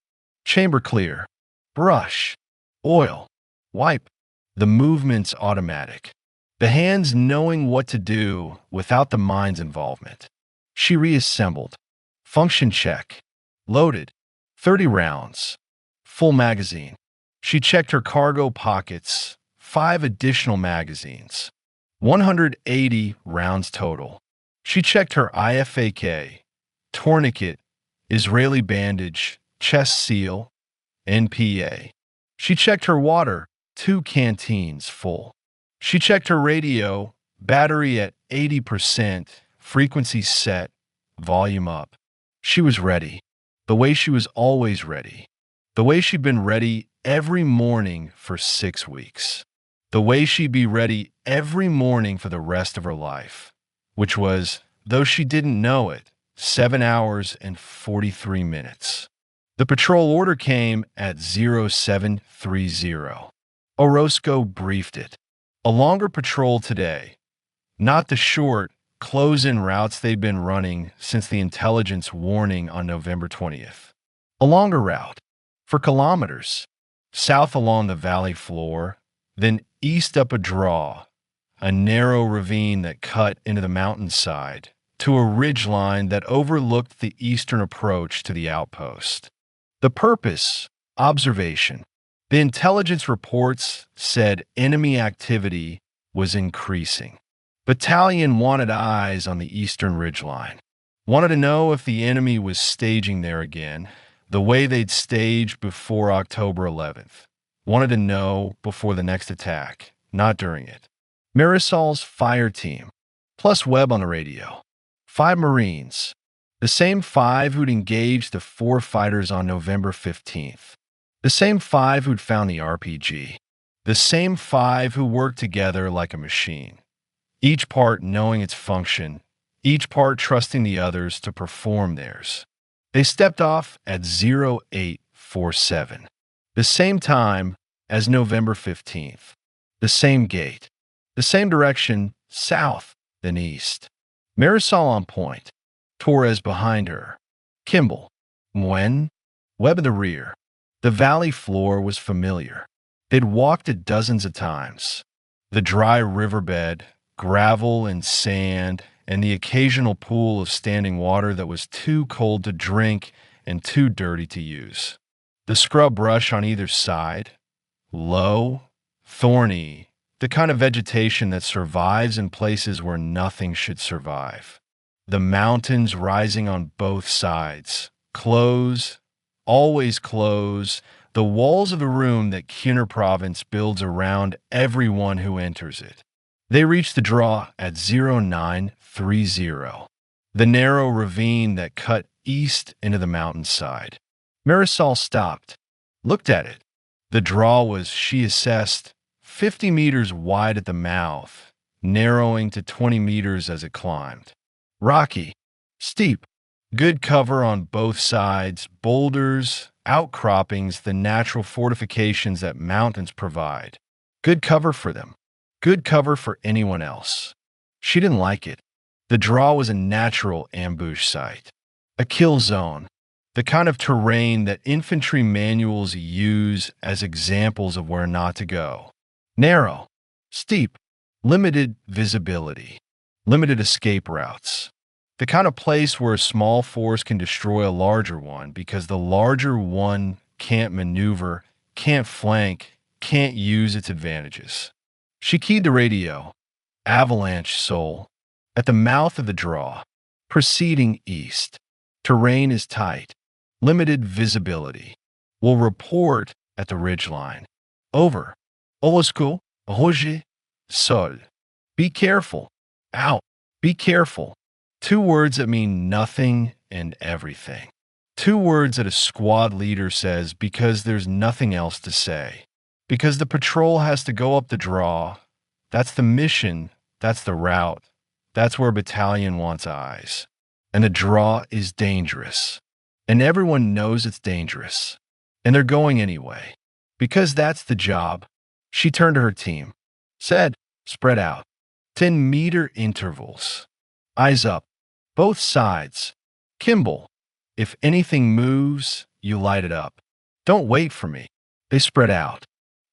Chamber clear. Brush. Oil. Wipe. The movements automatic. The hands knowing what to do without the mind's involvement. She reassembled. Function check. Loaded. 30 rounds. Full magazine. She checked her cargo pockets. 5 additional magazines. 180 rounds total. She checked her IFAK, tourniquet, Israeli bandage, chest seal, NPA. She checked her water, 2 canteens full. She checked her radio, battery at 80%, frequency set, volume up. She was ready, the way she was always ready, the way she'd been ready every morning for 6 weeks, the way she'd be ready every morning for the rest of her life, which was, though she didn't know it, 7 hours and 43 minutes. The patrol order came at 0730. Orozco briefed it. A longer patrol today, not the short, close-in routes they'd been running since the intelligence warning on November 20th. A longer route, for kilometers, south along the valley floor, then east up a draw, a narrow ravine that cut into the mountainside to a ridgeline that overlooked the eastern approach to the outpost. The purpose, observation. The intelligence reports said enemy activity was increasing. Battalion wanted eyes on the eastern ridgeline. Wanted to know if the enemy was staging there again, the way they'd staged before October 11th. Wanted to know before the next attack, not during it. Marisol's fire team, plus Webb on the radio. 5 Marines, the same 5 who'd engaged the 4 fighters on November 15th. The same 5 who'd found the RPG. The same 5 who worked together like a machine. Each part knowing its function, each part trusting the others to perform theirs. They stepped off at 0847, the same time as November 15th, the same gate, the same direction, south than east. Marisol on point, Torres behind her, Kimball, Nguyen, Webb in the rear. The valley floor was familiar. They'd walked it dozens of times. The dry riverbed, gravel and sand, and the occasional pool of standing water that was too cold to drink and too dirty to use. The scrub brush on either side, low, thorny, the kind of vegetation that survives in places where nothing should survive. The mountains rising on both sides, close, always close, the walls of the room that Kiener Province builds around everyone who enters it. They reached the draw at 0930, the narrow ravine that cut east into the mountainside. Marisol stopped, looked at it. The draw was, she assessed, 50 meters wide at the mouth, narrowing to 20 meters as it climbed. Rocky, steep, good cover on both sides, boulders, outcroppings, the natural fortifications that mountains provide. Good cover for them. Good cover for anyone else. She didn't like it. The draw was a natural ambush site. A kill zone. The kind of terrain that infantry manuals use as examples of where not to go. Narrow, steep, limited visibility, limited escape routes. The kind of place where a small force can destroy a larger one because the larger one can't maneuver, can't flank, can't use its advantages. She keyed the radio. Avalanche Soul. At the mouth of the draw. Proceeding east. Terrain is tight. Limited visibility. Will report at the ridgeline. Over. Olosco. Roger. Sol. Be careful. Out. Be careful. 2 words that mean nothing and everything. 2 words that a squad leader says because there's nothing else to say. Because the patrol has to go up the draw. That's the mission. That's the route. That's where a battalion wants eyes. And the draw is dangerous. And everyone knows it's dangerous. And they're going anyway. Because that's the job. She turned to her team. Said, spread out. 10-meter intervals. Eyes up. Both sides. Kimball. If anything moves, you light it up. Don't wait for me. They spread out.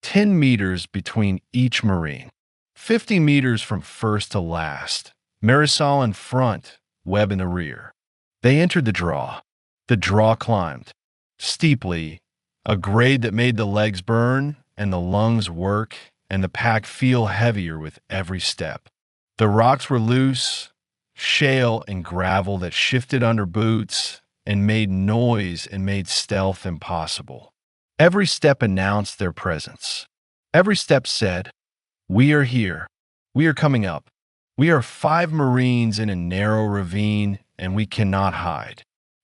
10 meters between each Marine. 50 meters from first to last. Marisol in front, Webb in the rear. They entered the draw. The draw climbed. Steeply, a grade that made the legs burn and the lungs work and the pack feel heavier with every step. The rocks were loose, shale and gravel that shifted under boots and made noise and made stealth impossible. Every step announced their presence. Every step said, "We are here. We are coming up. We are 5 Marines in a narrow ravine, and we cannot hide."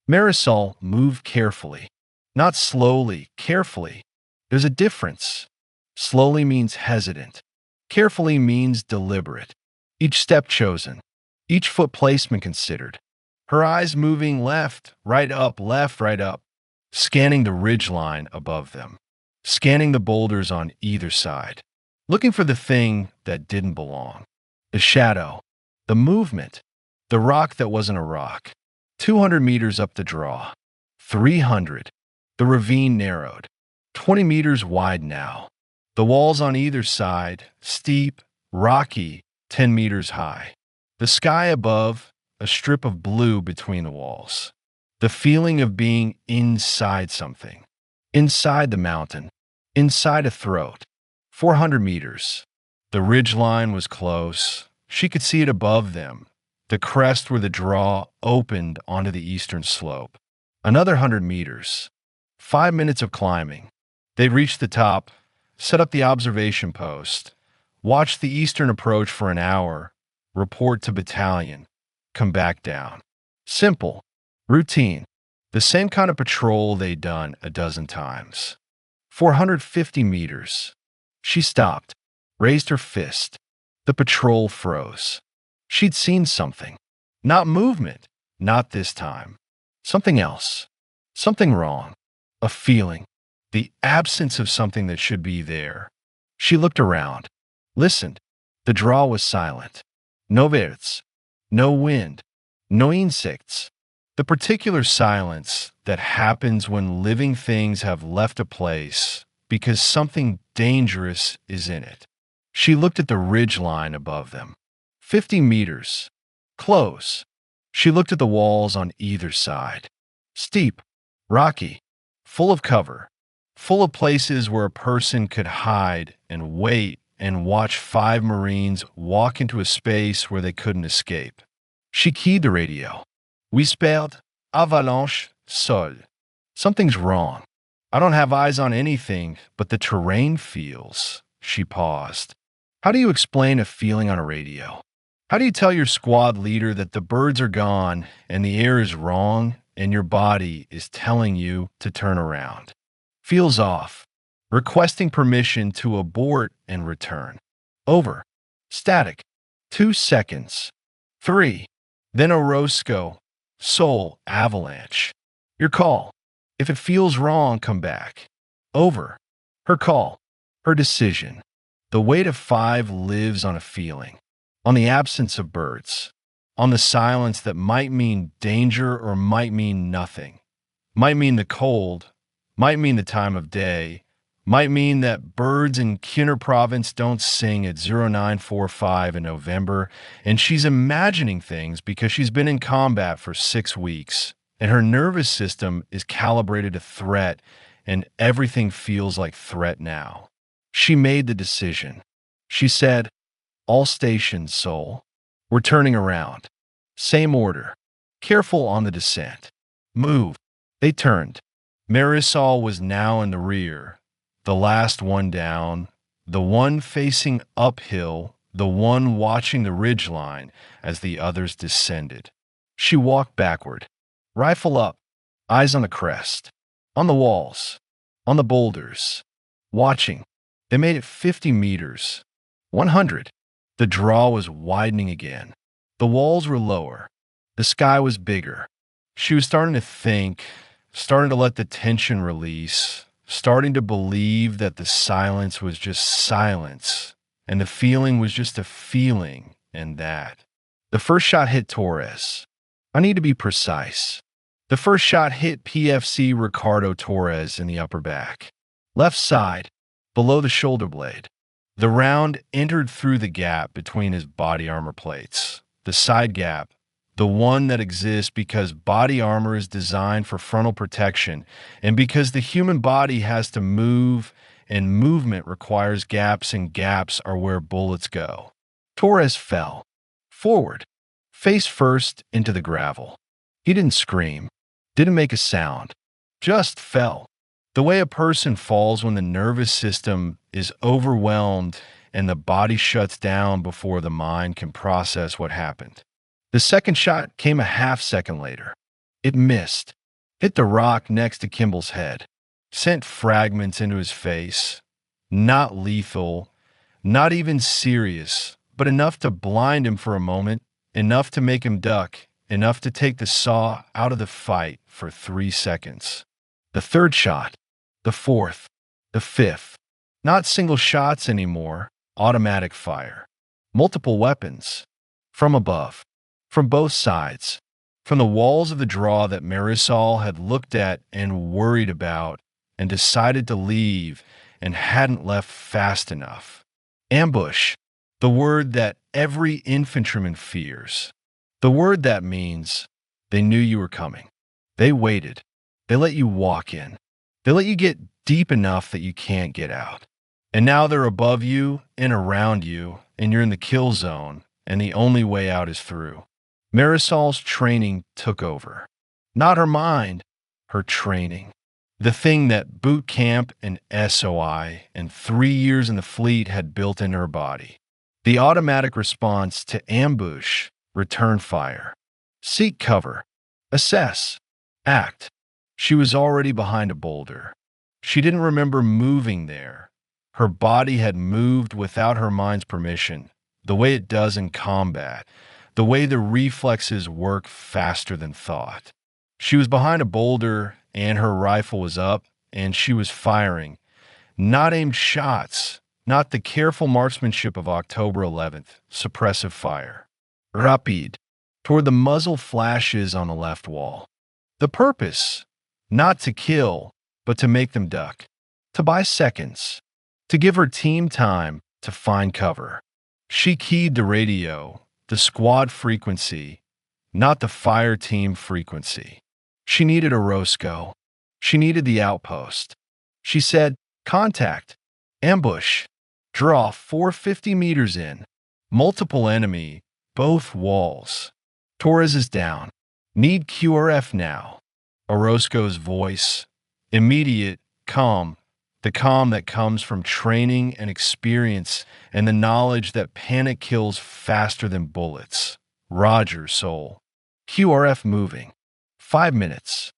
Marisol moved carefully. Not slowly, carefully. There's a difference. Slowly means hesitant. Carefully means deliberate. Each step chosen. Each foot placement considered. Her eyes moving left, right up, scanning the ridgeline above them, scanning the boulders on either side, looking for the thing that didn't belong. The shadow, the movement, the rock that wasn't a rock. 200 meters up the draw. 300. The ravine narrowed. 20 meters wide now. The walls on either side, steep, rocky, 10 meters high. The sky above, a strip of blue between the walls. The feeling of being inside something. Inside the mountain. Inside a throat. 400 meters. The ridge line was close. She could see it above them, the crest where the draw opened onto the eastern slope. Another 100 meters. 5 minutes of climbing. They reached the top, set up the observation post, watched the eastern approach for an hour, report to battalion, come back down. Simple. Routine. The same kind of patrol they'd done a dozen times. 450 meters. She stopped, raised her fist. The patrol froze. She'd seen something. Not movement, not this time. Something else. Something wrong. A feeling. The absence of something that should be there. She looked around, listened. The draw was silent. No birds, no wind, no insects. The particular silence that happens when living things have left a place because something dangerous is in it. She looked at the ridge line above them. 50 meters. Close. She looked at the walls on either side. Steep, rocky, full of cover, full of places where a person could hide and wait and watch 5 Marines walk into a space where they couldn't escape. She keyed the radio. We spelled avalanche sol. Something's wrong. I don't have eyes on anything, but the terrain feels. She paused. How do you explain a feeling on a radio? How do you tell your squad leader that the birds are gone and the air is wrong and your body is telling you to turn around? Feels off. Requesting permission to abort and return. Over. Static. 2 seconds. 3. Then a Roscoe. Soul avalanche. Your call. If it feels wrong, come back. Over. Her call. Her decision. The weight of 5 lives on a feeling. On the absence of birds. On the silence that might mean danger or might mean nothing. Might mean the cold. Might mean the time of day. Might mean that birds in Kinner province don't sing at 0945 in November, and she's imagining things because she's been in combat for 6 weeks, and her nervous system is calibrated to threat, and everything feels like threat now. She made the decision. She said, all stations, Soul. We're turning around. Same order. Careful on the descent. Move. They turned. Marisol was now in the rear. The last one down, the one facing uphill, the one watching the ridgeline as the others descended. She walked backward, rifle up, eyes on the crest, on the walls, on the boulders, watching. They made it 50 meters, 100. The draw was widening again. The walls were lower. The sky was bigger. She was starting to think, starting to let the tension release, starting to believe that the silence was just silence, and the feeling was just a feeling, and that. The first shot hit Torres. I need to be precise. The first shot hit PFC Ricardo Torres in the upper back. Left side, below the shoulder blade. The round entered through the gap between his body armor plates. The side gap, the one that exists because body armor is designed for frontal protection and because the human body has to move and movement requires gaps and gaps are where bullets go. Torres fell. Forward. Face first into the gravel. He didn't scream. Didn't make a sound. Just fell. The way a person falls when the nervous system is overwhelmed and the body shuts down before the mind can process what happened. The second shot came a half second later. It missed. Hit the rock next to Kimball's head. Sent fragments into his face. Not lethal. Not even serious, but enough to blind him for a moment. Enough to make him duck. Enough to take the saw out of the fight for 3 seconds. The third shot. The fourth. The fifth. Not single shots anymore. Automatic fire. Multiple weapons. From above. From both sides, from the walls of the draw that Marisol had looked at and worried about and decided to leave and hadn't left fast enough. Ambush, the word that every infantryman fears. The word that means they knew you were coming. They waited. They let you walk in. They let you get deep enough that you can't get out. And now they're above you and around you, and you're in the kill zone, and the only way out is through. Marisol's training took over. Not her mind, her training. The thing that boot camp and SOI and 3 years in the fleet had built into her body. The automatic response to ambush, return fire, seek cover, assess, act. She was already behind a boulder. She didn't remember moving there. Her body had moved without her mind's permission, the way it does in combat, the way the reflexes work faster than thought. She was behind a boulder, and her rifle was up, and she was firing. Not aimed shots, not the careful marksmanship of October 11th, suppressive fire. Rapide, toward the muzzle flashes on the left wall. The purpose, not to kill, but to make them duck, to buy seconds, to give her team time to find cover. She keyed the radio, the squad frequency, not the fire team frequency. She needed a Roscoe. She needed the outpost. She said, contact, ambush, draw 450 meters in, multiple enemy, both walls. Torres is down. Need QRF now. Orozco's voice, immediate, calm, the calm that comes from training and experience and the knowledge that panic kills faster than bullets. Roger's soul. QRF moving. 5 minutes.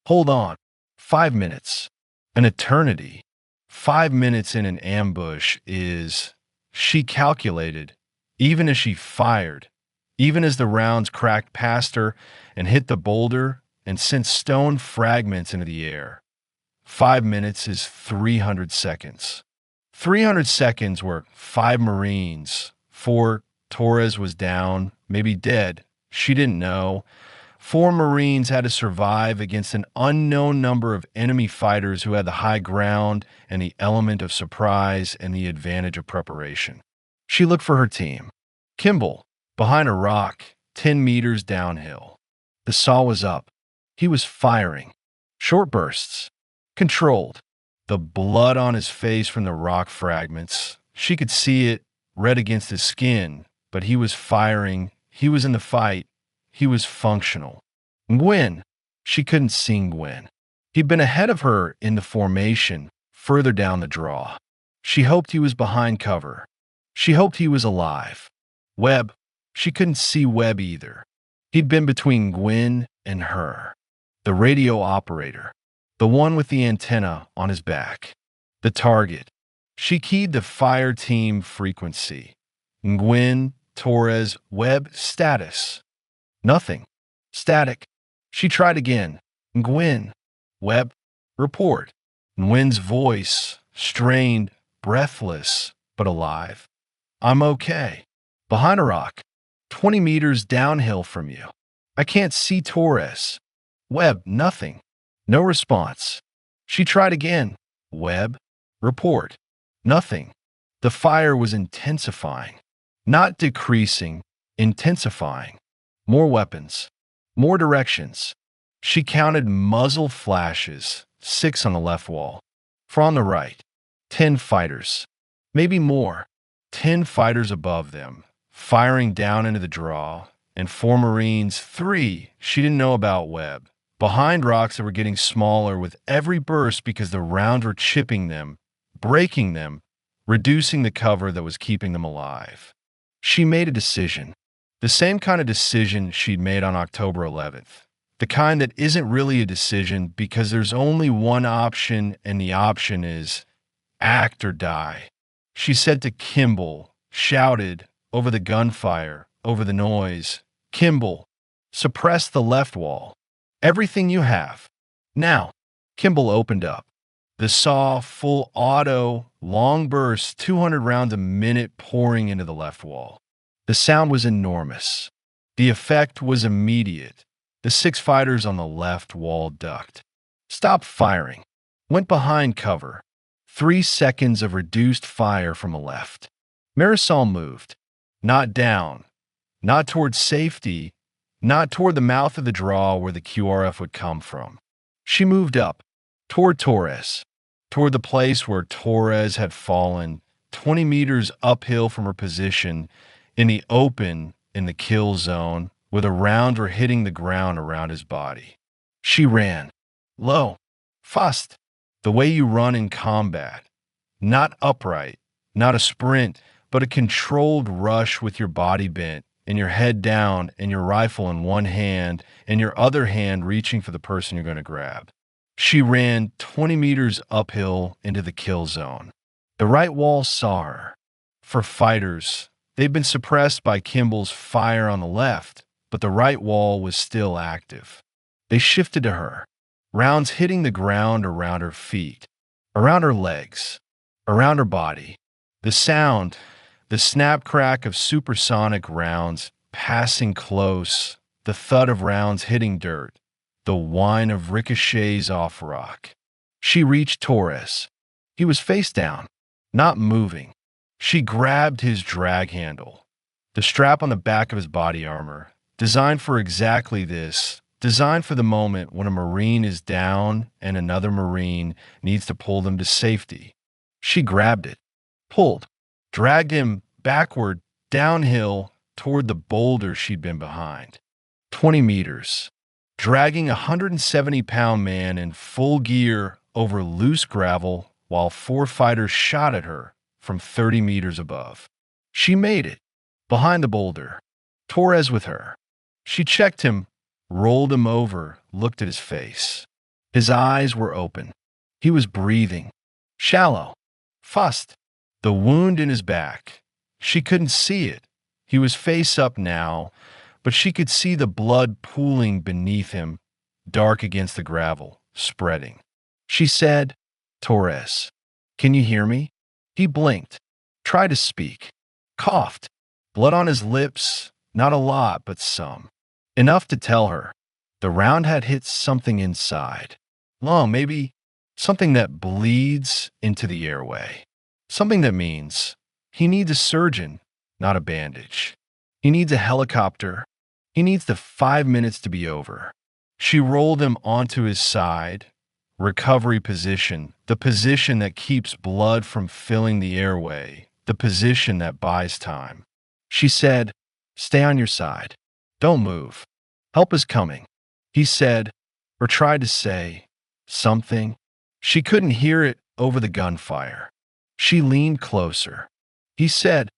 Hold on. 5 minutes. An eternity. 5 minutes in an ambush is, she calculated, even as she fired, even as the rounds cracked past her and hit the boulder and sent stone fragments into the air. 5 minutes is 300 seconds. 300 seconds were 5 Marines. 4, Torres was down, maybe dead. She didn't know. 4 Marines had to survive against an unknown number of enemy fighters who had the high ground and the element of surprise and the advantage of preparation. She looked for her team. Kimball, behind a rock, 10 meters downhill. The saw was up. He was firing. Short bursts. Controlled. The blood on his face from the rock fragments. She could see it, red against his skin, but he was firing. He was in the fight. He was functional. Nguyen. She couldn't see Nguyen. He'd been ahead of her in the formation, further down the draw. She hoped he was behind cover. She hoped he was alive. Webb. She couldn't see Webb either. He'd been between Nguyen and her. The radio operator. The one with the antenna on his back. The target. She keyed the fire team frequency. Nguyen, Torres, Webb, status. Nothing. Static. She tried again. Nguyen. Webb. Report. Nguyen's voice, strained, breathless, but alive. I'm okay. Behind a rock. 20 meters downhill from you. I can't see Torres. Webb, nothing. No response. She tried again. Webb. Report. Nothing. The fire was intensifying. Not decreasing, intensifying. More weapons. More directions. She counted muzzle flashes, 6 on the left wall. For on the right, 10 fighters. Maybe more. 10 fighters above them, firing down into the draw, and 4 Marines, 3 she didn't know about Webb, behind rocks that were getting smaller with every burst because the rounds were chipping them, breaking them, reducing the cover that was keeping them alive. She made a decision. The same kind of decision she'd made on October 11th. The kind that isn't really a decision because there's only one option, and the option is act or die. She said to Kimball, shouted over the gunfire, over the noise, Kimball, suppress the left wall. Everything you have. Now. Kimball opened up. The saw, full auto, long bursts, 200 rounds a minute pouring into the left wall. The sound was enormous. The effect was immediate. The 6 fighters on the left wall ducked. Stopped firing. Went behind cover. 3 seconds of reduced fire from the left. Marisol moved. Not down. Not towards safety, not toward the mouth of the draw where the QRF would come from. She moved up, toward Torres, toward the place where Torres had fallen, 20 meters uphill from her position, in the open in the kill zone, where the rounds were hitting the ground around his body. She ran, low, fast, the way you run in combat, not upright, not a sprint, but a controlled rush with your body bent, and your head down, and your rifle in one hand, and your other hand reaching for the person you're going to grab. She ran 20 meters uphill into the kill zone. The right wall saw her. For fighters, they'd been suppressed by Kimball's fire on the left, but the right wall was still active. They shifted to her, rounds hitting the ground around her feet, around her legs, around her body. The sound, the snap crack of supersonic rounds passing close, the thud of rounds hitting dirt, the whine of ricochets off rock. She reached Torres. He was face down, not moving. She grabbed his drag handle, the strap on the back of his body armor, designed for exactly this, designed for the moment when a Marine is down and another Marine needs to pull them to safety. She grabbed it, pulled, dragged him backward, downhill, toward the boulder she'd been behind. 20 meters, dragging a 170-pound man in full gear over loose gravel while 4 fighters shot at her from 30 meters above. She made it, behind the boulder, Torres with her. She checked him, rolled him over, looked at his face. His eyes were open. He was breathing, shallow, fast. The wound in his back. She couldn't see it. He was face up now, but she could see the blood pooling beneath him, dark against the gravel, spreading. She said, "Torres, can you hear me?" He blinked, tried to speak, coughed, blood on his lips, not a lot, but some. Enough to tell her. The round had hit something inside. Lung, maybe something that bleeds into the airway. Something that means he needs a surgeon, not a bandage. He needs a helicopter. He needs the 5 minutes to be over. She rolled him onto his side, recovery position, the position that keeps blood from filling the airway, the position that buys time. She said, "Stay on your side. Don't move. Help is coming." He said, or tried to say, something. She couldn't hear it over the gunfire. She leaned closer. He said,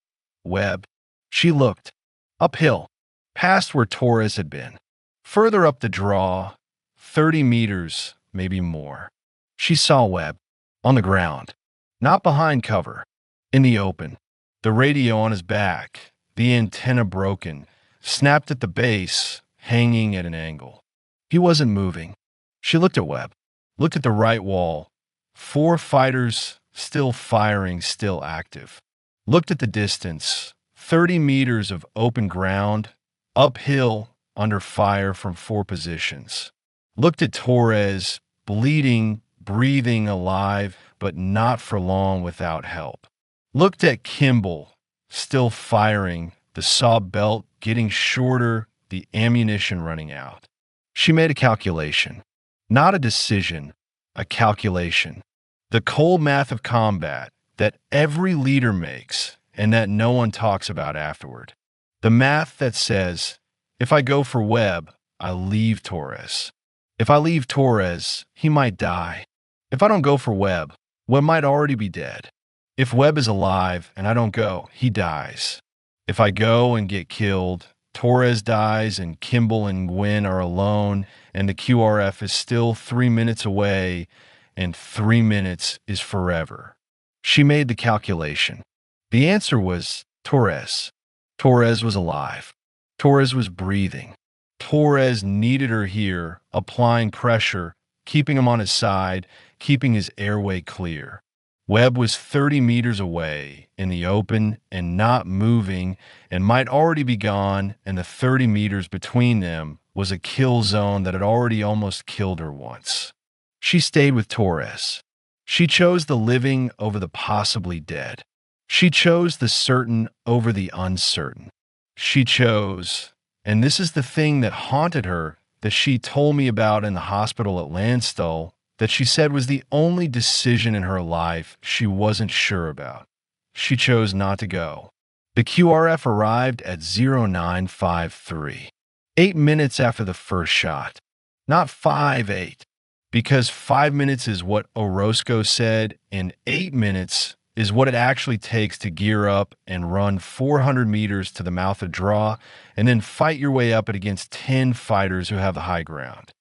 "Webb." She looked, uphill, past where Torres had been. Further up the draw, 30 meters, maybe more. She saw Webb, on the ground, not behind cover, in the open, the radio on his back, the antenna broken, snapped at the base, hanging at an angle. He wasn't moving. She looked at Webb, looked at the right wall. 4 fighters still firing, still active. Looked at the distance, 30 meters of open ground, uphill, under fire from 4 positions. Looked at Torres, bleeding, breathing, alive, but not for long without help. Looked at Kimball, still firing, the saw belt getting shorter, the ammunition running out. She made a calculation, not a decision, a calculation. The cold math of combat that every leader makes and that no one talks about afterward. The math that says, if I go for Webb, I leave Torres. If I leave Torres, he might die. If I don't go for Webb, Webb might already be dead. If Webb is alive and I don't go, he dies. If I go and get killed, Torres dies and Kimball and Gwynn are alone and the QRF is still 3 minutes away and 3 minutes is forever. She made the calculation. The answer was Torres. Torres was alive. Torres was breathing. Torres needed her here, applying pressure, keeping him on his side, keeping his airway clear. Webb was 30 meters away, in the open and not moving, and might already be gone, and the 30 meters between them was a kill zone that had already almost killed her once. She stayed with Torres. She chose the living over the possibly dead. She chose the certain over the uncertain. She chose, And this is the thing that haunted her, that she told me about in the hospital at Landstuhl, that she said was the only decision in her life she wasn't sure about. She chose not to go. The QRF arrived at 0953, 8 minutes after the first shot, not 5-8, because 5 minutes is what Orozco said, and 8 minutes is what it actually takes to gear up and run 400 meters to the mouth of draw and then fight your way up it against 10 fighters who have the high ground.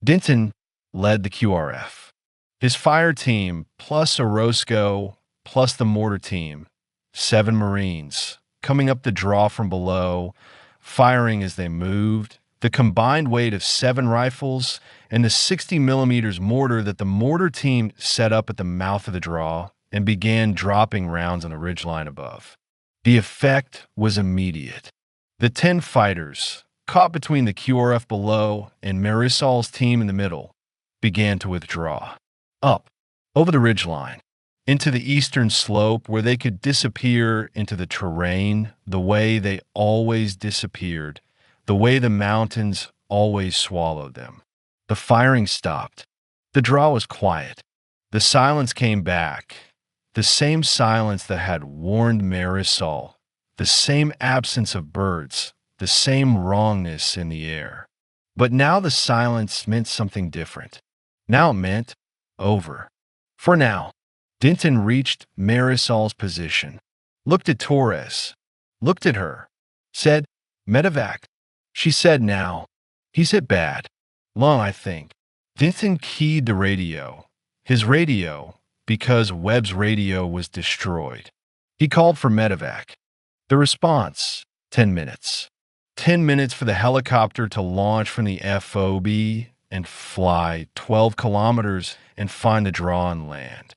Denton led the QRF. His fire team, plus Orozco, plus the mortar team, 7 Marines, coming up the draw from below, firing as they moved, the combined weight of 7 rifles and the 60 millimeters mortar that the mortar team set up at the mouth of the draw and began dropping rounds on the ridgeline above. The effect was immediate. The 10 fighters, caught between the QRF below and Marisol's team in the middle, began to withdraw. Up, over the ridgeline, into the eastern slope where they could disappear into the terrain the way they always disappeared, the way the mountains always swallowed them. The firing stopped. The draw was quiet. The silence came back. The same silence that had warned Marisol, the same absence of birds, the same wrongness in the air. But now the silence meant something different. Now it meant over. For now, Denton reached Marisol's position, looked at Torres, looked at her, said, "Medevac." She said now. He said bad. Long, I think. Denton keyed the radio. His radio, because Webb's radio was destroyed. He called for medevac. The response, 10 minutes. 10 minutes for the helicopter to launch from the FOB and fly 12 kilometers and find the draw on land.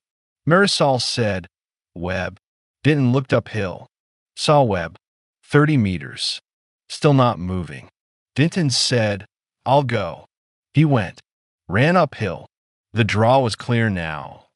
Marisol said, "Webb." Denton looked uphill. Saw Webb, 30 meters. Still not moving. Denton said, "I'll go." He went. Ran uphill. The draw was clear now.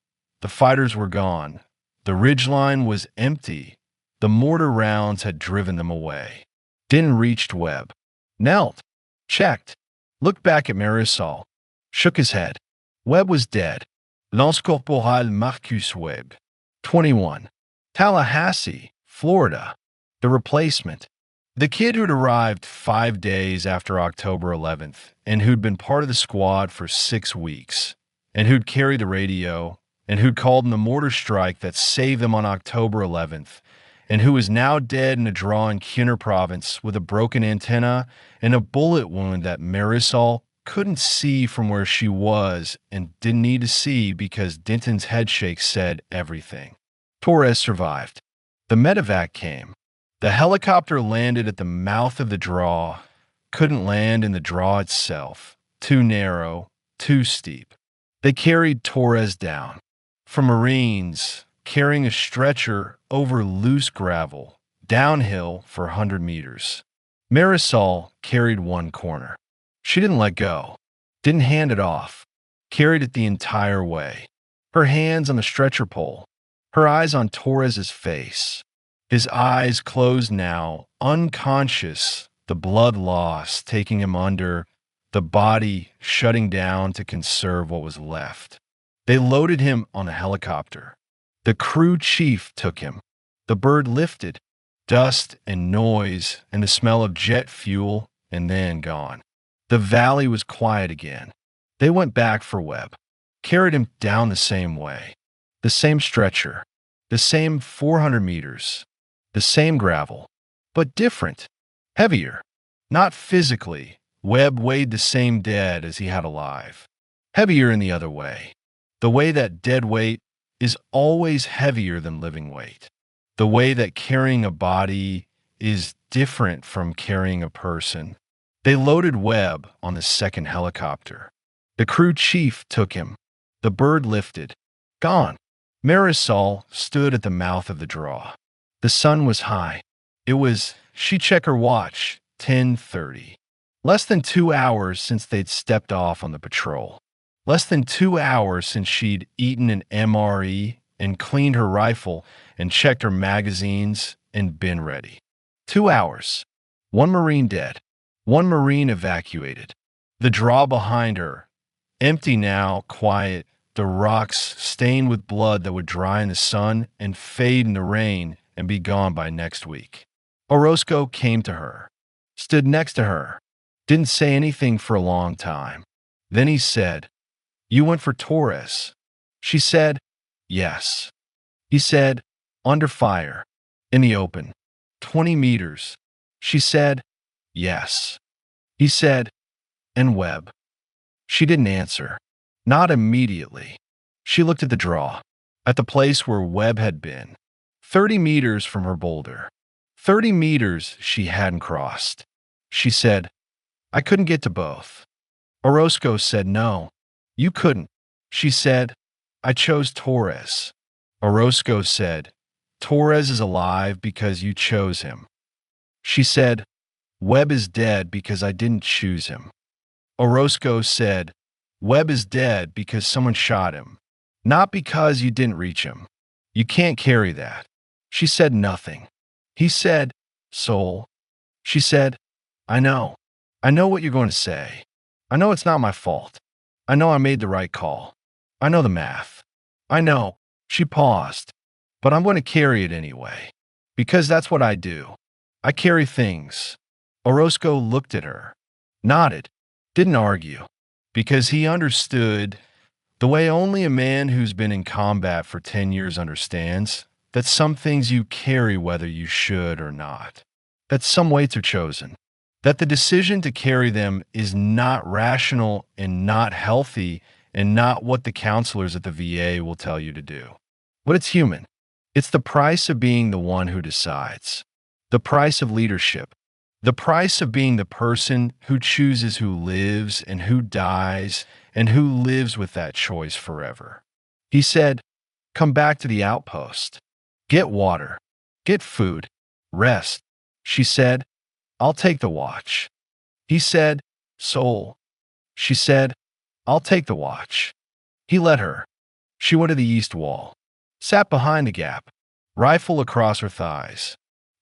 The fighters were gone. The ridgeline was empty. The mortar rounds had driven them away. Denton reached Webb. Knelt. Checked. Looked back at Marisol. Shook his head. Webb was dead. Lance Corporal Marcus Webb, 21. Tallahassee, Florida. The replacement. The kid who'd arrived 5 days after October 11th and who'd been part of the squad for 6 weeks and who'd carried the radio and who'd called in the mortar strike that saved them on October 11th, and who was now dead in a draw in Kiener Province with a broken antenna and a bullet wound that Marisol couldn't see from where she was and didn't need to see because Denton's headshake said everything. Torres survived. The medevac came. The helicopter landed at the mouth of the draw, couldn't land in the draw itself. Too narrow, too steep. They carried Torres down. From Marines, carrying a stretcher over loose gravel, downhill for 100 meters. Marisol carried one corner. She didn't let go, didn't hand it off, carried it the entire way. Her hands on the stretcher pole, her eyes on Torres's face. His eyes closed now, unconscious, the blood loss taking him under, the body shutting down to conserve what was left. They loaded him on a helicopter. The crew chief took him. The bird lifted, dust and noise and the smell of jet fuel, and then gone. The valley was quiet again. They went back for Webb, carried him down the same way. The same stretcher, the same 400 meters, the same gravel, but different, heavier. Not physically. Webb weighed the same dead as he had alive. Heavier in the other way. The way that dead weight is always heavier than living weight. The way that carrying a body is different from carrying a person. They loaded Webb on the second helicopter. The crew chief took him. The bird lifted. Gone. Marisol stood at the mouth of the draw. The sun was high. It was, she checked her watch, 10:30. Less than 2 hours since they'd stepped off on the patrol. Less than 2 hours since she'd eaten an MRE and cleaned her rifle and checked her magazines and been ready. 2 hours. 1 Marine dead. One Marine evacuated. The draw behind her, empty now, quiet, the rocks stained with blood that would dry in the sun and fade in the rain and be gone by next week. Orozco came to her, stood next to her, didn't say anything for a long time. Then he said, "You went for Torres." She said, "Yes." He said, "Under fire, in the open, 20 meters." She said, "Yes." He said, "And Webb?" She didn't answer. Not immediately. She looked at the draw, at the place where Webb had been, 30 meters from her boulder. 30 meters she hadn't crossed. She said, "I couldn't get to both." Orozco said, "No, you couldn't." She said, "I chose Torres." Orozco said, "Torres is alive because you chose him." She said, "Webb is dead because I didn't choose him." Orozco said, "Webb is dead because someone shot him, not because you didn't reach him. You can't carry that." She said nothing. He said, "Soul." She said, "I know. I know what you're going to say. I know it's not my fault. I know I made the right call. I know the math. I know." She paused. "But I'm going to carry it anyway. Because that's what I do. I carry things." Orozco looked at her, nodded, didn't argue, because he understood, the way only a man who's been in combat for 10 years understands, that some things you carry whether you should or not, that some weights are chosen, that the decision to carry them is not rational and not healthy and not what the counselors at the VA will tell you to do. But it's human. It's the price of being the one who decides, the price of leadership, the price of being the person who chooses who lives and who dies and who lives with that choice forever. He said, "Come back to the outpost. Get water. Get food. Rest." She said, "I'll take the watch." He said, "Soul." She said, "I'll take the watch." He let her. She went to the east wall, sat behind the gap, rifle across her thighs,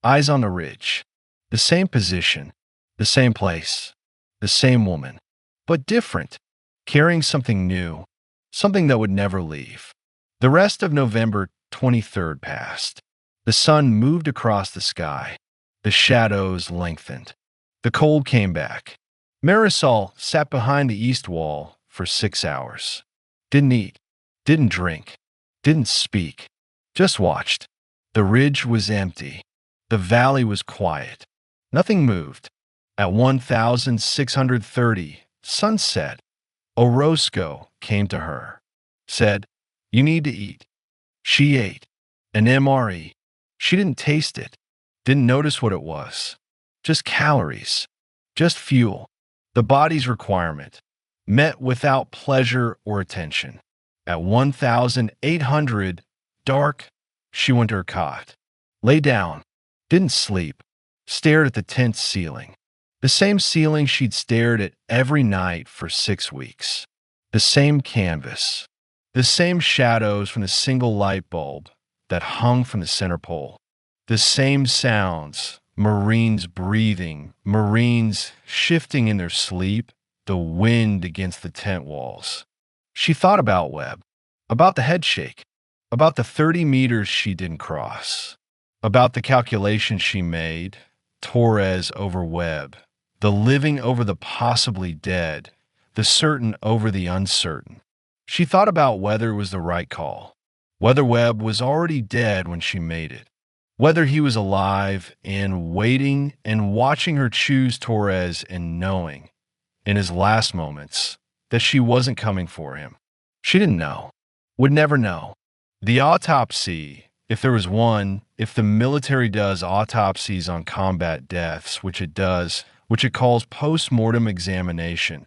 eyes on the ridge. The same position, the same place, the same woman, but different, carrying something new, something that would never leave. The rest of November 23rd passed. The sun moved across the sky. The shadows lengthened. The cold came back. Marisol sat behind the east wall for 6 hours. Didn't eat, didn't drink, didn't speak, just watched. The ridge was empty. The valley was quiet. Nothing moved. At 1630, sunset, Orozco came to her, said, "You need to eat." She ate. An MRE. She didn't taste it, didn't notice what it was. Just calories, just fuel, the body's requirement, met without pleasure or attention. At 1800, dark, she went to her cot, lay down, didn't sleep, stared at the tent ceiling. The same ceiling she'd stared at every night for 6 weeks. The same canvas. The same shadows from the single light bulb that hung from the center pole. The same sounds, Marines breathing, Marines shifting in their sleep, the wind against the tent walls. She thought about Webb, about the head shake, about the 30 meters she didn't cross, about the calculations she made, Torres over Webb, the living over the possibly dead, the certain over the uncertain. She thought about whether it was the right call, whether Webb was already dead when she made it, whether he was alive and waiting and watching her choose Torres and knowing, in his last moments, that she wasn't coming for him. She didn't know, would never know. The autopsy, if there was one, if the military does autopsies on combat deaths, which it does, which it calls post-mortem examination,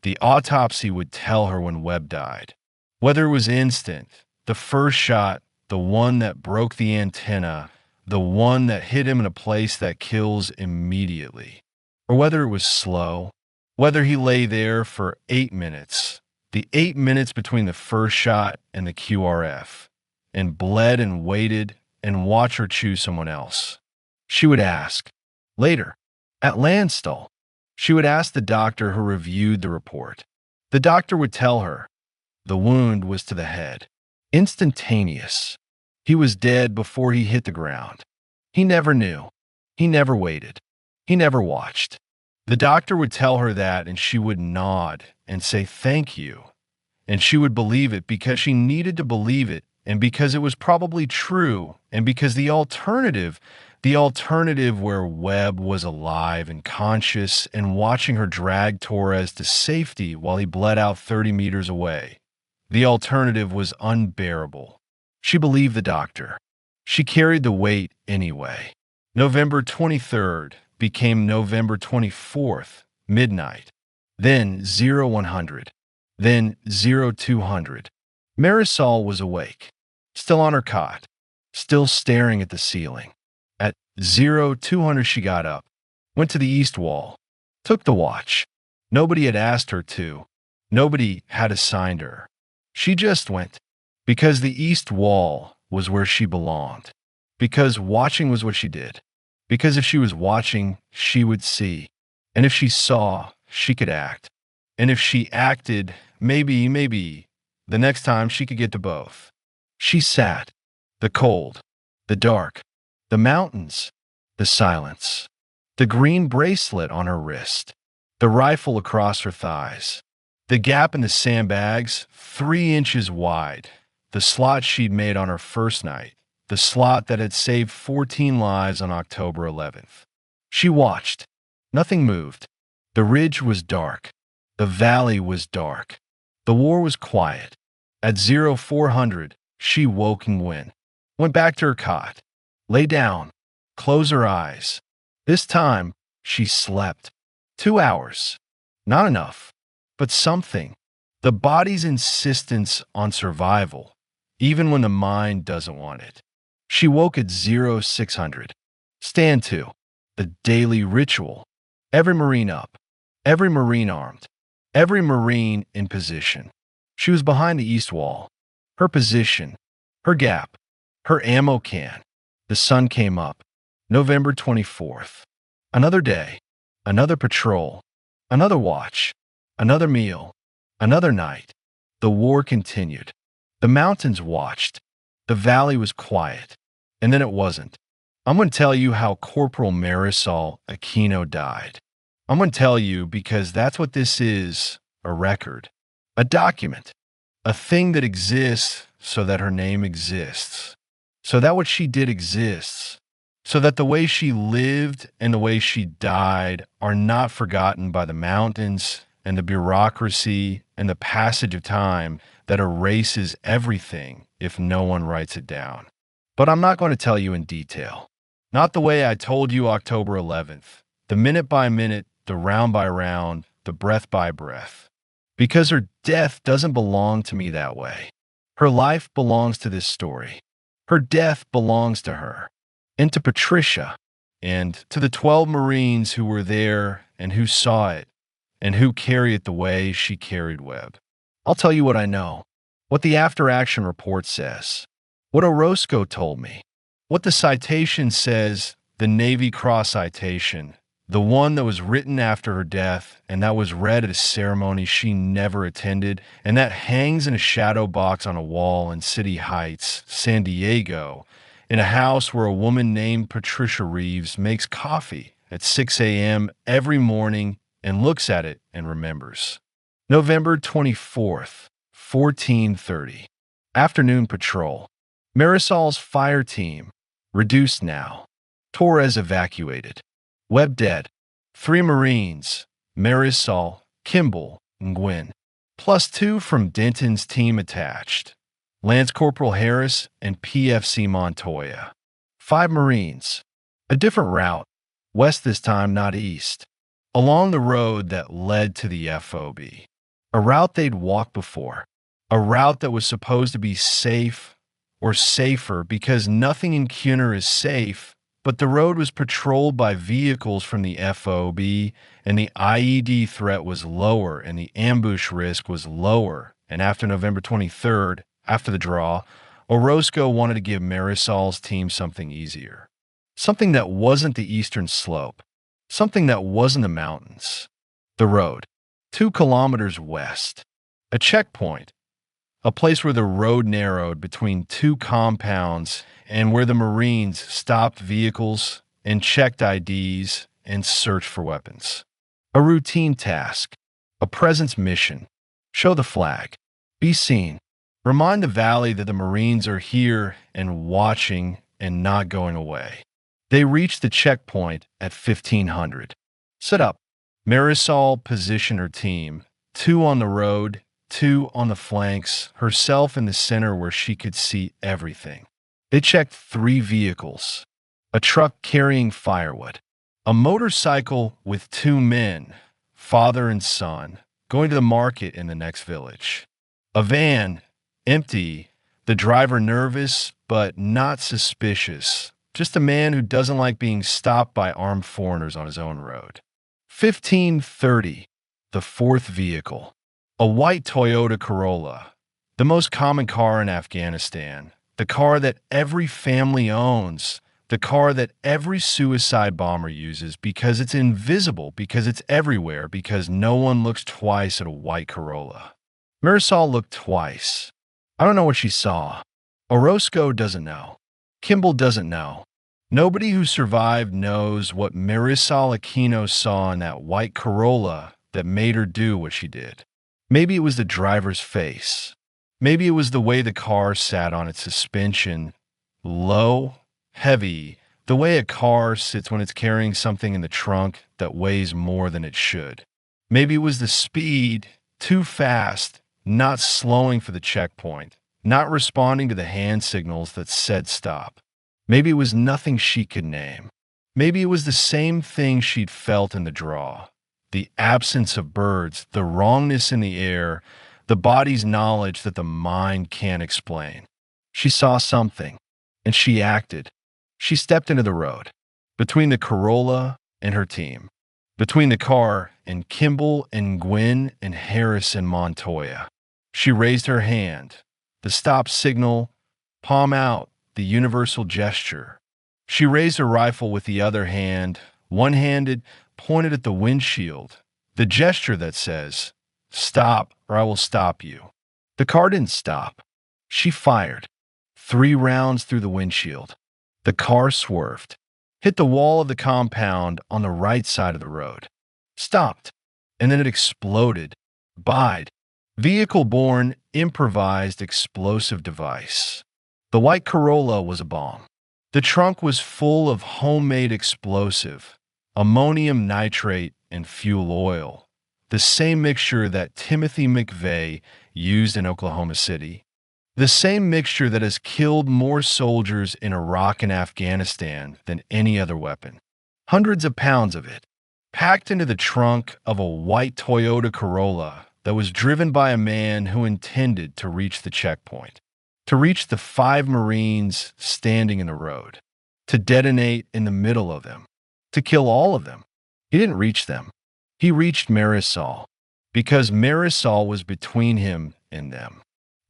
the autopsy would tell her when Webb died. Whether it was instant, the first shot, the one that broke the antenna, the one that hit him in a place that kills immediately, or whether it was slow, whether he lay there for 8 minutes, the 8 minutes between the first shot and the QRF, and bled and waited and watched her choose someone else. She would ask, later, at Landstuhl, She would ask the doctor who reviewed the report. The doctor would tell her the wound was to the head. Instantaneous. He was dead before he hit the ground. He never knew. He never waited. He never watched. The doctor would tell her that, and she would nod and say thank you. And she would believe it because she needed to believe it, and because it was probably true, and because the alternative where Webb was alive and conscious and watching her drag Torres to safety while he bled out 30 meters away, the alternative was unbearable. She believed the doctor. She carried the weight anyway. November 23rd became November 24th, midnight. Then 0100. Then 0200. Marisol was awake, still on her cot, still staring at the ceiling. At 0200 she got up, went to the east wall, took the watch. Nobody had asked her to. Nobody had assigned her. She just went, because the east wall was where she belonged, because watching was what she did, because if she was watching, she would see, and if she saw, she could act, and if she acted, maybe, the next time she could get to both. She sat, the cold, the dark, the mountains, the silence, the green bracelet on her wrist, the rifle across her thighs, the gap in the sandbags 3 inches wide, the slot she'd made on her first night, the slot that had saved 14 lives on October 11th. She watched. Nothing moved. The ridge was dark. The valley was dark. The war was quiet. At 0400, she woke and went back to her cot, lay down, closed her eyes. This time, she slept. 2 hours. Not enough, but something. The body's insistence on survival, even when the mind doesn't want it. She woke at 0600. Stand to. The daily ritual. Every Marine up. Every Marine armed. Every Marine in position. She was behind the east wall. Her position. Her gap. Her ammo can. The sun came up. November 24th. Another day. Another patrol. Another watch. Another meal. Another night. The war continued. The mountains watched. The valley was quiet. And then it wasn't. I'm going to tell you how Corporal Marisol Aquino died. I'm going to tell you because that's what this is, a record. A document. A thing that exists so that her name exists. So that what she did exists. So that the way she lived and the way she died are not forgotten by the mountains and the bureaucracy and the passage of time that erases everything if no one writes it down. But I'm not going to tell you in detail. Not the way I told you October 11th, the minute by minute, the round by round, the breath by breath. Because her death doesn't belong to me that way. Her life belongs to this story. Her death belongs to her, and to Patricia, and to the 12 Marines who were there and who saw it, and who carry it the way she carried Webb. I'll tell you what I know, what the after-action report says, what Orozco told me, what the citation says, the Navy Cross citation, the one that was written after her death and that was read at a ceremony she never attended and that hangs in a shadow box on a wall in City Heights, San Diego, in a house where a woman named Patricia Reeves makes coffee at 6 a.m. every morning and looks at it and remembers. November 24th, 1430. Afternoon patrol. Marisol's fire team, reduced now. Torres evacuated. Webb dead. 3 Marines, Marisol, Kimball, and Gwynn. +2 from Denton's team attached. Lance Corporal Harris and PFC Montoya. 5 Marines. A different route. West this time, not east. Along the road that led to the FOB. A route they'd walked before. A route that was supposed to be safe or safer because nothing in Cunner is safe, but the road was patrolled by vehicles from the FOB and the IED threat was lower and the ambush risk was lower. And after November 23rd, after the draw, Orozco wanted to give Marisol's team something easier. Something that wasn't the eastern slope. something that wasn't the mountains. The road, 2 kilometers west. A checkpoint, a place where the road narrowed between two compounds and where the Marines stopped vehicles and checked IDs and searched for weapons. A routine task, a presence mission. Show the flag. Be seen. Remind the valley that the Marines are here and watching and not going away. They reached the checkpoint at 1500. Set up. Marisol positioned her team, 2 on the road, 2 on the flanks, herself in the center where she could see everything. They checked 3 vehicles, a truck carrying firewood, a motorcycle with 2 men, father and son, going to the market in the next village, a van, empty, the driver nervous but not suspicious, just a man who doesn't like being stopped by armed foreigners on his own road. 1530, the 4th vehicle, a white Toyota Corolla, the most common car in Afghanistan, the car that every family owns, the car that every suicide bomber uses because it's invisible, because it's everywhere, because no one looks twice at a white Corolla. Marisol looked twice. I don't know what she saw. Orozco doesn't know. Kimball doesn't know. Nobody who survived knows what Marisol Aquino saw in that white Corolla that made her do what she did. Maybe it was the driver's face. Maybe it was the way the car sat on its suspension, low, heavy, the way a car sits when it's carrying something in the trunk that weighs more than it should. Maybe it was the speed, too fast, not slowing for the checkpoint, not responding to the hand signals that said stop. Maybe it was nothing she could name. Maybe it was the same thing she'd felt in the draw. The absence of birds, the wrongness in the air, the body's knowledge that the mind can't explain. She saw something, and she acted. She stepped into the road, between the Corolla and her team, between the car and Kimball and Gwynn and Harris and Montoya. She raised her hand, the stop signal, palm out, the universal gesture. She raised her rifle with the other hand, one-handed, pointed at the windshield, the gesture that says, "Stop, or I will stop you." The car didn't stop. She fired. 3 rounds through the windshield. The car swerved, hit the wall of the compound on the right side of the road, stopped, and then it exploded. BIDE. Vehicle-borne, improvised explosive device. The white Corolla was a bomb. The trunk was full of homemade explosive, ammonium nitrate and fuel oil, the same mixture that Timothy McVeigh used in Oklahoma City, the same mixture that has killed more soldiers in Iraq and Afghanistan than any other weapon. Hundreds of pounds of it, packed into the trunk of a white Toyota Corolla that was driven by a man who intended to reach the checkpoint, to reach the 5 Marines standing in the road, to detonate in the middle of them, to kill all of them. He didn't reach them. He reached Marisol, because Marisol was between him and them,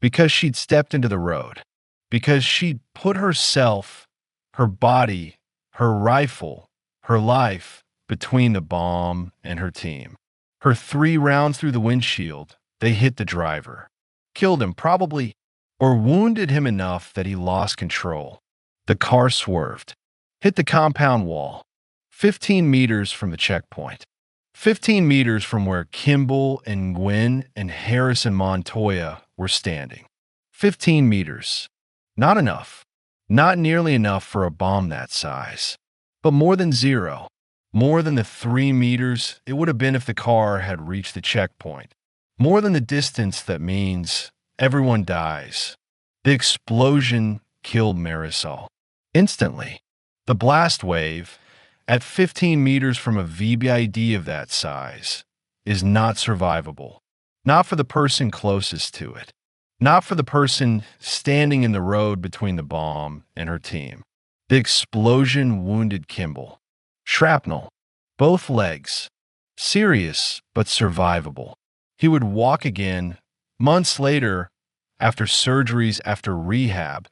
because she'd stepped into the road, because she'd put herself, her body, her rifle, her life between the bomb and her team. Her 3 rounds through the windshield, they hit the driver, killed him probably, or wounded him enough that he lost control. The car swerved, hit the compound wall, 15 meters from the checkpoint, 15 meters from where Kimball and Gwynn and Harris and Montoya were standing. 15 meters. Not enough. Not nearly enough for a bomb that size. But more than 0. More than the 3 meters it would have been if the car had reached the checkpoint. More than the distance that means everyone dies. The explosion killed Marisol. Instantly. The blast wave, at 15 meters from a VBID of that size, is not survivable. Not for the person closest to it. Not for the person standing in the road between the bomb and her team. The explosion wounded Kimball. Shrapnel. Both legs. Serious, but survivable. He would walk again, months later, after surgeries, after rehab,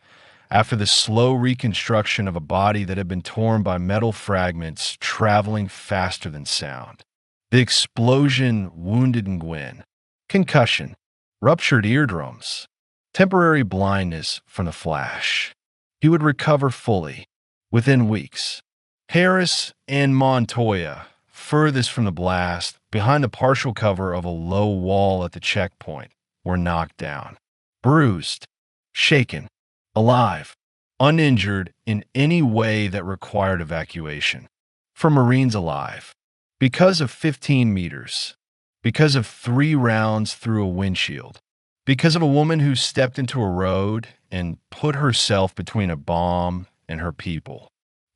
after the slow reconstruction of a body that had been torn by metal fragments traveling faster than sound. The explosion wounded Nguyen. Concussion, ruptured eardrums, temporary blindness from the flash. He would recover fully within weeks. Harris and Montoya, furthest from the blast, behind the partial cover of a low wall at the checkpoint, were knocked down, bruised, shaken, alive, uninjured in any way that required evacuation. For Marines alive, because of 15 meters, because of 3 rounds through a windshield, because of a woman who stepped into a road and put herself between a bomb and her people.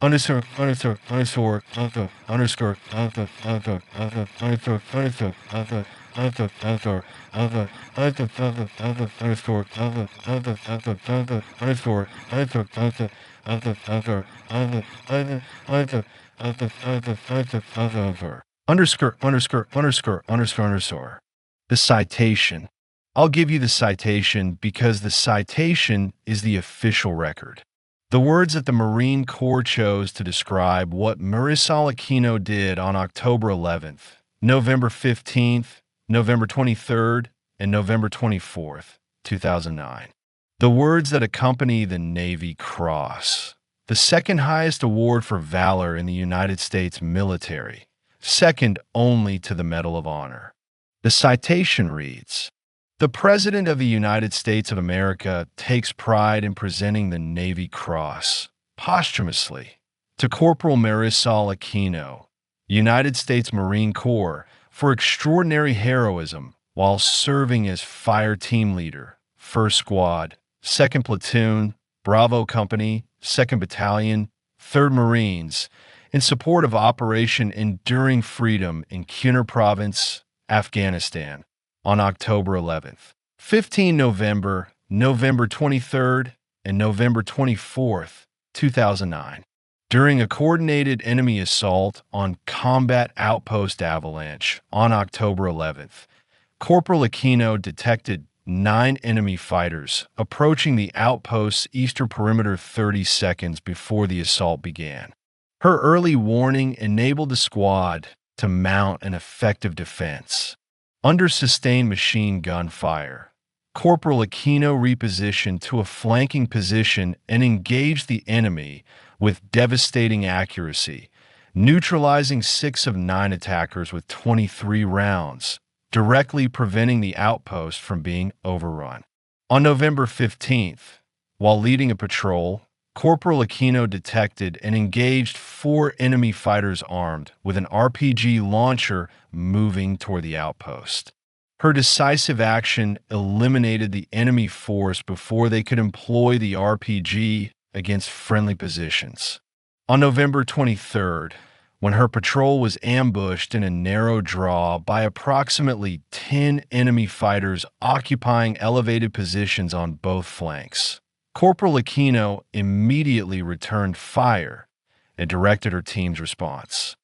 Underscore, underscore, underscore, underscore, underscore, underscore, underscore, underscore, underscore, underscore, underscore, underscore, underscore. The citation. I'll give you the citation because the citation is the official record. The words that the Marine Corps chose to describe what Marisol Aquino did on October 11th, November 15th, November 23rd, and November 24th, 2009. The words that accompany the Navy Cross, the second highest award for valor in the United States military, second only to the Medal of Honor. The citation reads, "The President of the United States of America takes pride in presenting the Navy Cross, posthumously, to Corporal Marisol Aquino, United States Marine Corps, for extraordinary heroism while serving as fire team leader, 1st Squad, 2nd Platoon, Bravo Company, 2nd Battalion, 3rd Marines, in support of Operation Enduring Freedom in Kunar Province, Afghanistan, on October 11th, 15 November, November 23rd, and November 24th, 2009. During a coordinated enemy assault on Combat Outpost Avalanche on October 11th, Corporal Aquino detected 9 enemy fighters approaching the outpost's eastern perimeter 30 seconds before the assault began. Her early warning enabled the squad to mount an effective defense. Under sustained machine gun fire, Corporal Aquino repositioned to a flanking position and engaged the enemy with devastating accuracy, neutralizing 6 of 9 attackers with 23 rounds, directly preventing the outpost from being overrun. On November 15th, while leading a patrol, Corporal Aquino detected and engaged 4 enemy fighters armed with an RPG launcher moving toward the outpost. Her decisive action eliminated the enemy force before they could employ the RPG against friendly positions. On November 23rd, when her patrol was ambushed in a narrow draw by approximately 10 enemy fighters occupying elevated positions on both flanks, Corporal Aquino immediately returned fire and directed her team's response.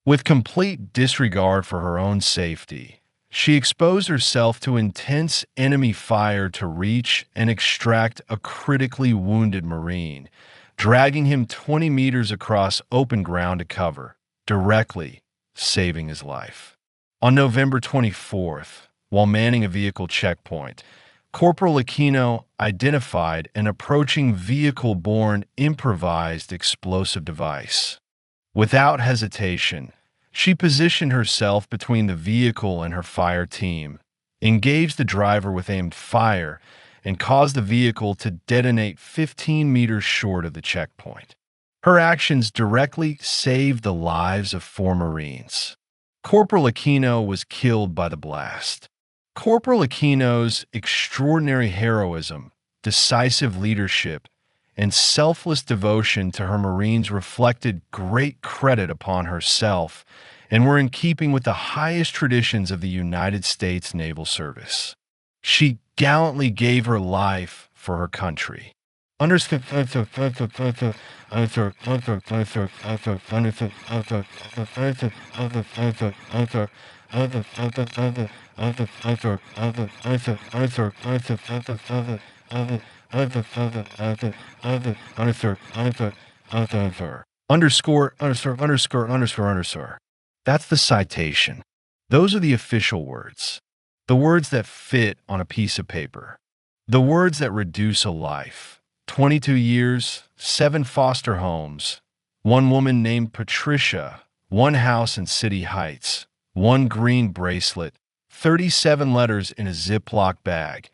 With complete disregard for her own safety, she exposed herself to intense enemy fire to reach and extract a critically wounded Marine, dragging him 20 meters across open ground to cover, directly saving his life. On November 24th, while manning a vehicle checkpoint, Corporal Aquino identified an approaching vehicle-borne improvised explosive device. Without hesitation, she positioned herself between the vehicle and her fire team, engaged the driver with aimed fire, and caused the vehicle to detonate 15 meters short of the checkpoint. Her actions directly saved the lives of 4 Marines. Corporal Aquino was killed by the blast. Corporal Aquino's extraordinary heroism, decisive leadership, and selfless devotion to her Marines reflected great credit upon herself and were in keeping with the highest traditions of the United States Naval Service. She gallantly gave her life for her country. underscore. That's the citation. Those are the official words. The words that fit on a piece of paper. The words that reduce a life. 22 years, 7 foster homes, 1 woman named Patricia, 1 house in City Heights, 1 green bracelet, 37 letters in a Ziploc bag,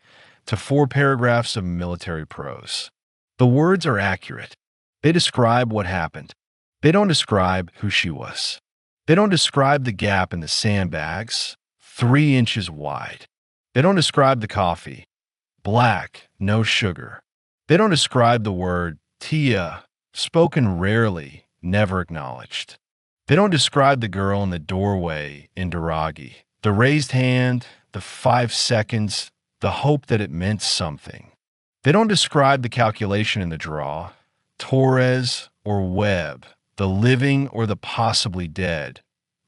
to 4 paragraphs of military prose. The words are accurate. They describe what happened. They don't describe who she was. They don't describe the gap in the sandbags, 3 inches wide. They don't describe the coffee, black, no sugar. They don't describe the word Tia, spoken rarely, never acknowledged. They don't describe the girl in the doorway in Daragi, the raised hand, the 5 seconds, the hope that it meant something. They don't describe the calculation in the draw, Torres or Webb, the living or the possibly dead,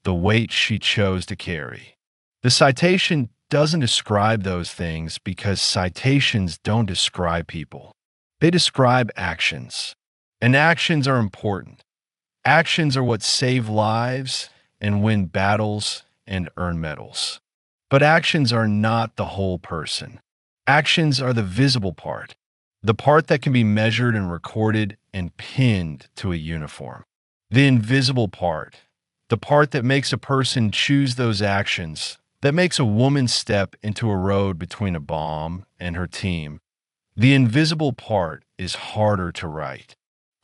the weight she chose to carry. The citation doesn't describe those things because citations don't describe people. They describe actions. And actions are important. Actions are what save lives and win battles and earn medals. But actions are not the whole person. Actions are the visible part, the part that can be measured and recorded and pinned to a uniform. The invisible part, the part that makes a person choose those actions, that makes a woman step into a road between a bomb and her team. The invisible part is harder to write,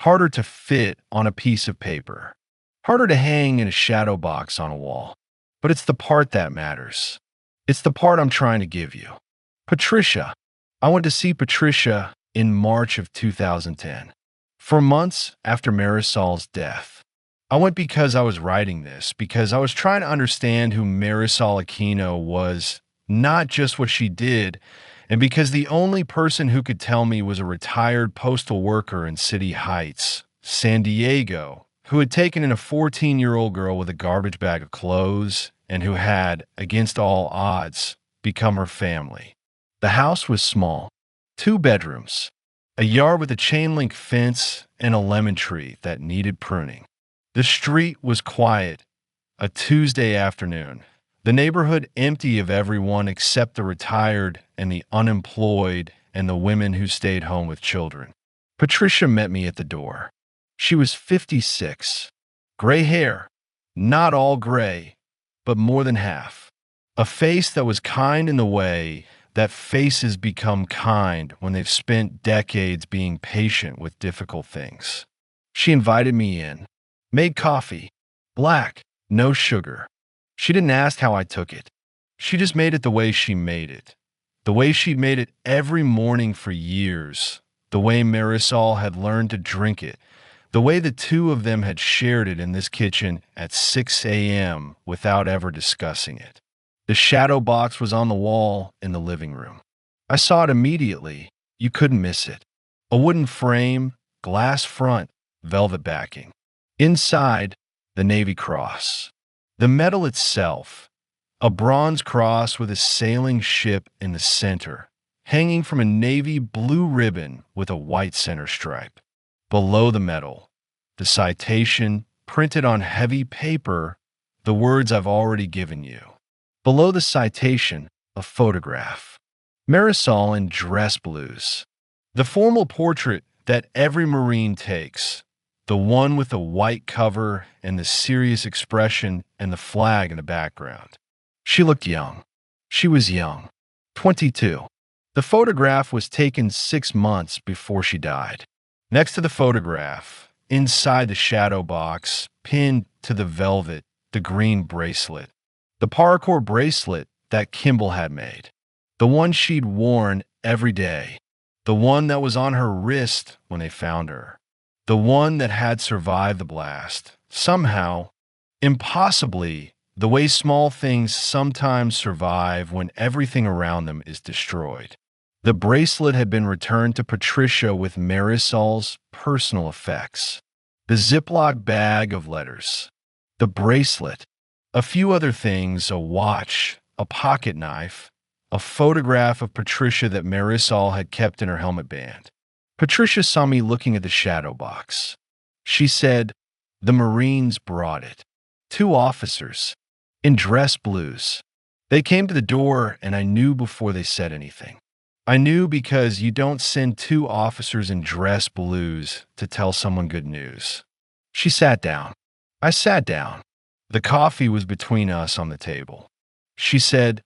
harder to fit on a piece of paper, harder to hang in a shadow box on a wall. But it's the part that matters. It's the part I'm trying to give you. Patricia. I went to see Patricia in March of 2010, 4 months after Marisol's death. I went because I was writing this, because I was trying to understand who Marisol Aquino was, not just what she did, and because the only person who could tell me was a retired postal worker in City Heights, San Diego, who had taken in a 14-year-old girl with a garbage bag of clothes and who had, against all odds, become her family. The house was small, 2 bedrooms, a yard with a chain-link fence and a lemon tree that needed pruning. The street was quiet, a Tuesday afternoon. The neighborhood empty of everyone except the retired and the unemployed and the women who stayed home with children. Patricia met me at the door. She was 56. Gray hair, not all gray, but more than half. A face that was kind in the way that faces become kind when they've spent decades being patient with difficult things. She invited me in, made coffee, black, no sugar. She didn't ask how I took it. She just made it the way she made it. The way she'd made it every morning for years. The way Marisol had learned to drink it. The way the 2 of them had shared it in this kitchen at 6 a.m. without ever discussing it. The shadow box was on the wall in the living room. I saw it immediately. You couldn't miss it. A wooden frame, glass front, velvet backing. Inside, the Navy Cross. The medal itself, a bronze cross with a sailing ship in the center, hanging from a navy blue ribbon with a white center stripe. Below the medal, the citation, printed on heavy paper, the words I've already given you. Below the citation, a photograph. Marisol in dress blues. The formal portrait that every Marine takes. The one with the white cover and the serious expression and the flag in the background. She looked young. She was young. 22. The photograph was taken 6 months before she died. Next to the photograph, inside the shadow box, pinned to the velvet, the green bracelet. The paracord bracelet that Kimball had made. The one she'd worn every day. The one that was on her wrist when they found her. The one that had survived the blast. Somehow, impossibly, the way small things sometimes survive when everything around them is destroyed. The bracelet had been returned to Patricia with Marisol's personal effects. The Ziploc bag of letters. The bracelet. A few other things, a watch, a pocket knife, a photograph of Patricia that Marisol had kept in her helmet band. Patricia saw me looking at the shadow box. She said, "The Marines brought it. 2 officers, in dress blues. They came to the door, and I knew before they said anything. I knew because you don't send 2 officers in dress blues to tell someone good news." She sat down. I sat down. The coffee was between us on the table. She said,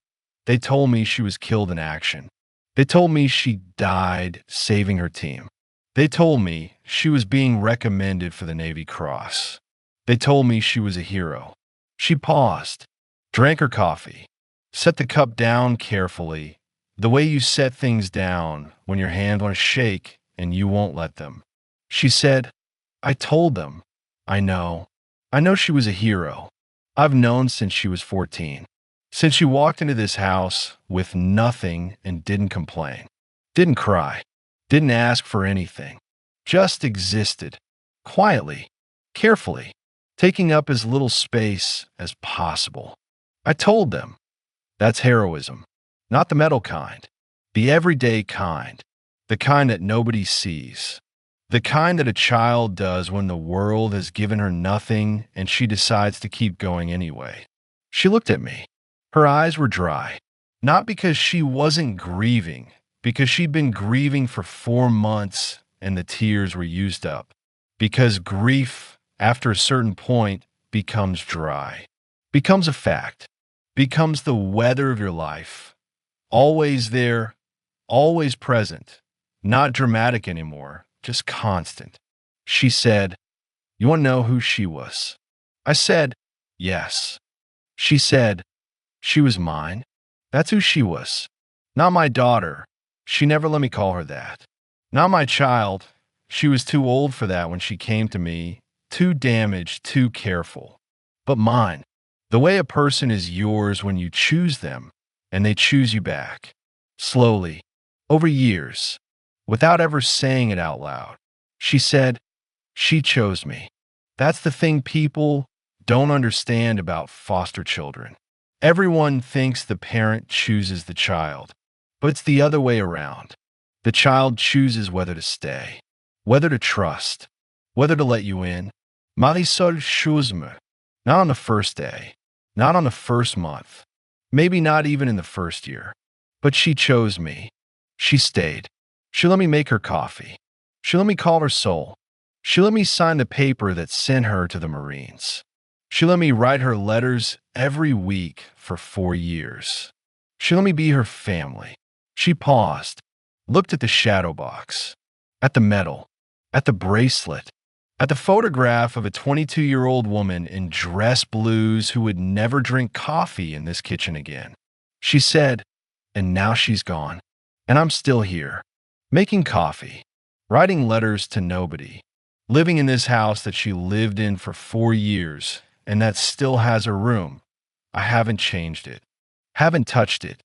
"They told me she was killed in action. They told me she died saving her team. They told me she was being recommended for the Navy Cross. They told me she was a hero." She paused, drank her coffee, set the cup down carefully, the way you set things down when your hand wants to shake and you won't let them. She said, "I told them. I know. I know she was a hero. I've known since she was 14. Since she walked into this house with nothing and didn't complain, didn't cry, didn't ask for anything, just existed, quietly, carefully, taking up as little space as possible. I told them. That's heroism. Not the metal kind, the everyday kind, the kind that nobody sees, the kind that a child does when the world has given her nothing and she decides to keep going anyway." She looked at me. Her eyes were dry, not because she wasn't grieving, because she'd been grieving for 4 months and the tears were used up, because grief, after a certain point, becomes dry, becomes a fact, becomes the weather of your life, always there, always present, not dramatic anymore, just constant. She said, "You want to know who she was?" I said, "Yes." She said, "She was mine. That's who she was. Not my daughter. She never let me call her that. Not my child. She was too old for that when she came to me, too damaged, too careful. But mine. The way a person is yours when you choose them, and they choose you back. Slowly, over years, without ever saying it out loud." She said, "She chose me." That's the thing people don't understand about foster children. Everyone thinks the parent chooses the child, but it's the other way around. The child chooses whether to stay, whether to trust, whether to let you in. Marisol chose me. Not on the first day, not on the first month, maybe not even in the first year, but she chose me. She stayed. She let me make her coffee. She let me call her soul. She let me sign the paper that sent her to the Marines. She let me write her letters every week for 4 years. She let me be her family. She paused, looked at the shadow box, at the medal, at the bracelet, at the photograph of a 22-year-old woman in dress blues who would never drink coffee in this kitchen again. She said, "And now she's gone, and I'm still here, making coffee, writing letters to nobody, living in this house that she lived in for 4 years, and that still has her room. I haven't changed it, haven't touched it.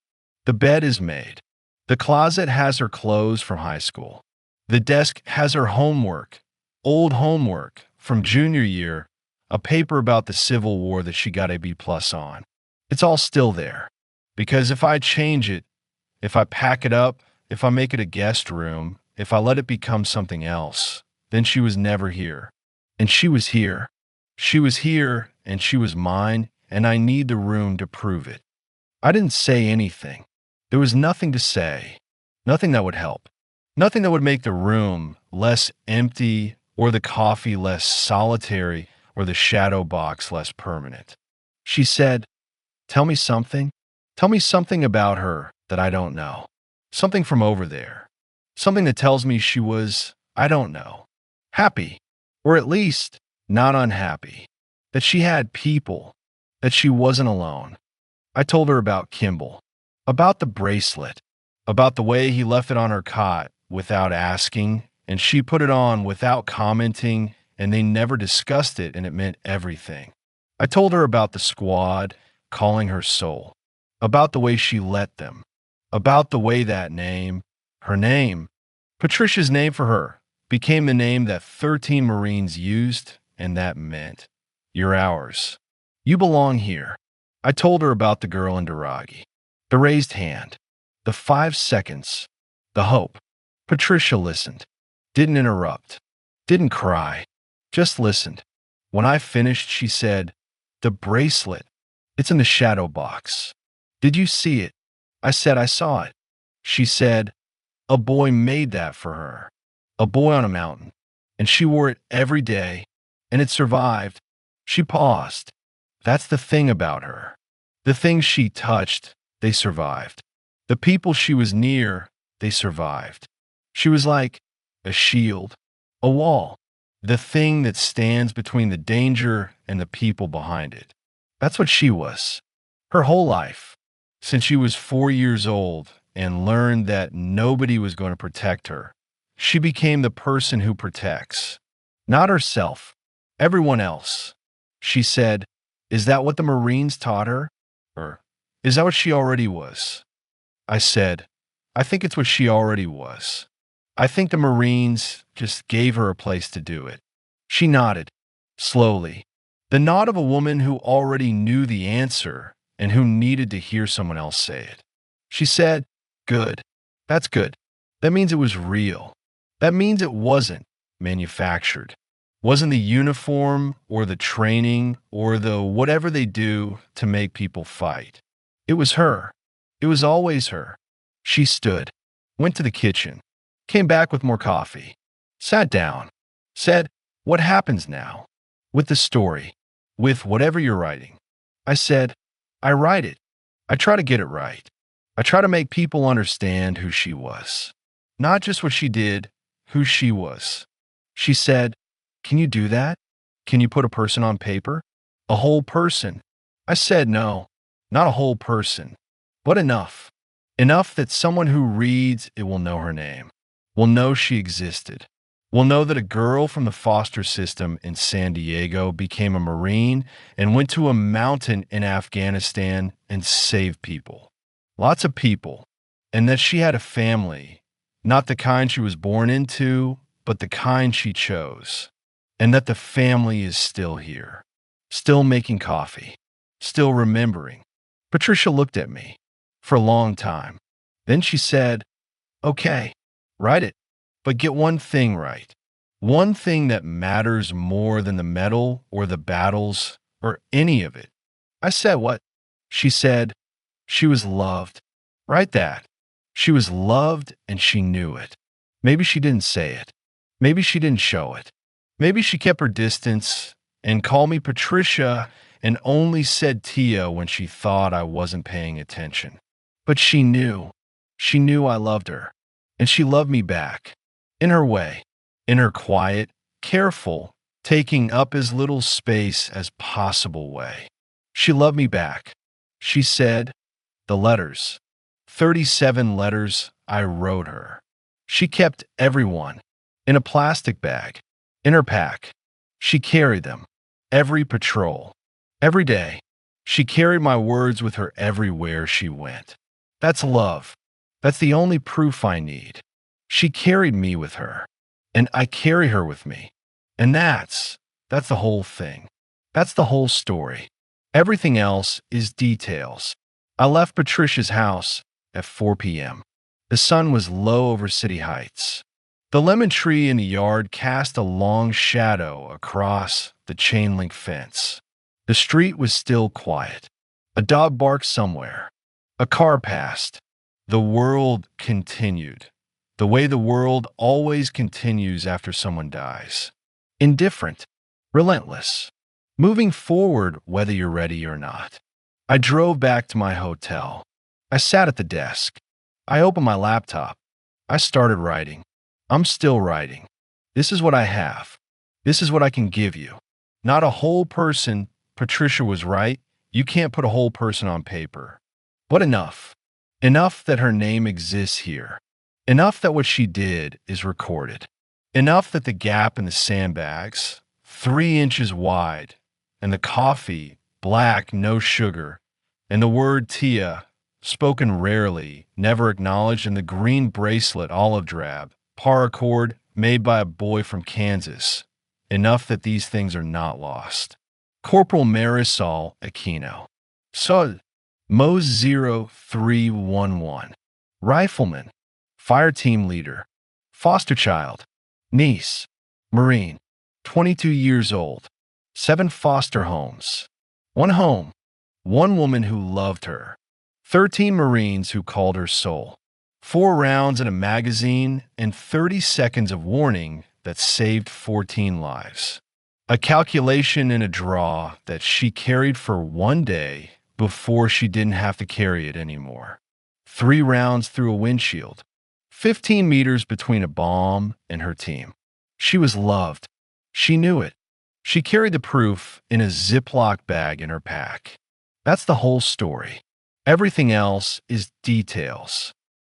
The bed is made. The closet has her clothes from high school. The desk has her homework, old homework from junior year, a paper about the Civil War that she got a B+ on. It's all still there. Because if I change it, if I pack it up, if I make it a guest room, if I let it become something else, then she was never here. And she was here. She was here, and she was mine, and I need the room to prove it." I didn't say anything. There was nothing to say, nothing that would help, nothing that would make the room less empty or the coffee less solitary or the shadow box less permanent. She said, "Tell me something. Tell me something about her that I don't know. Something from over there. Something that tells me she was, I don't know, happy, or at least not unhappy, that she had people, that she wasn't alone." I told her about Kimball, about the bracelet, about the way he left it on her cot without asking, and she put it on without commenting, and they never discussed it, and it meant everything. I told her about the squad calling her soul, about the way she let them, about the way that name, her name, Patricia's name for her, became the name that 13 Marines used, and that meant, "You're ours. You belong here." I told her about the girl in Duragi, the raised hand, The 5 seconds. The hope. Patricia listened. Didn't interrupt. Didn't cry. Just listened. When I finished, she said, "The bracelet. It's in the shadow box. Did you see it?" I said I saw it. She said, "A boy made that for her. A boy on a mountain. And she wore it every day. And it survived." She paused. That's the thing about her. The things she touched, they survived. The people she was near, they survived. She was like a shield, a wall, the thing that stands between the danger and the people behind it. That's what she was. Her whole life, since she was 4 years old and learned that nobody was going to protect her, she became the person who protects. Not herself, everyone else. She said, "Is that what the Marines taught her? Or is that what she already was?" I said, "I think it's what she already was. I think the Marines just gave her a place to do it." She nodded, slowly. The nod of a woman who already knew the answer and who needed to hear someone else say it. She said, "Good. That's good. That means it was real. That means it wasn't manufactured. Wasn't the uniform or the training or the whatever they do to make people fight. It was her. It was always her." She stood, went to the kitchen, came back with more coffee, sat down, said, "What happens now? With the story, with whatever you're writing?" I said, "I write it. I try to get it right. I try to make people understand who she was. Not just what she did, who she was." She said, "Can you do that? Can you put a person on paper? A whole person?" I said, "No, not a whole person, but enough. Enough that someone who reads it will know her name, will know she existed, will know that a girl from the foster system in San Diego became a Marine and went to a mountain in Afghanistan and saved people. Lots of people. And that she had a family, not the kind she was born into, but the kind she chose. And that the family is still here, still making coffee, still remembering." Patricia looked at me for a long time. Then she said, "Okay, write it, but get one thing right. One thing that matters more than the medal or the battles or any of it." I said, "What?" She said, "She was loved." Write that. She was loved and she knew it. Maybe she didn't say it. Maybe she didn't show it. Maybe she kept her distance and called me Patricia and only said Tia when she thought I wasn't paying attention. But she knew. She knew I loved her. And she loved me back. In her way. In her quiet, careful, taking up as little space as possible way. She loved me back. She said, the letters. 37 letters I wrote her. She kept everyone in a plastic bag, in her pack. She carried them. Every patrol. Every day. She carried my words with her everywhere she went. That's love. That's the only proof I need. She carried me with her. And I carry her with me. And that's the whole thing. That's the whole story. Everything else is details. I left Patricia's house at 4 p.m. The sun was low over City Heights. The lemon tree in the yard cast a long shadow across the chain link fence. The street was still quiet. A dog barked somewhere. A car passed. The world continued. The way the world always continues after someone dies. Indifferent. Relentless. Moving forward whether you're ready or not. I drove back to my hotel. I sat at the desk. I opened my laptop. I started writing. I'm still writing. This is what I have. This is what I can give you. Not a whole person. Patricia was right. You can't put a whole person on paper. But enough. Enough that her name exists here. Enough that what she did is recorded. Enough that the gap in the sandbags, 3 inches wide, and the coffee, black, no sugar, and the word Tia, spoken rarely, never acknowledged, and the green bracelet, olive drab, paracord, made by a boy from Kansas. Enough that these things are not lost. Corporal Marisol Aquino. Sol. Mos 0311. rifleman, fire team leader, foster child, niece, Marine, 22 years old, 7 foster homes, 1 home, 1 woman who loved her, 13 Marines who called her soul, 4 rounds in a magazine, and 30 seconds of warning that saved 14 lives. A calculation and a draw that she carried for 1 day before she didn't have to carry it anymore. 3 rounds through a windshield, 15 meters between a bomb and her team. She was loved. She knew it. She carried the proof in a Ziploc bag in her pack. That's the whole story. Everything else is details.